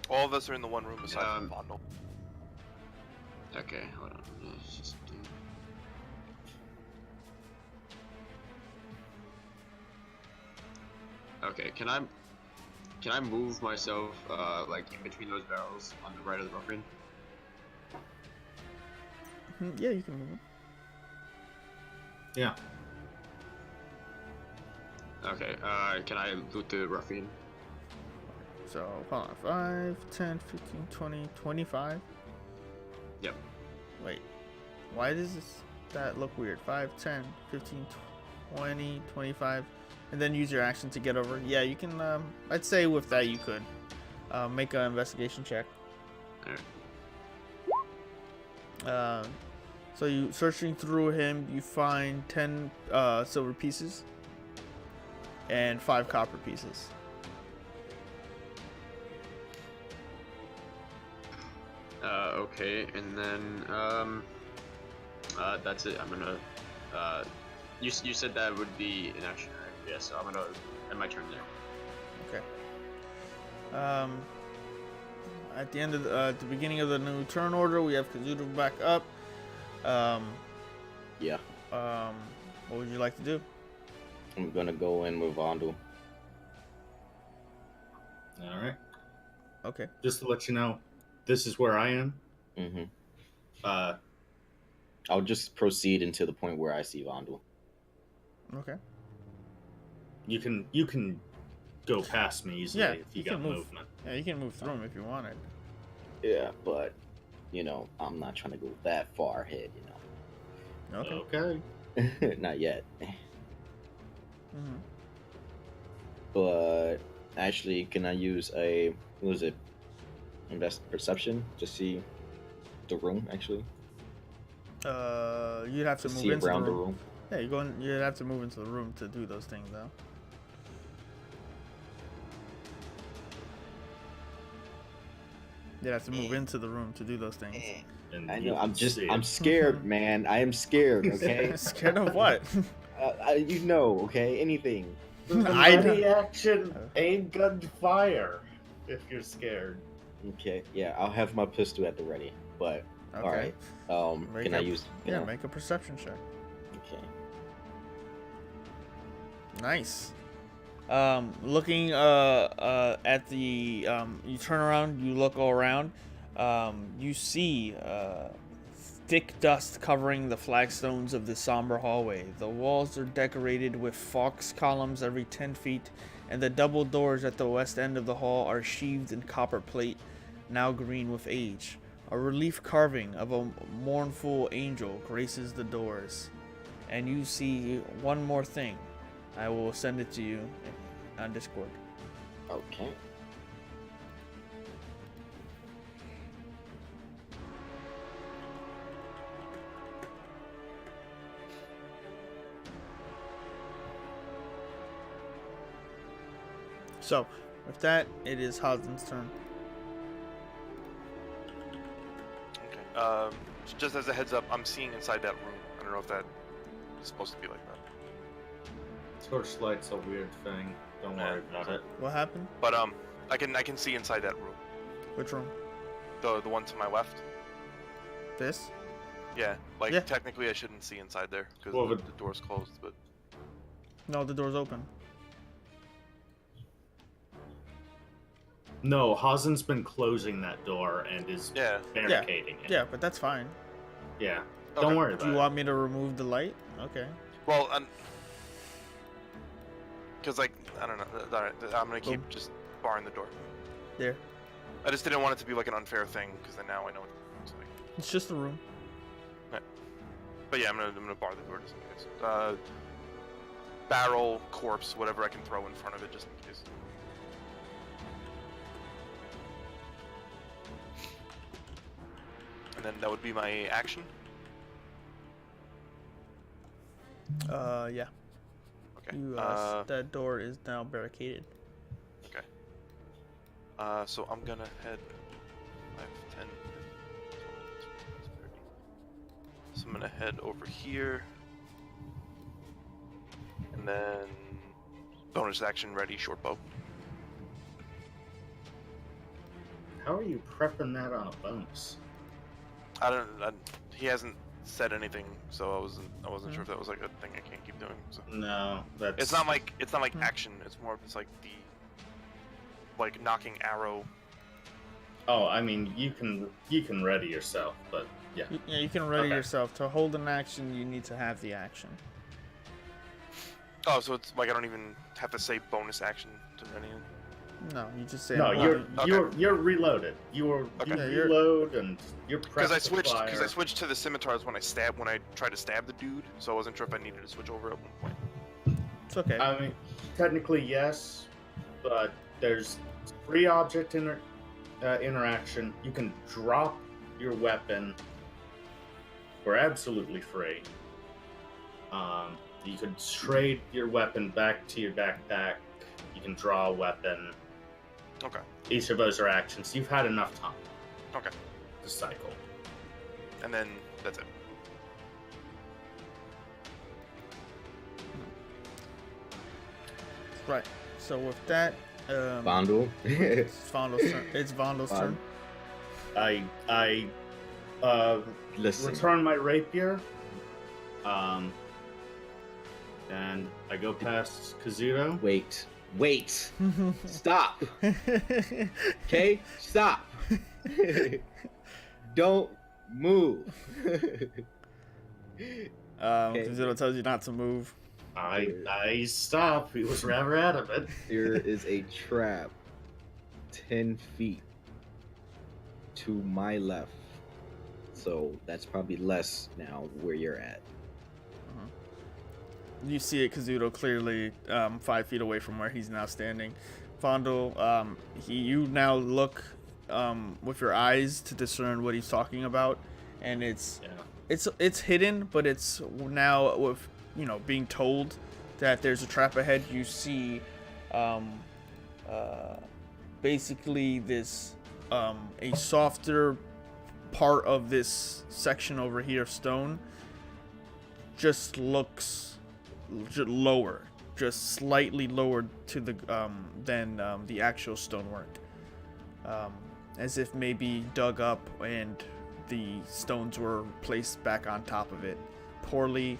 All of us are in the one room aside from Um, Vondel. Okay, hold on. Let's just do. Okay, can I move myself like in between those barrels on the right of the ruffian? Yeah, you can move him. Yeah. Okay, can I loot the ruffian? So, hold on. 5, 10, 15, 20, 25. Yep. Wait. Why does that look weird? 5, 10, 15, 20, 25. And then use your action to get over. Yeah, you can, I'd say with that you could. Make an investigation check. Alright. So you searching through him, you find 10 silver pieces and 5 copper pieces. Okay, and then that's it. I'm gonna you said that would be an action, right? Yeah, so I'm gonna end my turn there. Okay. At the end of the beginning of the new turn order, we have Kazuto back up. Yeah. What would you like to do? I'm gonna go in with Vandu. All right. Okay. Just to let you know, this is where I am. Mm-hmm. I'll just proceed until the point where I see Vandu. Okay. You can go past me easily if you got movement. Yeah, you can move through him if you wanted. Yeah, but I'm not trying to go that far ahead. Okay. Okay. Not yet. Mm-hmm. But actually, can I use invest perception to see the room? Actually, You'd have to move see into around the room. Yeah, you'd have to move into the room to do those things, though. You'd have to move into the room to do those things. And I you know. can I'm see scared, man. I am scared. Okay. Scared of what? Okay. Anything. it. I- Ready action, aim gun fire. If you're scared. Okay. Yeah, I'll have my pistol at the ready. But Okay. all right. Can I use? Make a perception check. Okay. Nice. Looking at the you turn around, you look all around. You see thick dust covering the flagstones of the somber hallway. The walls are decorated with fox columns every 10 feet, and the double doors at the west end of the hall are sheathed in copper plate, now green with age. A relief carving of a mournful angel graces the doors. And you see one more thing. I will send it to you on Discord. Okay. So, with that, it is Hazen's turn. Okay. Just as a heads up, I'm seeing inside that room. I don't know if that is supposed to be like that. Torchlight's a weird thing. Don't worry about it. What happened? But I can see inside that room. Which room? The one to my left. This? Yeah. Yeah. Technically I shouldn't see inside there because Well, the door's closed. But No, the door's open. No, Hazen's been closing that door and is yeah. barricading it. Yeah, but that's fine. Yeah. Okay. Don't worry Do about you it. want me to remove the light? Okay. Well, because I don't know. Alright, I'm gonna keep just barring the door. There. I just didn't want it to be like an unfair thing because then now I know what it's like. It's just a room. But yeah, I'm gonna bar the door just in case. Barrel, corpse, whatever I can throw in front of it just in case. And then that would be my action. Yeah. Okay. You, that door is now barricaded. Okay. So I'm gonna head 5, 10, 15, 20, 30. So I'm gonna head over here. And then bonus action ready, short bow. How are you prepping that on a bonus? He hasn't said anything, so I wasn't sure if that was like a thing I can't keep doing. So. No, that's. It's not like action. It's more of just like the like knocking arrow. Oh, I mean, you can ready yourself, but yeah. Yeah, you can ready Okay. yourself. To hold an action, you need to have the action. Oh, so it's like I don't even have to say bonus action to any. No, you just say. No, Okay. you're reloaded. You Okay. reload and you're Because I pressed switched to the scimitars when I tried to stab the dude, so I wasn't sure if I needed to switch over at one point. It's okay. I mean, technically yes, but there's free object interaction. You can drop your weapon for absolutely free. You could trade your weapon back to your backpack. You can draw a weapon. Okay. Each of those are actions. You've had enough time Okay. to cycle. And then that's it. Right. So with that, Fondle. it's Vondel's turn. It's Vondel's turn. I Listen. return my rapier. And I go past Kazuto. Wait. Stop. Okay? Stop. Don't move. Kazuto tells you not to move. I stop. He was rather adamant. There is a trap 10 feet to my left. So that's probably less now where you're at. You see it, Kazuto, clearly 5 feet away from where he's now standing. Fondle, you now look with your eyes to discern what he's talking about, and it's hidden, but it's now with being told that there's a trap ahead. You see basically this a softer part of this section over here of stone just looks lower, just slightly lower to the than the actual stonework, as if maybe dug up and the stones were placed back on top of it, poorly,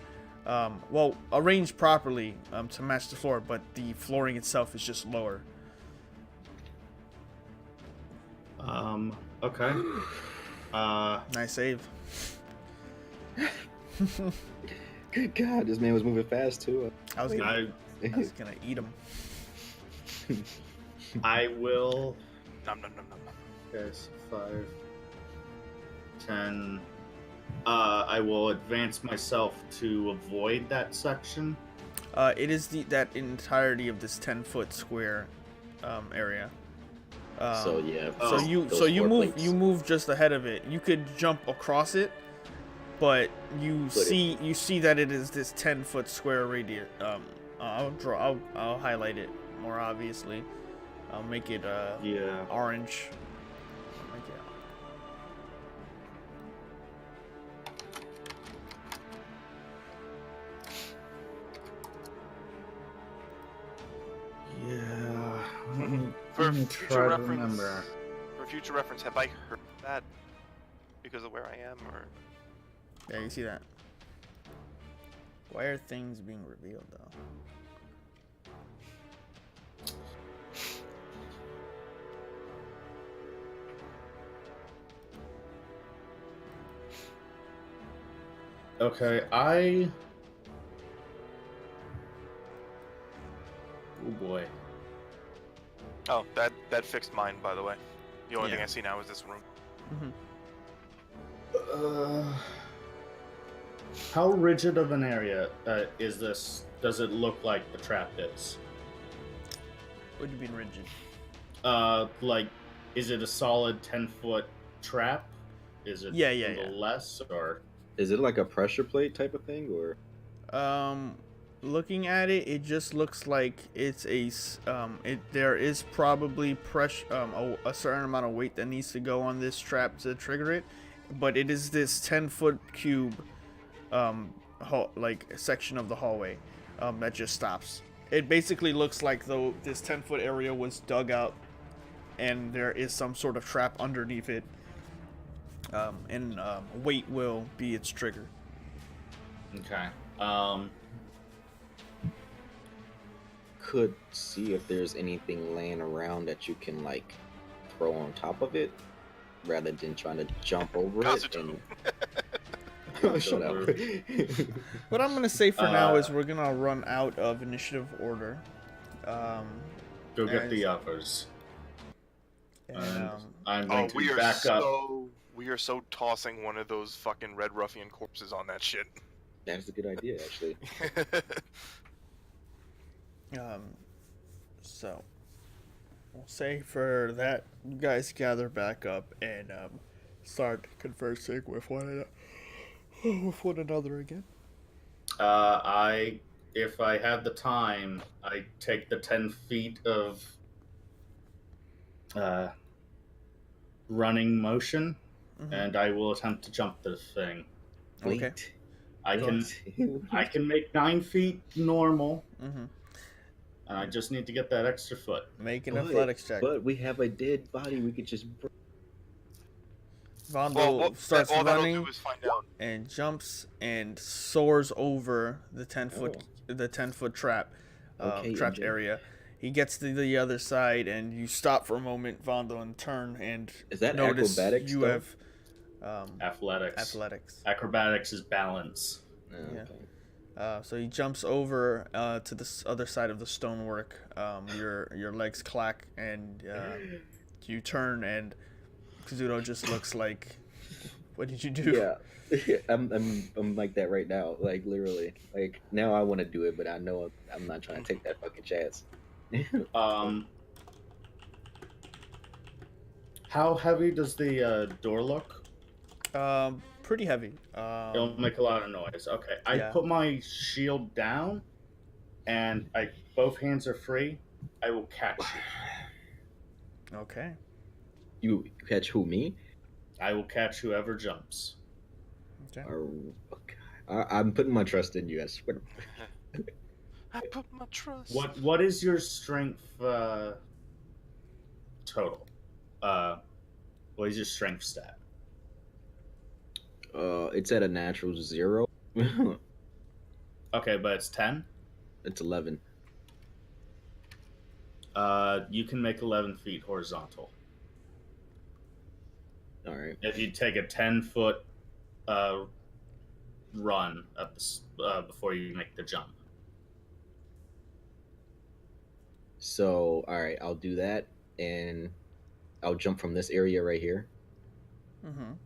arranged properly to match the floor, but the flooring itself is just lower. Okay. Nice save. Good God, this man was moving fast too. I was gonna eat him. I will. Nom nom nom nom nom. Yes, 5, 10. I will advance myself to avoid that section. It is that entirety of this 10-foot square area. So yeah. So you move just ahead of it. You could jump across it, but you see that it is this 10-foot square radius. I'll highlight it more obviously. I'll make it orange. I'll make it For future reference, have I heard that because of where I am, or? Yeah, you see that. Why are things being revealed though? Okay, oh boy. Oh, that fixed mine, by the way. The only thing I see now is this room. Mm-hmm. How rigid of an area is this? Does it look like the trap is? What do you mean rigid? Like, is it a solid 10-foot trap? Is it a little less, or is it like a pressure plate type of thing, or? Looking at it, it just looks like it's there is probably pressure, a certain amount of weight that needs to go on this trap to trigger it, but it is this 10-foot cube, section of the hallway, that just stops. It basically looks like though this 10-foot area was dug out, and there is some sort of trap underneath it, and weight will be its trigger. Okay. Could see if there's anything laying around that you can like throw on top of it, rather than trying to jump over it. Kazuto. And shut up. What I'm gonna say for now is Uh, we're gonna run out of initiative order. Go get and- the others. and, And I'm going We to are back up. we are so tossing one of those fucking Red Ruffian corpses on that shit. That's a good idea, actually. So we'll say for that, you guys gather back up and start conversing with one another again. If I had the time, I take the 10 feet of running motion, and I will attempt to jump the thing. Okay. Wait. I can make 9 feet normal, and I just need to get that extra foot. Make an athletics check. But we have a dead body. We could just. Vondo starts all that'll running do is find out. and jumps and soars over the 10-foot trap trapped MJ. area. He gets to the other side, and you stop for a moment, Vondo, and turn and Is that notice acrobatics, you though? have Athletics. Acrobatics is balance. Oh, Yeah. okay. So he jumps over to the other side of the stonework. Your legs clack, and you turn, and Kazuto just looks like, "What did you do?" Yeah, I'm like that right now. Like literally, like now I want to do it, but I know I'm not trying to take that fucking chance. How heavy does the door look? Pretty heavy. It'll make a lot of noise. Okay, I Yeah. put my shield down, and both hands are free. I will catch you. Okay. You catch who, me? I will catch whoever jumps. Okay. Or, okay. I'm putting my trust in you. I swear. I put my trust. What is your strength total? What is your strength stat? It's at a natural 0. Okay, but it's 10. It's 11. You can make 11 feet horizontal. All right. If you take a 10-foot run up before you make the jump. So, all right, I'll do that, and I'll jump from this area right here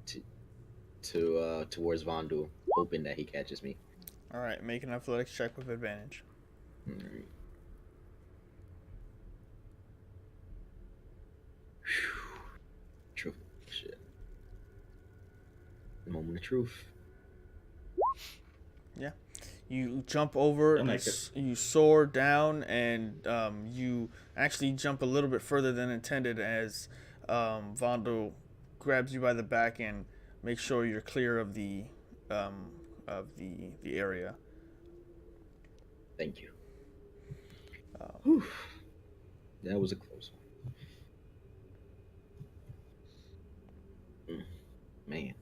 to towards Vondu, hoping that he catches me. All right. Make an athletics check with advantage. All right. Truth. Shit. The moment of truth. Yeah. You jump over You'll and make it. you soar down, and you actually jump a little bit further than intended as Vondo grabs you by the back and makes sure you're clear of the area. Thank you. Whew. That was a close one. Man.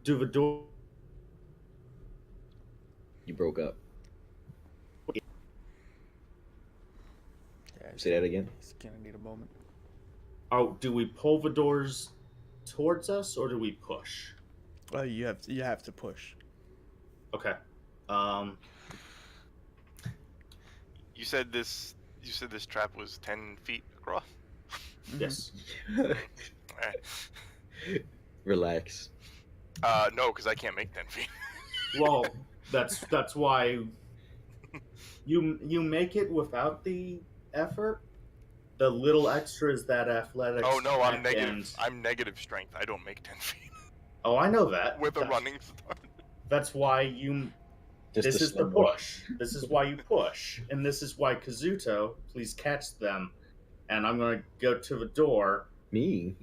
Do the door. You broke up. Yeah, Say that again. He's gonna need a moment. Oh, do we pull the doors towards us or do we push? You have to push. Okay. You said this trap was 10 feet across. Yes. Alright. Relax. No, because I can't make 10 feet. Well, that's why you make it without the effort. The little extra is that athletics. Oh no, I'm back negative. end. I'm negative strength. I don't make 10 feet Oh, I know that. with a That's- running start. That's why you. Just This a is the slow motion. push. This is why you push, and this is why Kazuto, please catch them. And I'm gonna go to the door, Me?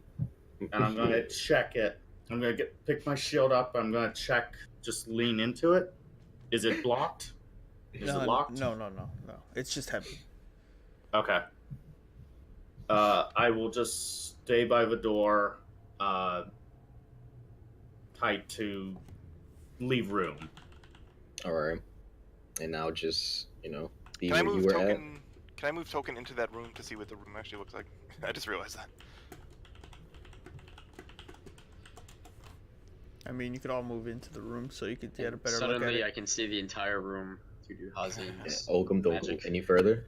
and I'm gonna check it. I'm gonna pick my shield up. I'm gonna check. Just lean into it. Is it blocked? Is it locked? No. It's just heavy. Okay. I will just stay by the door, height to leave room. All right. And now just, be Can I where you move were token? Can I move token into that room to see what the room actually looks like? I just realized that. I mean, you could all move into the room so you could get a better look at Suddenly, it. I can see the entire room due to at. Hazin's Ogum, don't go magic. any further.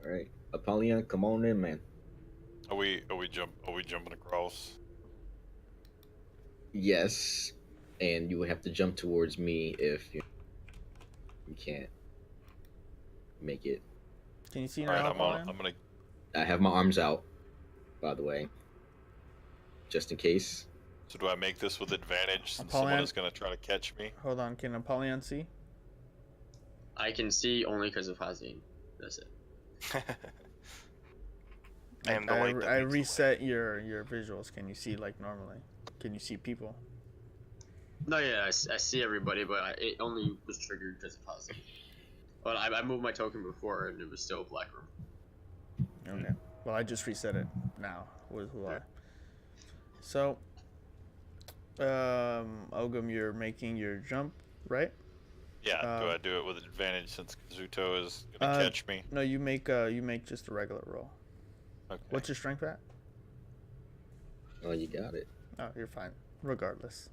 All right. Apollyon, come on in, man. Are we jumping across? Yes. And you would have to jump towards me if you can't make it. Can you see All right, now, I'm on. Apollyon? I'm gonna. I have my arms out, by the way, just in case. So do I make this with advantage since Apollyon? someone is gonna try to catch me? Hold on, can Apollyon see? I can see only because of Hazin. That's it. I am the light that I leads the way. reset your visuals. Can you see like normally? Can you see people? No, yeah, I see everybody, but it only was triggered because of Hazin. But I moved my token before, and it was still a black room. Okay. Well, I just reset it now with why. So, Ogum, you're making your jump, right? Yeah. Do I do it with advantage since Kazuto is gonna catch me? No, you make just a regular roll. Okay. What's your strength at? Oh, you got it. Oh, you're fine, regardless.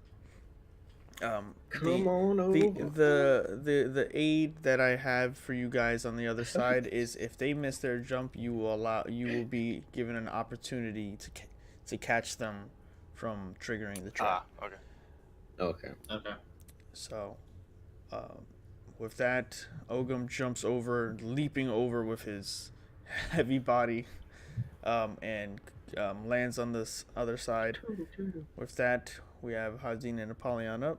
Come on over. The aid that I have for you guys on the other side is if they miss their jump, you will be given an opportunity to catch them from triggering the trap. Okay. Okay. Okay. So, with that, Ogum jumps over, leaping over with his heavy body, and lands on this other side. With that, we have Hazin and Apollyon up.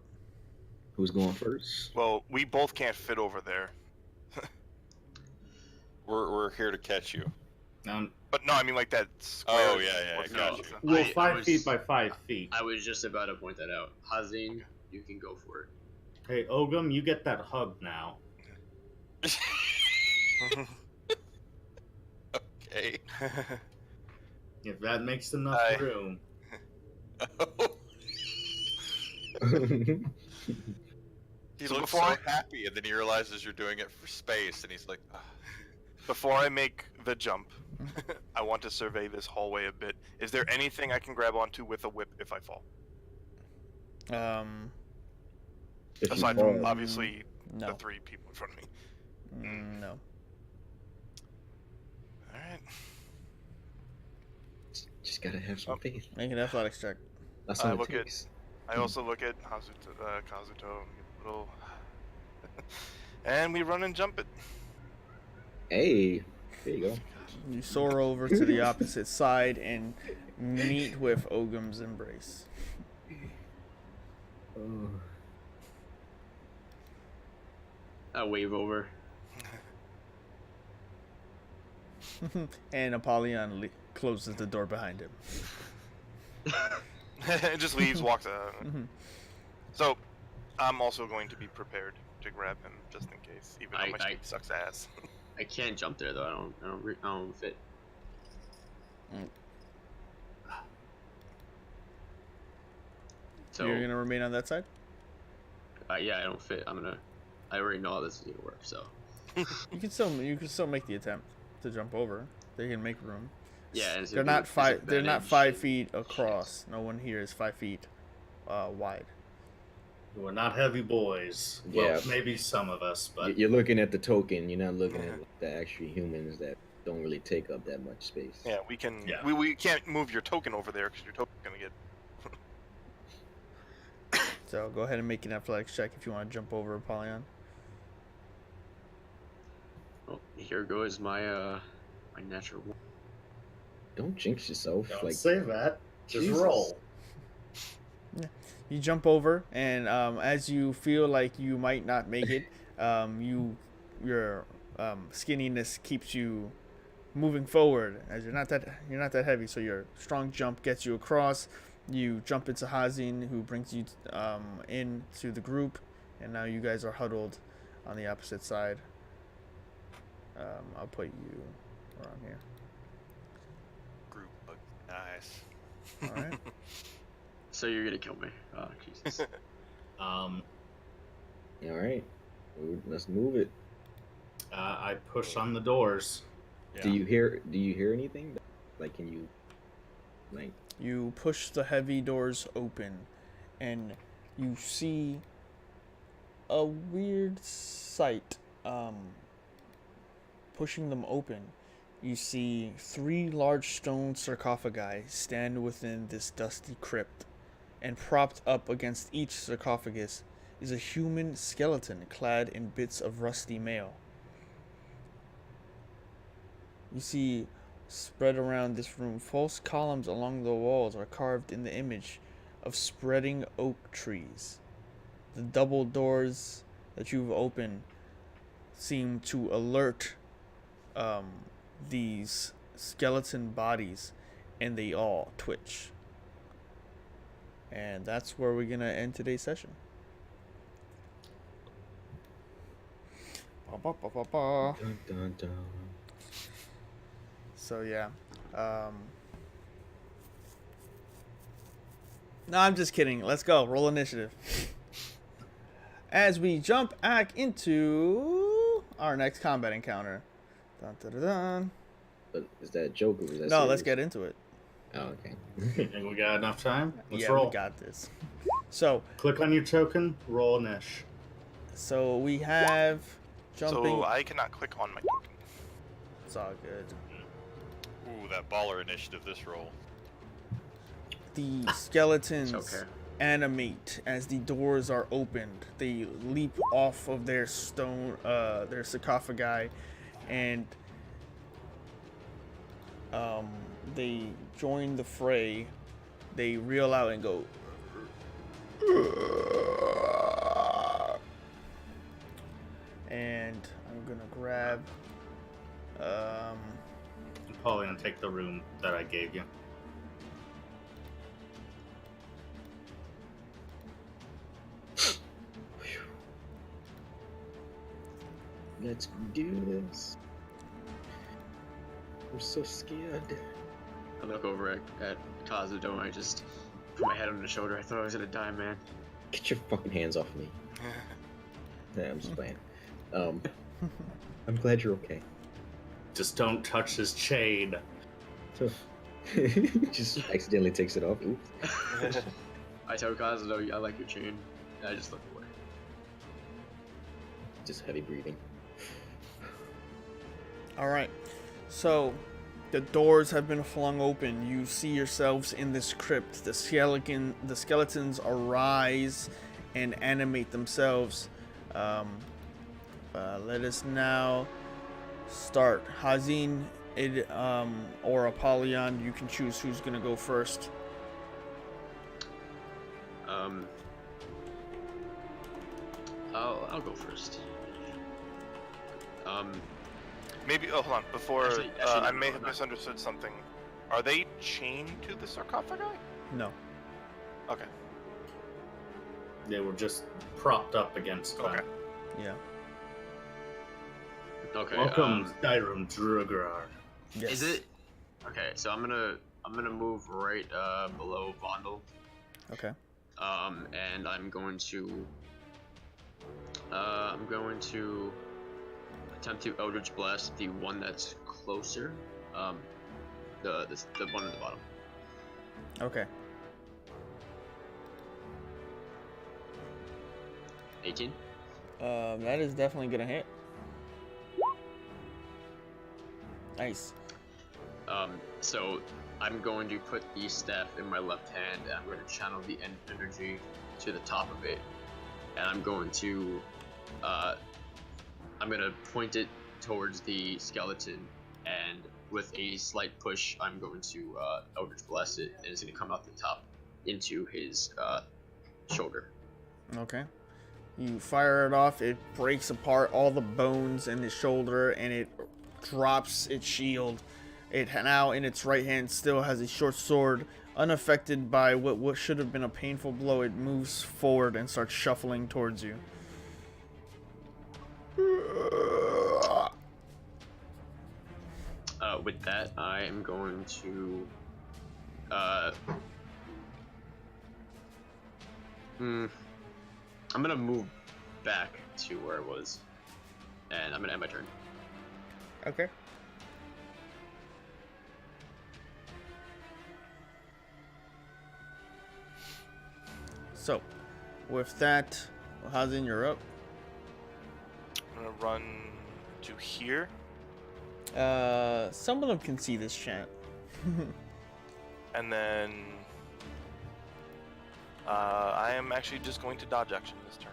Who's going first? Well, we both can't fit over there. We're here to catch you. But no, I mean like that square. Oh, yeah, What's gotcha. that? Well, I 5 was- feet by 5 feet. I was just about to point that out. Hazin, you can go for it. Hey, Ogum, you get that hug now. Okay. If that makes enough room. He So looks before so happy, and then he realizes you're doing it for space, and he's like, "Ah." Before I make the jump, I want to survey this hallway a bit. Is there anything I can grab onto with a whip if I fall? If you Aside fall, from obviously No. the 3 people in front of me. No. All right. just gotta have some faith. Make an athletics check. That's I all it look at- takes. I also look at Kazuto, little, and we run and jump it. Hey, there you go. You soar over to the opposite side and meet with Ogum's embrace. I wave over. And Apollyon closes the door behind him. It just leaves, walks out. Mhm. So, I'm also going to be prepared to grab him just in case, even though my I- speed sucks ass. I can't jump there though. I don't fit. So You're gonna remain on that side? yeah, I don't fit. I already know how this is gonna work. So You can still make the attempt to jump over. They can make room. yeah, and it's They're gonna not be five. They're not disadvantage. 5 feet across. No one here is 5 feet wide. We're not heavy boys. Yeah. Well, maybe some of us, but You're looking at the token. You're not looking at the actual humans that don't really take up that much space. Yeah, we can. Yeah. We can't move your token over there because your token's gonna get. So go ahead and make an athletics check if you want to jump over Apollyon. Oh, here goes my my natural one. Don't jinx yourself. don't like say that. Just Jesus. roll. You jump over, and as you feel like you might not make it, your skinniness keeps you moving forward. As you're not that heavy, so your strong jump gets you across. You jump into Hazin, who brings you into the group, and now you guys are huddled on the opposite side. I'll put you around here. Group looks nice. All right. So you're gonna kill me. Oh, Jesus. Um, All right, let's move it. I push on the doors. Yeah. Do you hear anything? Like, can you, like, You push the heavy doors open, and you see a weird sight. Pushing them open, you see 3 large stone sarcophagi stand within this dusty crypt, and propped up against each sarcophagus is a human skeleton clad in bits of rusty mail. You see, spread around this room, false columns along the walls are carved in the image of spreading oak trees. The double doors that you've opened seem to alert these skeleton bodies, and they all twitch. And that's where we're gonna end today's session. Ba, ba, ba, ba, ba. dun, dun, dun. So yeah. No, I'm just kidding. Let's go. Roll initiative. As we jump back into our next combat encounter. Dun, dun, dun, dun. But is that a joke or is that No, let's serious? get into it. Oh, okay. Think we got enough time? Let's Yeah, roll. we got this. So Click on your token, roll an ish. we have jumping. So I cannot click on my token. It's all good. Ooh, that baller initiative this roll. The skeletons okay. animate as the doors are opened. They leap off of their their sarcophagi, and they join the fray. They reel out and go. And I'm gonna grab. I'm probably gonna take the room that I gave you. Let's do this. I'm so scared. I look over at Kazuto and I just put my head on his shoulder. I thought I was gonna die, man. Get your fucking hands off me. Yeah, I'm just playing. I'm glad you're okay. Just don't touch his chain. Just accidentally takes it off. Oops. I tell Kazuto, I like your chain. And I just look away. Just heavy breathing. All right. So the doors have been flung open. You see yourselves in this crypt. The skeletons arise and animate themselves. Let us now start. Hazin, or Apollyon, you can choose who's gonna go first. I'll go first. Maybe. Oh, hold on. Before Actually, I no, may no, have not- misunderstood something. Are they chained to the sarcophagi? No. Okay. They were just propped up against them. Okay. Yeah. Okay. Welcome, Skyrim Drugar. Yes. Is it? Okay, so I'm gonna move right below Vondel. Okay. And I'm going to attempt to Eldritch Blast the one that's closer. The one at the bottom. Okay. 18. That is definitely gonna hit. Nice. So I'm going to put the staff in my left hand, and I'm going to channel the energy to the top of it, and I'm going to point it towards the skeleton, and with a slight push, I'm going to Eldritch Blast it, and it's going to come out the top into his shoulder. Okay. You fire it off, it breaks apart all the bones in his shoulder, and it drops its shield. It now in its right hand still has a short sword, unaffected by what should have been a painful blow. It moves forward and starts shuffling towards you. With that, I am going to I'm gonna move back to where I was, and I'm gonna end my turn. Okay. So, with that, Hazin, you're up. I'm gonna run to here. Some of them can see this chant. And then I am actually just going to dodge action this turn.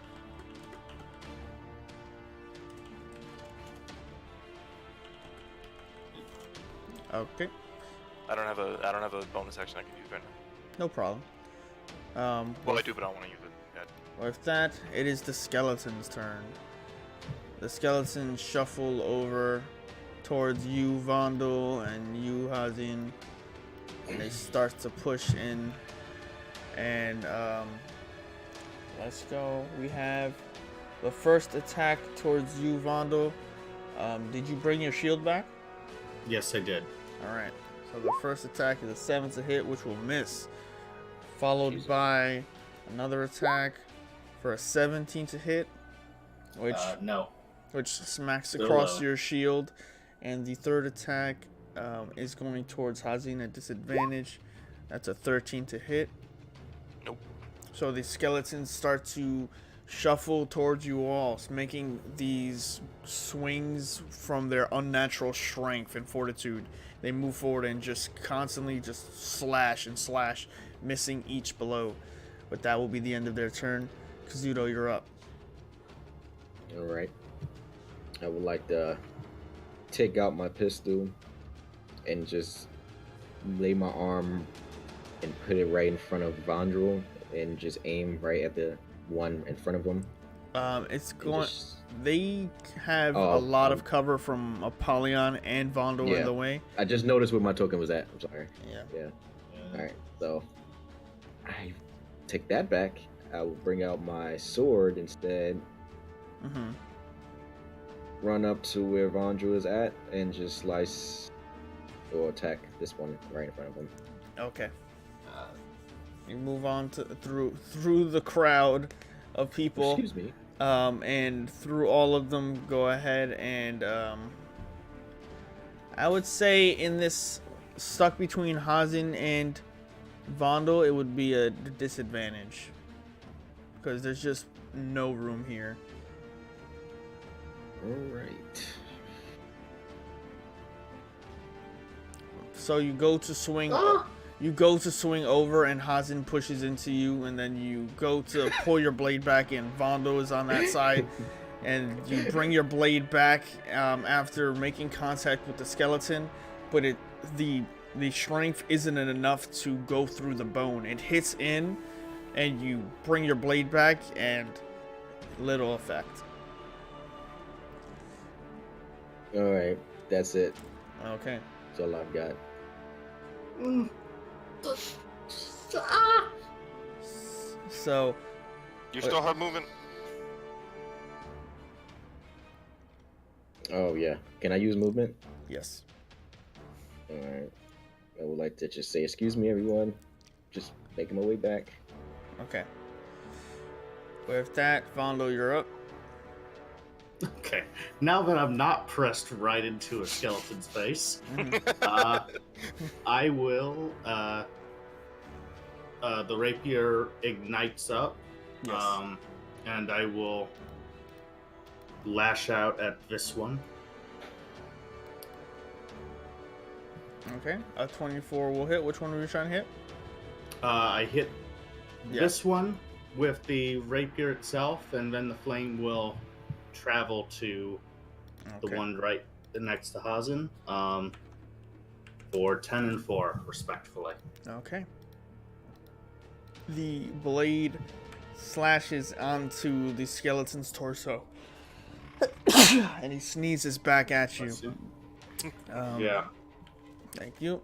Okay, I don't have a bonus action I can use right now. no problem. Well, I do, but I don't want to use it. Yeah. With that, it is the skeleton's turn. The skeletons shuffle over towards you, Vondel, and you, Hazin. And they start to push in. And let's go. We have the first attack towards you, Vondel. Did you bring your shield back? Yes, I did. Alright. So the first attack is a 7 to hit, which will miss. Followed by another attack for a 17 to hit, which No. smacks Still across low. your shield. And the third attack is going towards Hazin at disadvantage. That's a 13 to hit. Nope. So the skeletons start to shuffle towards you all, making these swings from their unnatural strength and fortitude. They move forward and just constantly just slash and slash, missing each blow. But that will be the end of their turn. Kazuto, you're up. All right. I would like to take out my pistol and just lay my arm and put it right in front of Vondrel and just aim right at the one in front of him. It's and going. just- They have a Oh, lot of cover from Apollyon and Vondel in Yeah. the way. I just noticed where my token was at. I'm sorry. Yeah. Yeah. All right. So I take that back. I will bring out my sword instead. Mm-hmm. Run up to where Vondrel is at and just slice or attack this one right in front of him. Okay. You move on to through the crowd of people. Excuse me. And through all of them, go ahead and I would say in this stuck between Hazin and Vondel, it would be a disadvantage because there's just no room here. All right. So you go to swing. You go to swing over, and Hazin pushes into you, and then you go to pull your blade back, and Vondel is on that side, and you bring your blade back after making contact with the skeleton, but the strength isn't enough to go through the bone. It hits in, and you bring your blade back, and little effect. All right. That's it. Okay. That's all I've got. So You still have movement. Oh yeah. Can I use movement? yes. All right. I would like to just say, excuse me, everyone. Just making my way back. Okay. With that, Vondel, you're up. Okay. Now that I'm not pressed right into a skeleton's face, I will. The rapier ignites up, Yes. and I will lash out at this one. Okay, a 24 will hit. Which one were you trying to hit? I hit Yeah. this one with the rapier itself, and then the flame will travel to Okay. the one right next to Hazin, for 10 and 4, respectfully. Okay. The blade slashes onto the skeleton's torso, and he sneezes back at you. Yeah. Thank you.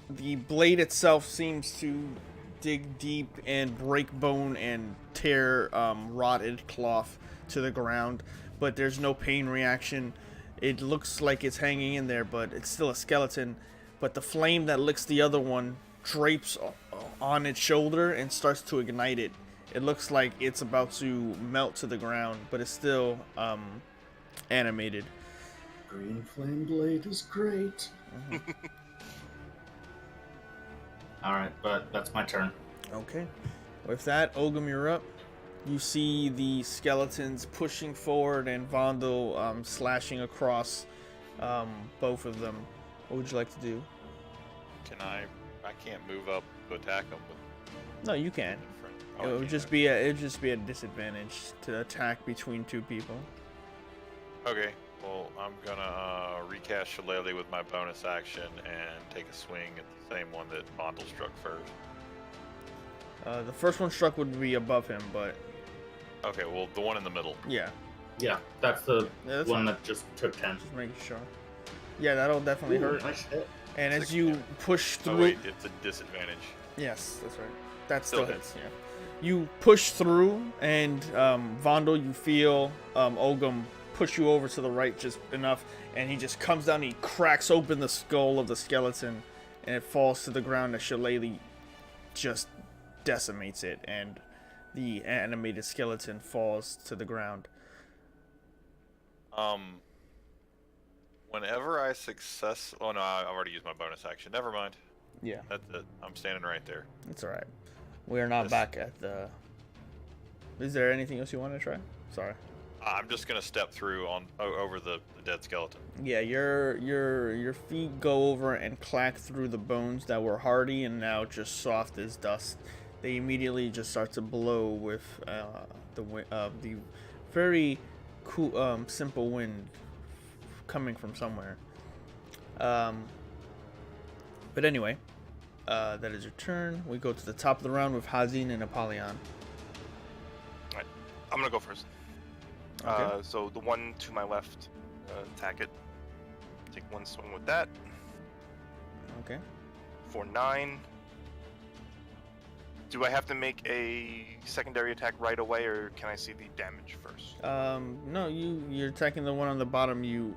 The blade itself seems to dig deep and break bone and tear rotted cloth to the ground, but there's no pain reaction. It looks like it's hanging in there, but it's still a skeleton. But the flame that licks the other one drapes on its shoulder and starts to ignite it. It looks like it's about to melt to the ground, but it's still animated. Green flame blade is great. All right, but that's my turn. Okay. With that, Ogum, you're up. You see the skeletons pushing forward and Vondel slashing across both of them. What would you like to do? Can I can't move up to attack them with No, you can. different. It would just be a disadvantage to attack between two people. Okay. Well, I'm gonna recast Shillelagh with my bonus action and take a swing at the same one that Bondle struck first. The first one struck would be above him, but Okay, well, the one in the middle. yeah, Yeah, that's the that's one fine. that just took 10. Just making sure. Yeah, that'll definitely Ooh, hurt. nice hit. And as 6, you yeah. push through, Oh wait, it's a disadvantage. yes, that's right. That Still still hits. Yeah. You push through, and Vondel, you feel Ogum push you over to the right just enough, and he just comes down. And he cracks open the skull of the skeleton, and it falls to the ground. As Shillelagh just decimates it, and the animated skeleton falls to the ground. Whenever I success, oh no, I've already used my bonus action. Never mind. Yeah, That's it. I'm standing right there. it's all right. We're not Yes. back at the. Is there anything else you want to try? Sorry. I'm just gonna step through over the dead skeleton. Yeah, your feet go over and clack through the bones that were hardy and now just soft as dust. They immediately just start to blow with the very cool, simple wind coming from somewhere. But anyway, that is your turn. We go to the top of the round with Hazin and Apollyon. Alright, I'm gonna go first. Okay. So the one to my left, attack it. Take one swing with that Okay. for 9. Do I have to make a secondary attack right away, or can I see the damage first? No, you're attacking the one on the bottom. You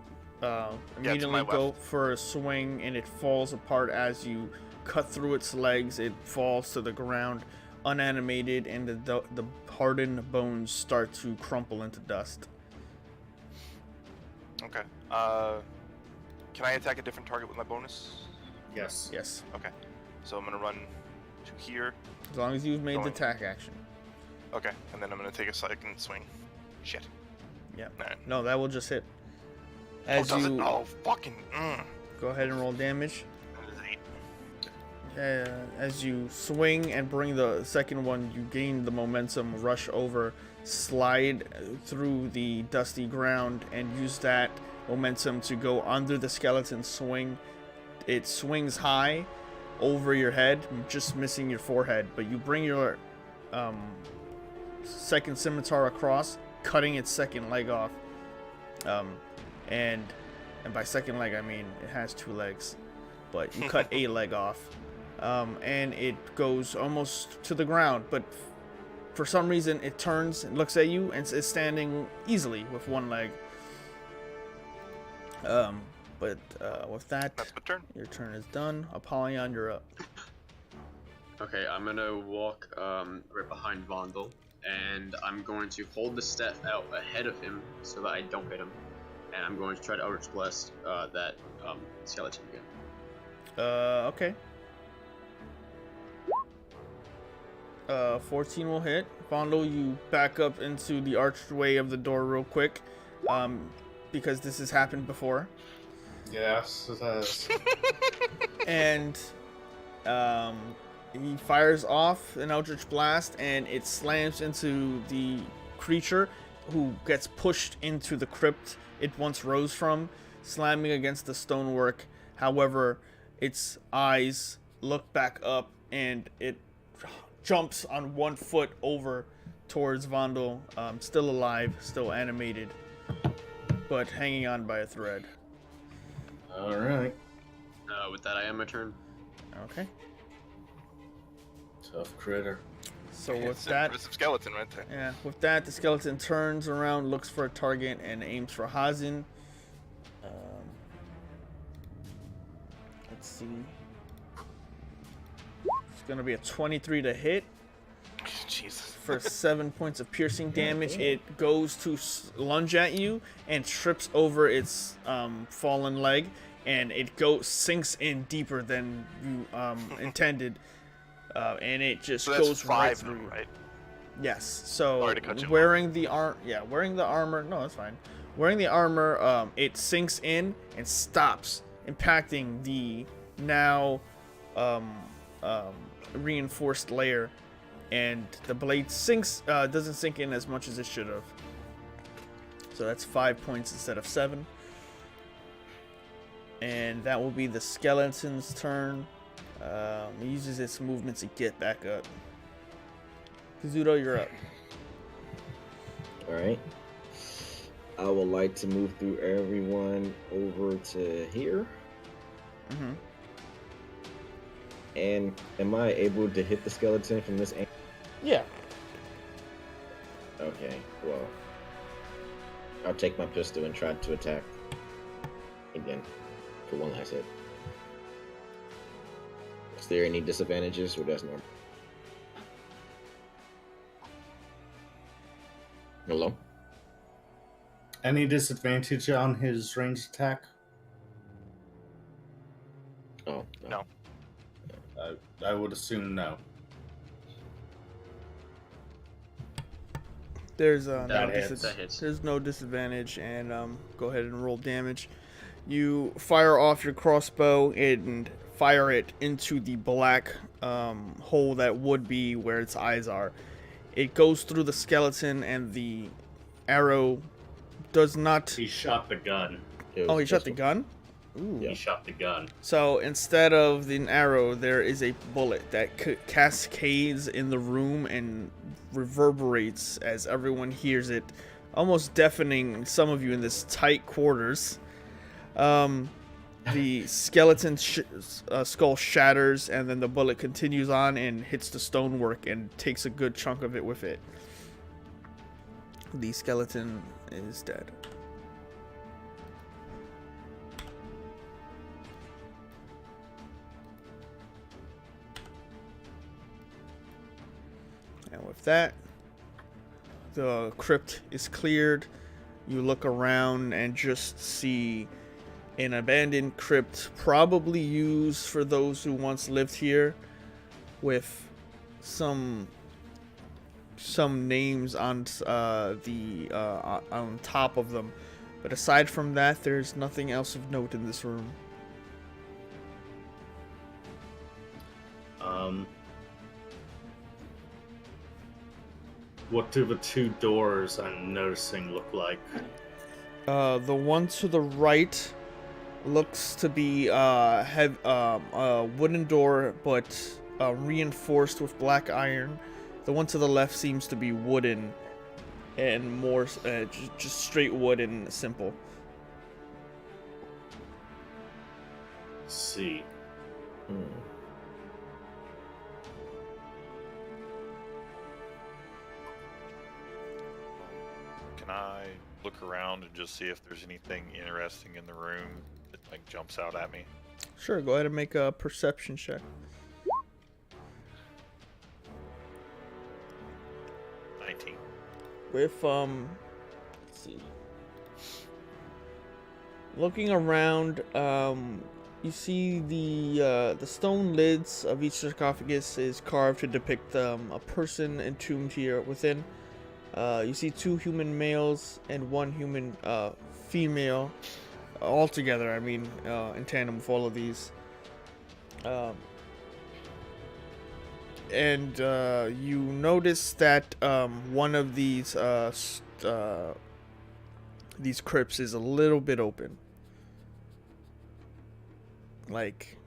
immediately my go left. for a swing, and it falls apart as you cut through its legs. It falls to the ground, unanimated, and the hardened bones start to crumple into dust. Okay. Can I attack a different target with my bonus? Yes. Yes, Okay. So I'm gonna run to here. as long as you've made the Going. attack action. Okay, and then I'm gonna take a second swing. Shit. Yeah. Alright. No, that will just hit. Oh, As does it? you Oh, fucking. go ahead and roll damage. That is 8. As you swing and bring the second one, you gain the momentum, rush over, slide through the dusty ground, and use that momentum to go under the skeleton swing. It swings high over your head, just missing your forehead, but you bring your second scimitar across, cutting its second leg off. And by second leg, I mean it has 2 legs, but you cut a leg off. And it goes almost to the ground, but for some reason it turns and looks at you and is standing easily with 1 leg. But with that, That's my turn. your turn is done. Apollyon, you're up. Okay, I'm gonna walk right behind Vondel, and I'm going to hold the staff out ahead of him so that I don't hit him, and I'm going to try to Eldritch Blast that skeleton again. Okay. 14 will hit. Vondel, you back up into the archway of the door real quick, because this has happened before. Yes, it has. And he fires off an Eldritch Blast, and it slams into the creature, who gets pushed into the crypt it once rose from, slamming against the stonework. However, its eyes look back up, and it jumps on 1 foot over towards Vondel, still alive, still animated, but hanging on by a thread. All right. With that, I end my turn. Okay. Tough critter. So with It's that, impressive skeleton right there. yeah, with that, the skeleton turns around, looks for a target, and aims for Hazin. Let's see. gonna be a 23 to hit Jesus. for 7 points of piercing damage. It goes to lunge at you and trips over its fallen leg, and it sinks in deeper than you intended, and it just So that's goes 5 right now, through you. right? Yes. So Sorry to cut you wearing the armor. No, that's fine. Wearing the armor, it sinks in and stops, impacting the now reinforced layer, and the blade doesn't sink in as much as it should have. So that's 5 points instead of 7. And that will be the skeleton's turn. It uses its movement to get back up. Kazuto, you're up. Alright. I would like to move through everyone over to here. Mm-hmm. And am I able to hit the skeleton from this angle? Yeah. Okay, well, I'll take my pistol and try to attack again for one last hit. Is there any disadvantages, or that's normal? Hello? Any disadvantage on his ranged attack? Oh, No. I would assume no. There's That hits. That hits. there's no disadvantage, and go ahead and roll damage. You fire off your crossbow and fire it into the black hole that would be where its eyes are. It goes through the skeleton, and the arrow does not. He shot the gun. Oh, he shot the gun? Ooh. He shot the gun. So instead of an arrow, there is a bullet that cascades in the room and reverberates as everyone hears it, almost deafening some of you in this tight quarters. The skeleton skull shatters, and then the bullet continues on and hits the stonework and takes a good chunk of it with it. The skeleton is dead. And with that, the crypt is cleared. You look around and just see an abandoned crypt, probably used for those who once lived here, with some names on on top of them. But aside from that, there's nothing else of note in this room. What do the two doors I'm noticing look like? The one to the right looks to be a wooden door, but reinforced with black iron. The one to the left seems to be wooden and more just straight wood and simple. Let's see. Can I look around and just see if there's anything interesting in the room that like jumps out at me? Sure, go ahead and make a perception check. 19. With let's see. Looking around, you see the stone lids of each sarcophagus is carved to depict a person entombed here within. You see 2 human males and 1 human female, all together. I mean, in tandem with all of these. And you notice that one of these crypts is a little bit open,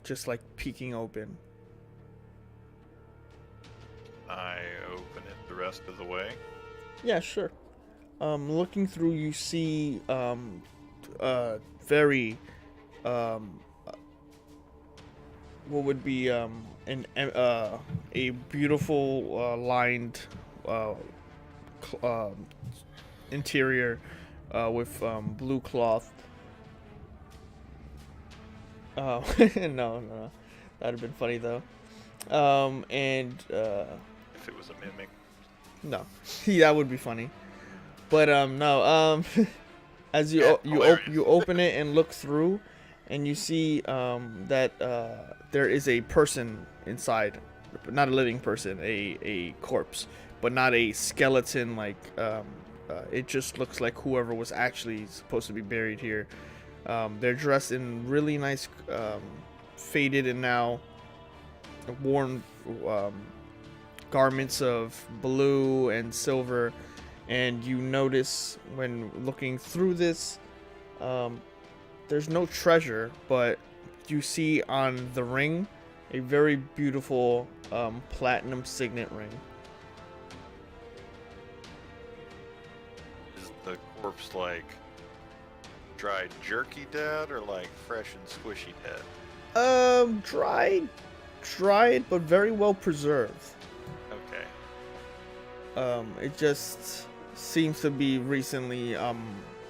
just like peeking open. I open it the rest of the way. Yeah, sure. Looking through, you see very what would be a beautiful lined interior with blue cloth. No, that'd have been funny though. And If it was a mimic. no, that would be funny. But no, as you Yeah, you open it and look through, and you see that there is a person inside, not a living person, a corpse, but not a skeleton. Like it just looks like whoever was actually supposed to be buried here. They're dressed in really nice, faded and now worn garments of blue and silver. And you notice when looking through this, there's no treasure, but you see on the ring a very beautiful platinum signet ring. Is the corpse like dried jerky dead or like fresh and squishy dead? Dried, but very well preserved. Okay. It just seems to be recently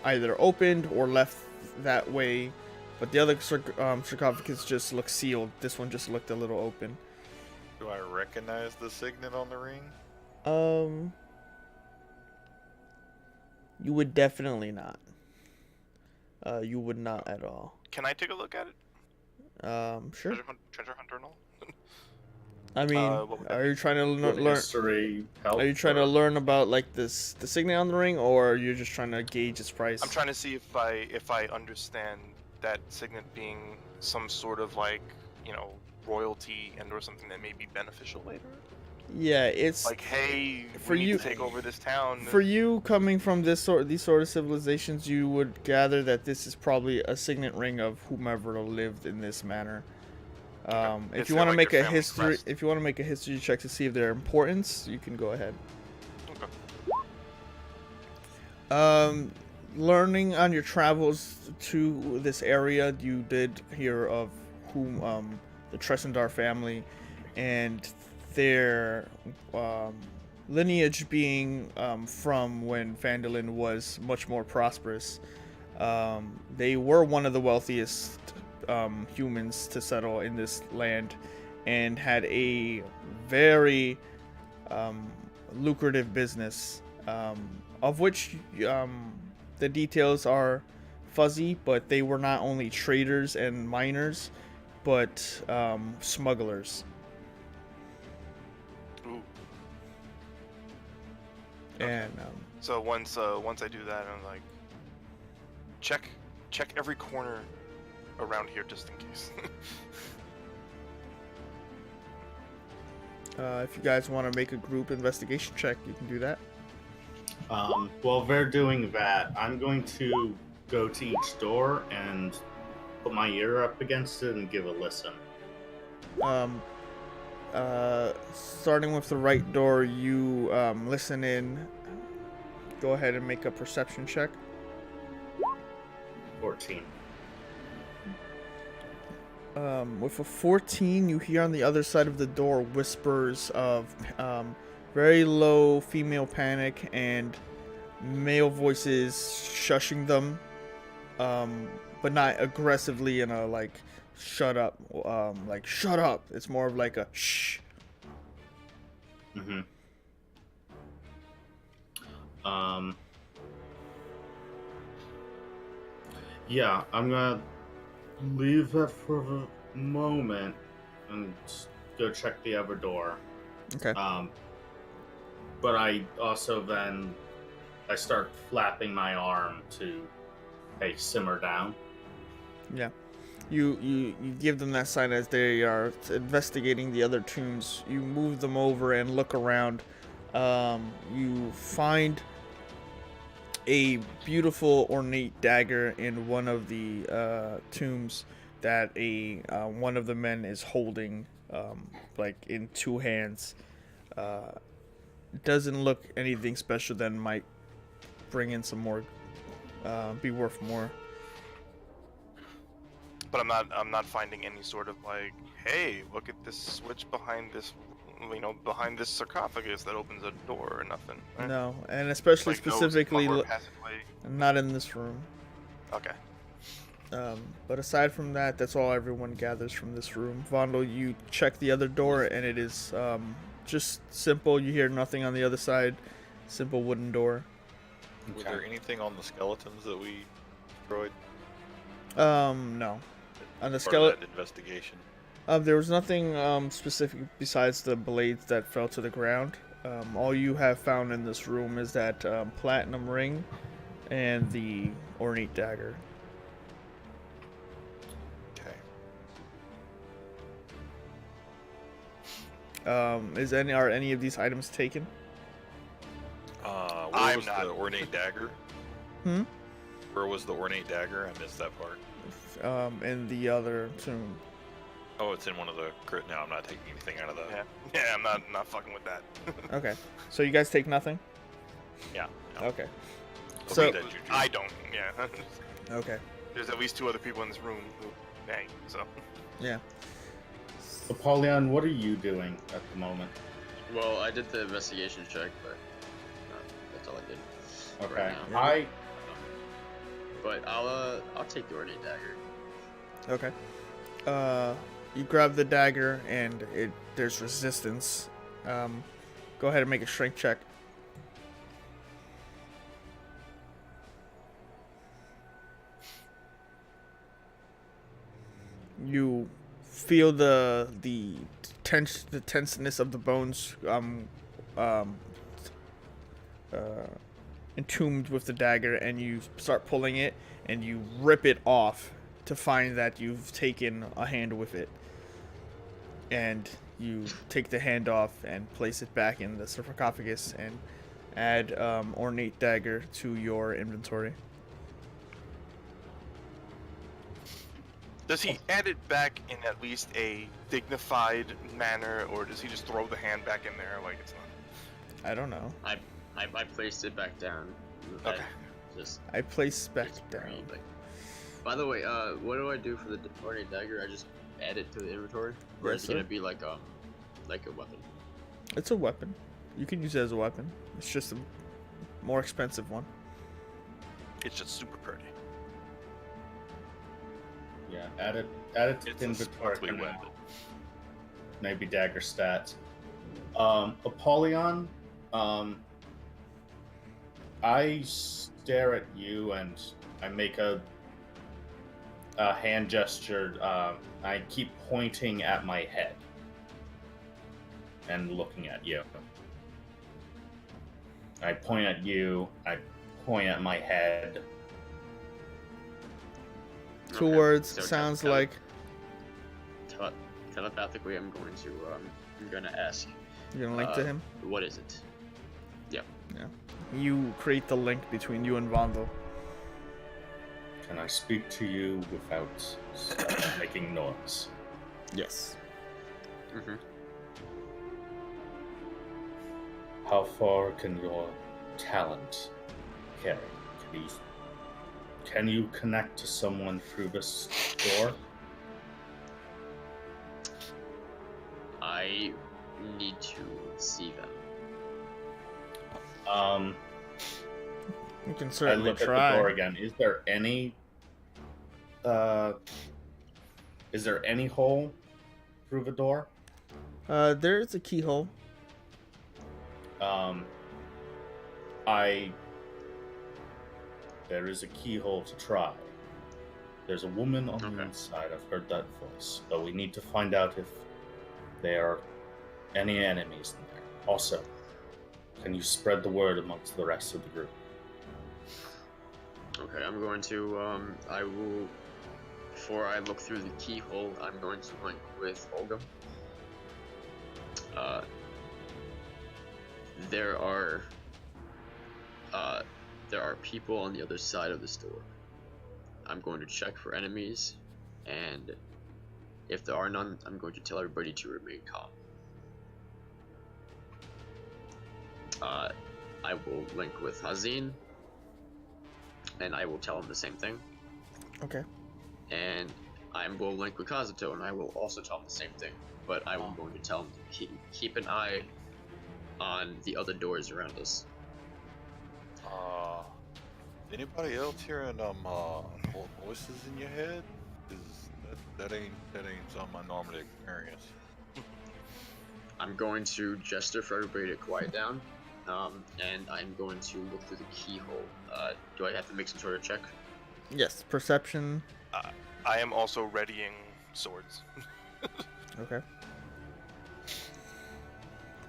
either opened or left that way, but the other sarcophagus just looked sealed. This one just looked a little open. Do I recognize the signet on the ring? You would definitely not. You would not at all. Can I take a look at it? Sure. Treasure hunter and all? I mean, what would that are you trying to learn? History help, Are you trying to or- learn about like the signet on the ring, or you're just trying to gauge its price? I'm trying to see if I understand that signet being some sort of like, you know, royalty and or something that may be beneficial later. Yeah, it's Like, hey, for we need you- to take over this town. for you coming from these sort of civilizations. You would gather that this is probably a signet ring of whomever lived in this manor. If It's you got, want to like, make your a family history, crest. if you want to make a history check to see if their importance, you can go ahead. Okay. Learning on your travels to this area, you did hear of whom the Tressendar family and their lineage being from when Phandalin was much more prosperous. They were one of the wealthiest humans to settle in this land and had a very lucrative business, of which the details are fuzzy, but they were not only traders and miners, but smugglers. Ooh. And So once I do that, I'm like, check every corner around here just in case. if you guys want to make a group investigation check, you can do that. While they're doing that, I'm going to go to each door and put my ear up against it and give a listen. Starting with the right door, you listen in. Go ahead and make a perception check. 14. With a 14, you hear on the other side of the door whispers of very low female panic and male voices shushing them, but not aggressively in a like shut up, like shut up. It's more of like a shh. Mm-hmm. Yeah, I'm gonna leave that for a moment and go check the other door. Okay. But I also then I start flapping my arm to, hey, simmer down. Yeah. You give them that sign as they are investigating the other tombs. You move them over and look around. You find a beautiful ornate dagger in one of the tombs that one of the men is holding, like in two hands. Doesn't look anything special that might bring in some more, be worth more. But I'm not finding any sort of like, hey, look at this switch behind this, behind this sarcophagus that opens a door or nothing. Right? No, and especially Like, no specifically somewhere passageway. not in this room. Okay. But aside from that, that's all everyone gathers from this room. Vondel, you check the other door, and it is just simple. You hear nothing on the other side. Simple wooden door. Was there anything on the skeletons that we destroyed? No. On the Part of skeleton, that investigation. there was nothing specific besides the blades that fell to the ground. All you have found in this room is that platinum ring and the ornate dagger. Okay. Are any of these items taken? Where I'm was not. the ornate dagger? Hmm? Where was the ornate dagger? I missed that part. In the other tomb. Oh, it's in one of the crit. No, I'm not taking anything out of that. Yeah, I'm not fucking with that. Okay. So you guys take nothing? Yeah. No. Okay. I'll So- take that juju. I don't. Yeah. Okay. There's at least 2 other people in this room who hang. So Yeah. Apollyon, what are you doing at the moment? Well, I did the investigation check, but that's all I did. Okay. Right now. But I'll take the ornate dagger. Okay. You grab the dagger and there's resistance. Go ahead and make a strength check. You feel the tenseness of the bones entombed with the dagger, and you start pulling it, and you rip it off to find that you've taken a hand with it. And you take the hand off and place it back in the sarcophagus and add ornate dagger to your inventory. does he add it back in at least a dignified manner, or does he just throw the hand back in there like it's not? I don't know. I placed it back down. Okay. Just I place back it's down. pretty, like- By the way, what do I do for the ornate dagger? I just add it to the inventory, or Yes, is it gonna sir. be like a weapon? It's a weapon. You can use it as a weapon. It's just a more expensive one. It's just super pretty. Yeah, add it to It's the a inventory. sparkly for now. weapon. Maybe dagger stats. Apollyon, I stare at you and I make a hand gesture. I keep pointing at my head and looking at you. I point at you. I point at my head. Two Okay, words. so Sounds tele- like telepathically. I'm gonna ask. you're gonna link to him. What is it? You create the link between you and Vondel. Can I speak to you without making noise? Yes. Mm-hmm. How far can your talent carry? Can you connect to someone through this door? I need to see them. You can I certainly look at the try. door again. Is there any hole through the door? There's a keyhole. There is a keyhole to try. There's a woman on the Okay. inside. I've heard that voice, but we need to find out if there are any enemies in there. Also, can you spread the word amongst the rest of the group? Okay, I'm going to. I will. Before I look through the keyhole, I'm going to link with Olga. There are people on the other side of this door. I'm going to check for enemies, and if there are none, I'm going to tell everybody to remain calm. I will link with Hazin, and I will tell him the same thing. Okay. And I will link with Kazuto, and I will also tell him the same thing. But I am going to tell him to keep an eye on the other doors around us. Anybody else hearing voices in your head? Is that ain't something I normally experience. I'm going to gesture for everybody to quiet down, and I'm going to look through the keyhole. Do I have to make some sort of check? Yes, perception. I am also readying swords. Okay.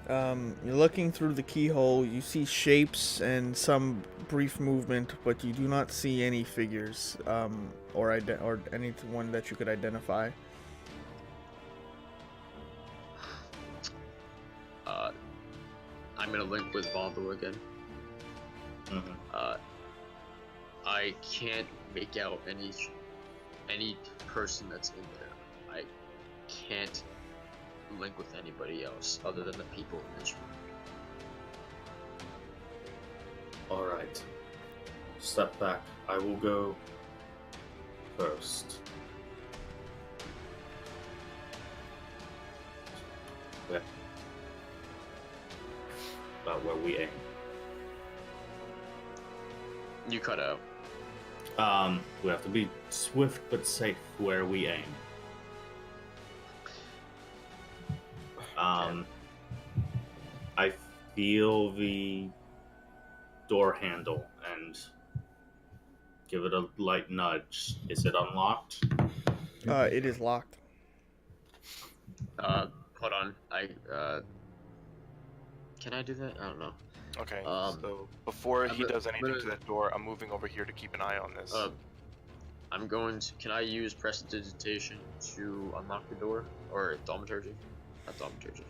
You're looking through the keyhole. You see shapes and some brief movement, but you do not see any figures, or anyone that you could identify. I'm gonna link with Vondel again. Mhm. I can't make out any person that's in there. I can't link with anybody else other than the people in this room. All right. Step back. I will go first. Yeah. About where we aim. You cut out. We have to be swift but safe where we aim. I feel the door handle and give it a light nudge. Is it unlocked? It is locked. Hold on. Can I do that? I don't know. Okay, so before he does anything to that door, I'm moving over here to keep an eye on this. I'm going to. Can I use prestidigitation to unlock the door, or thaumaturgy? Not thaumaturgy.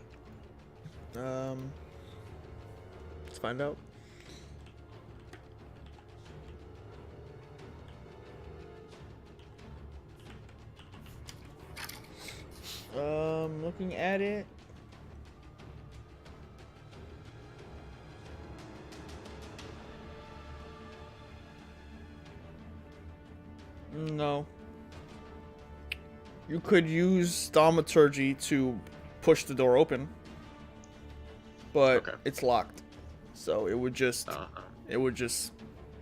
Let's find out. Looking at it. No. You could use thaumaturgy to push the door open, but Okay. it's locked, so it would just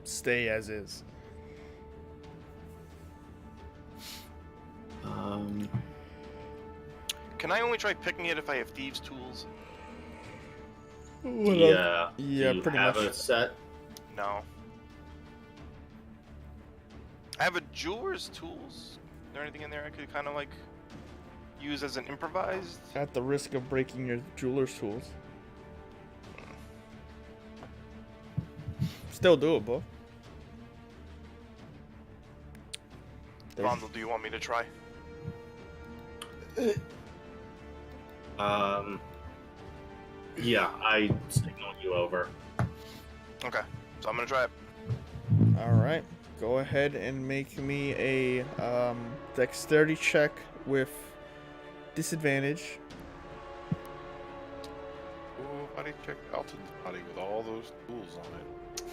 stay as is. Can I only try picking it if I have thieves' tools? Yeah. Yeah, Do you pretty have much. a set? No. I have a jeweler's tools. Is there anything in there I could kind of like use as an improvised? At the risk of breaking your jeweler's tools. Still doable. Vondel, do you want me to try? Yeah, I signal you over. Okay, so I'm gonna try it. All right, go ahead and make me a dexterity check with disadvantage. Ooh, body check Alton's body with all those tools on it.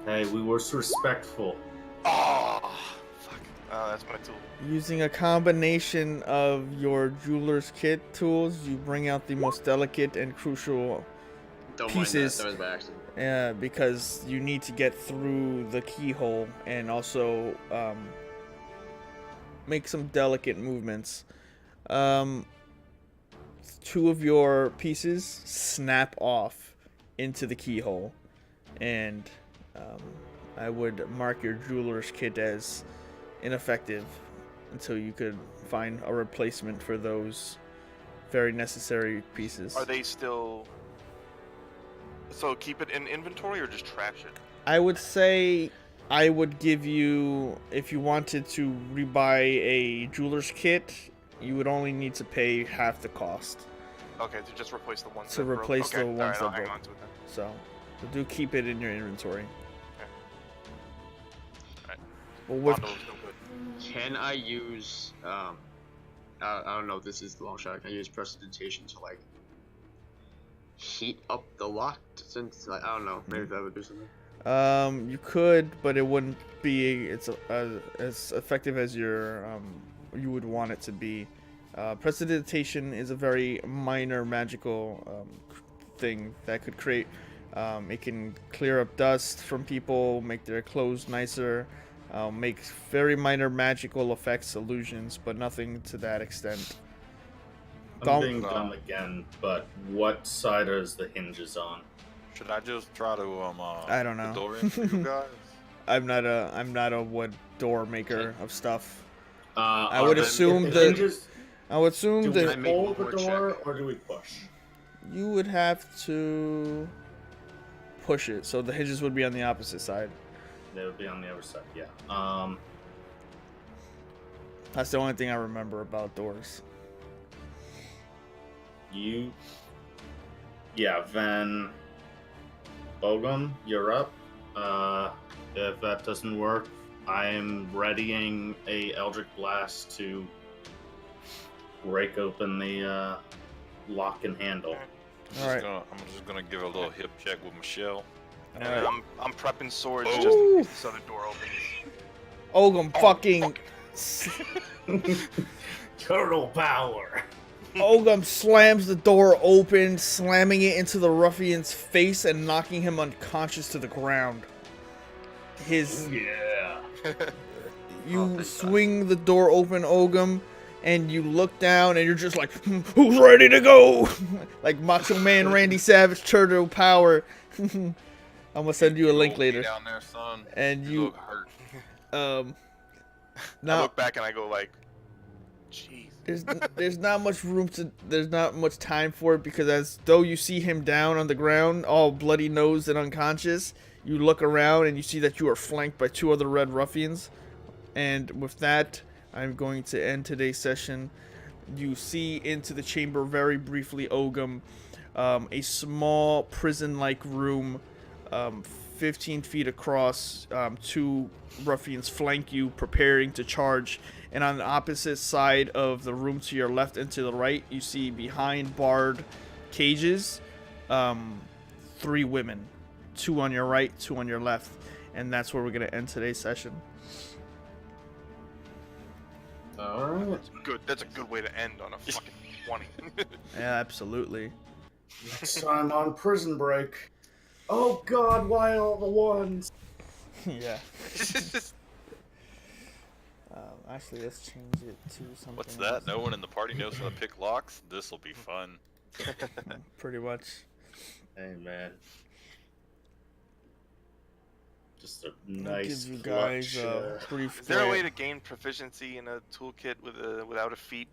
Hey, we were respectful. Oh, fuck. That's my tool. Using a combination of your jeweler's kit tools, you bring out the most delicate and crucial Don't pieces. mind that. That was by accident. Because you need to get through the keyhole and also make some delicate movements. Two of your pieces snap off into the keyhole, and I would mark your jeweler's kit as ineffective until you could find a replacement for those very necessary pieces. Are they still... So keep it in inventory or just trash it? I would say I would give you, if you wanted to rebuy a jeweler's kit, you would only need to pay half the cost. Okay, to just replace the ones To that replace broke. the Okay, ones I'll that hang broke. on to it then. So do keep it in your inventory. Alright. Well, with Vondel is no good. Can I use? I don't know if this is the long shot. Can I use prestidigitation to like heat up the lock? Since like, I don't know, maybe that would do something. you could, but it wouldn't be as effective as your you would want it to be. Prestidigitation is a very minor magical thing that could create It can clear up dust from people, make their clothes nicer, make very minor magical effects, illusions, but nothing to that extent. I'm being dumb again, but what side is the hinges on? Should I just try to I don't know. the door in for you guys? I'm not a wood door maker of stuff. I Are would the- assume if the that hinges, I would assume do we that make pull one the more door check? or do we push? you would have to push it, so the hinges would be on the opposite side. They would be on the other side. Yeah. That's the only thing I remember about doors. Then Bogum, you're up. If that doesn't work, I am readying a Eldritch Blast to break open the lock and handle. All right. I'm just gonna give a little hip check with Michelle. All right. I'm prepping swords Oh. just in case this other door opens. Ogum Oh, fucking Turtle power. Ogum slams the door open, slamming it into the ruffian's face and knocking him unconscious to the ground. His Yeah. You swing the door open, Ogum, and you look down and you're just like, who's ready to go? Like Macho Man Randy Savage Turtle Power. I'm gonna send you a link Roll me later. down there, son. And You you look hurt. I now look back and I go like, jeez. there's not much time for it, because as though you see him down on the ground, all bloody nosed and unconscious, you look around and you see that you are flanked by 2 other red ruffians. And with that, I'm going to end today's session. You see into the chamber very briefly, Ogum, a small prison-like room, 15 feet across. 2 ruffians flank you, preparing to charge. And on the opposite side of the room to your left and to the right, you see behind barred cages, 3 women. 2 on your right, 2 on your left. And that's where we're going to end today's session. Alright. That's a good way to end on a fucking 20. Yeah, absolutely. Next time on Prison Break. Oh god, why all the ones? Yeah. Actually, let's change it to something. What's that? else. No one in the party knows how to pick locks? This'll be fun. Pretty much. Hey man. Just a I'll nice give you guys clutch, a brief. Is there a way to gain proficiency in a toolkit without a feat?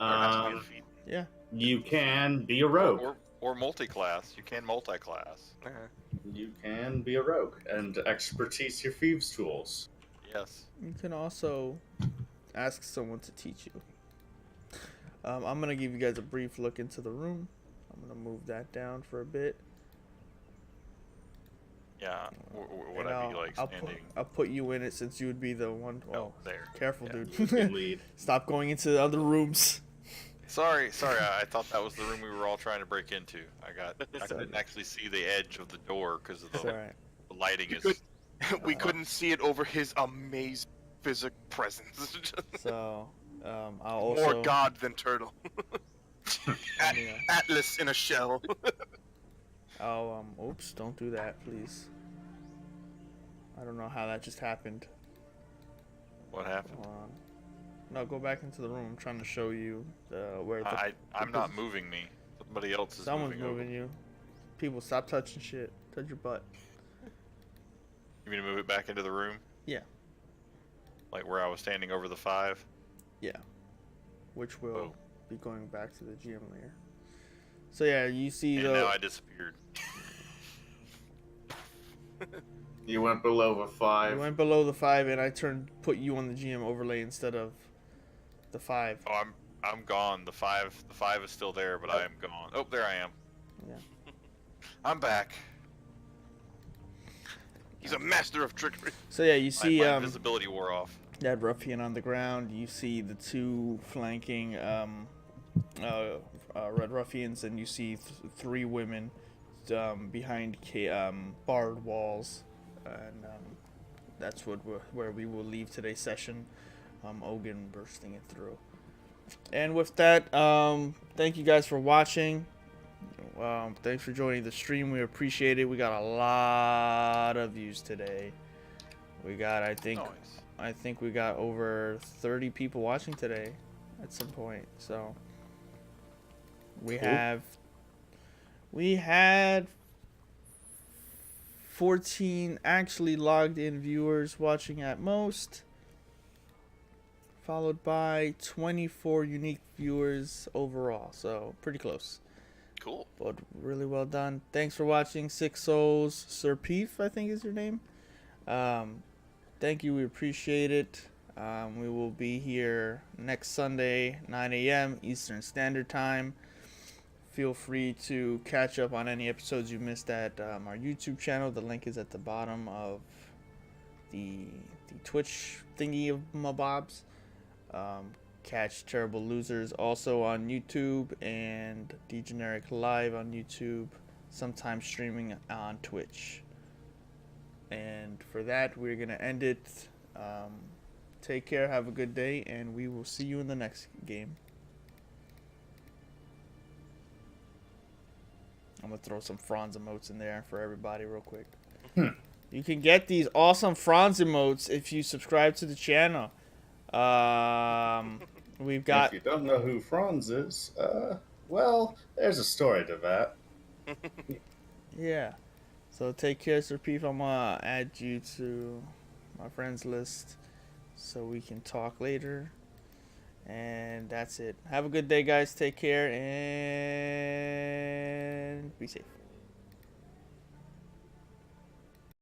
Or have to be a feat? Yeah. You can be a rogue. Or multi-class. You can multi-class. You can be a rogue and expertise your thieves' tools. Yes. You can also ask someone to teach you. I'm gonna give you guys a brief look into the room. I'm gonna move that down for a bit. Yeah. Would And I be like standing? I'll put you in it since you would be the one. Oh, there. Careful, Yeah. dude. Lead. Stop going into the other rooms. Sorry. I thought that was the room we were all trying to break into. I couldn't actually see the edge of the door because of It's the alright. lighting is. We couldn't see it over his amazing physical presence. So, I'll also. More god than turtle. Yeah. Atlas in a shell. Oops, don't do that, please. I don't know how that just happened. What happened? Hold on. No, go back into the room. I'm trying to show you where the. I'm not moving me. Somebody else is Someone's moving. moving you. People, stop touching shit. Touch your butt. You mean to move it back into the room? Yeah. Like where I was standing over the 5? Yeah. Which will Oh. be going back to the GM layer. So yeah, you see And the. now I disappeared. You went below the 5. You went below the 5, and I put you on the GM overlay instead of the 5. Oh, I'm gone. The 5 is still there, but I am gone. Oh, there I am. Yeah. I'm back. He's a master of trickery. So yeah, you see my invisibility wore off. that ruffian on the ground. You see the 2 flanking red ruffians, and you see 3 women behind barred walls, and that's where we will leave today's session. Ogun bursting it through. And with that, thank you guys for watching. Thanks for joining the stream. We appreciate it. We got a lot of views today. We got, I think we got over 30 people watching today at some point. So we had 14 actually logged in viewers watching at most, followed by 24 unique viewers overall. So pretty close. Cool. But really well done. Thanks for watching. Six Souls Sir Peef, I think is your name. Thank you. We appreciate it. We will be here next Sunday, 9 a.m. Eastern Standard Time. Feel free to catch up on any episodes you missed at our YouTube channel. The link is at the bottom of the Twitch thingy of my bobs. Catch Terrible Losers also on YouTube and Degenerate Live on YouTube, sometimes streaming on Twitch. And for that, we're going to end it. Take care, have a good day, and we will see you in the next game. I'm going to throw some Franz emotes in there for everybody real quick. You can get these awesome Franz emotes if you subscribe to the channel. We've got... If you don't know who Franz is, well, there's a story to that. Yeah. So take care, Sir Peef. I'm going to add you to my friends list so we can talk later. And that's it. Have a good day, guys. Take care and be safe.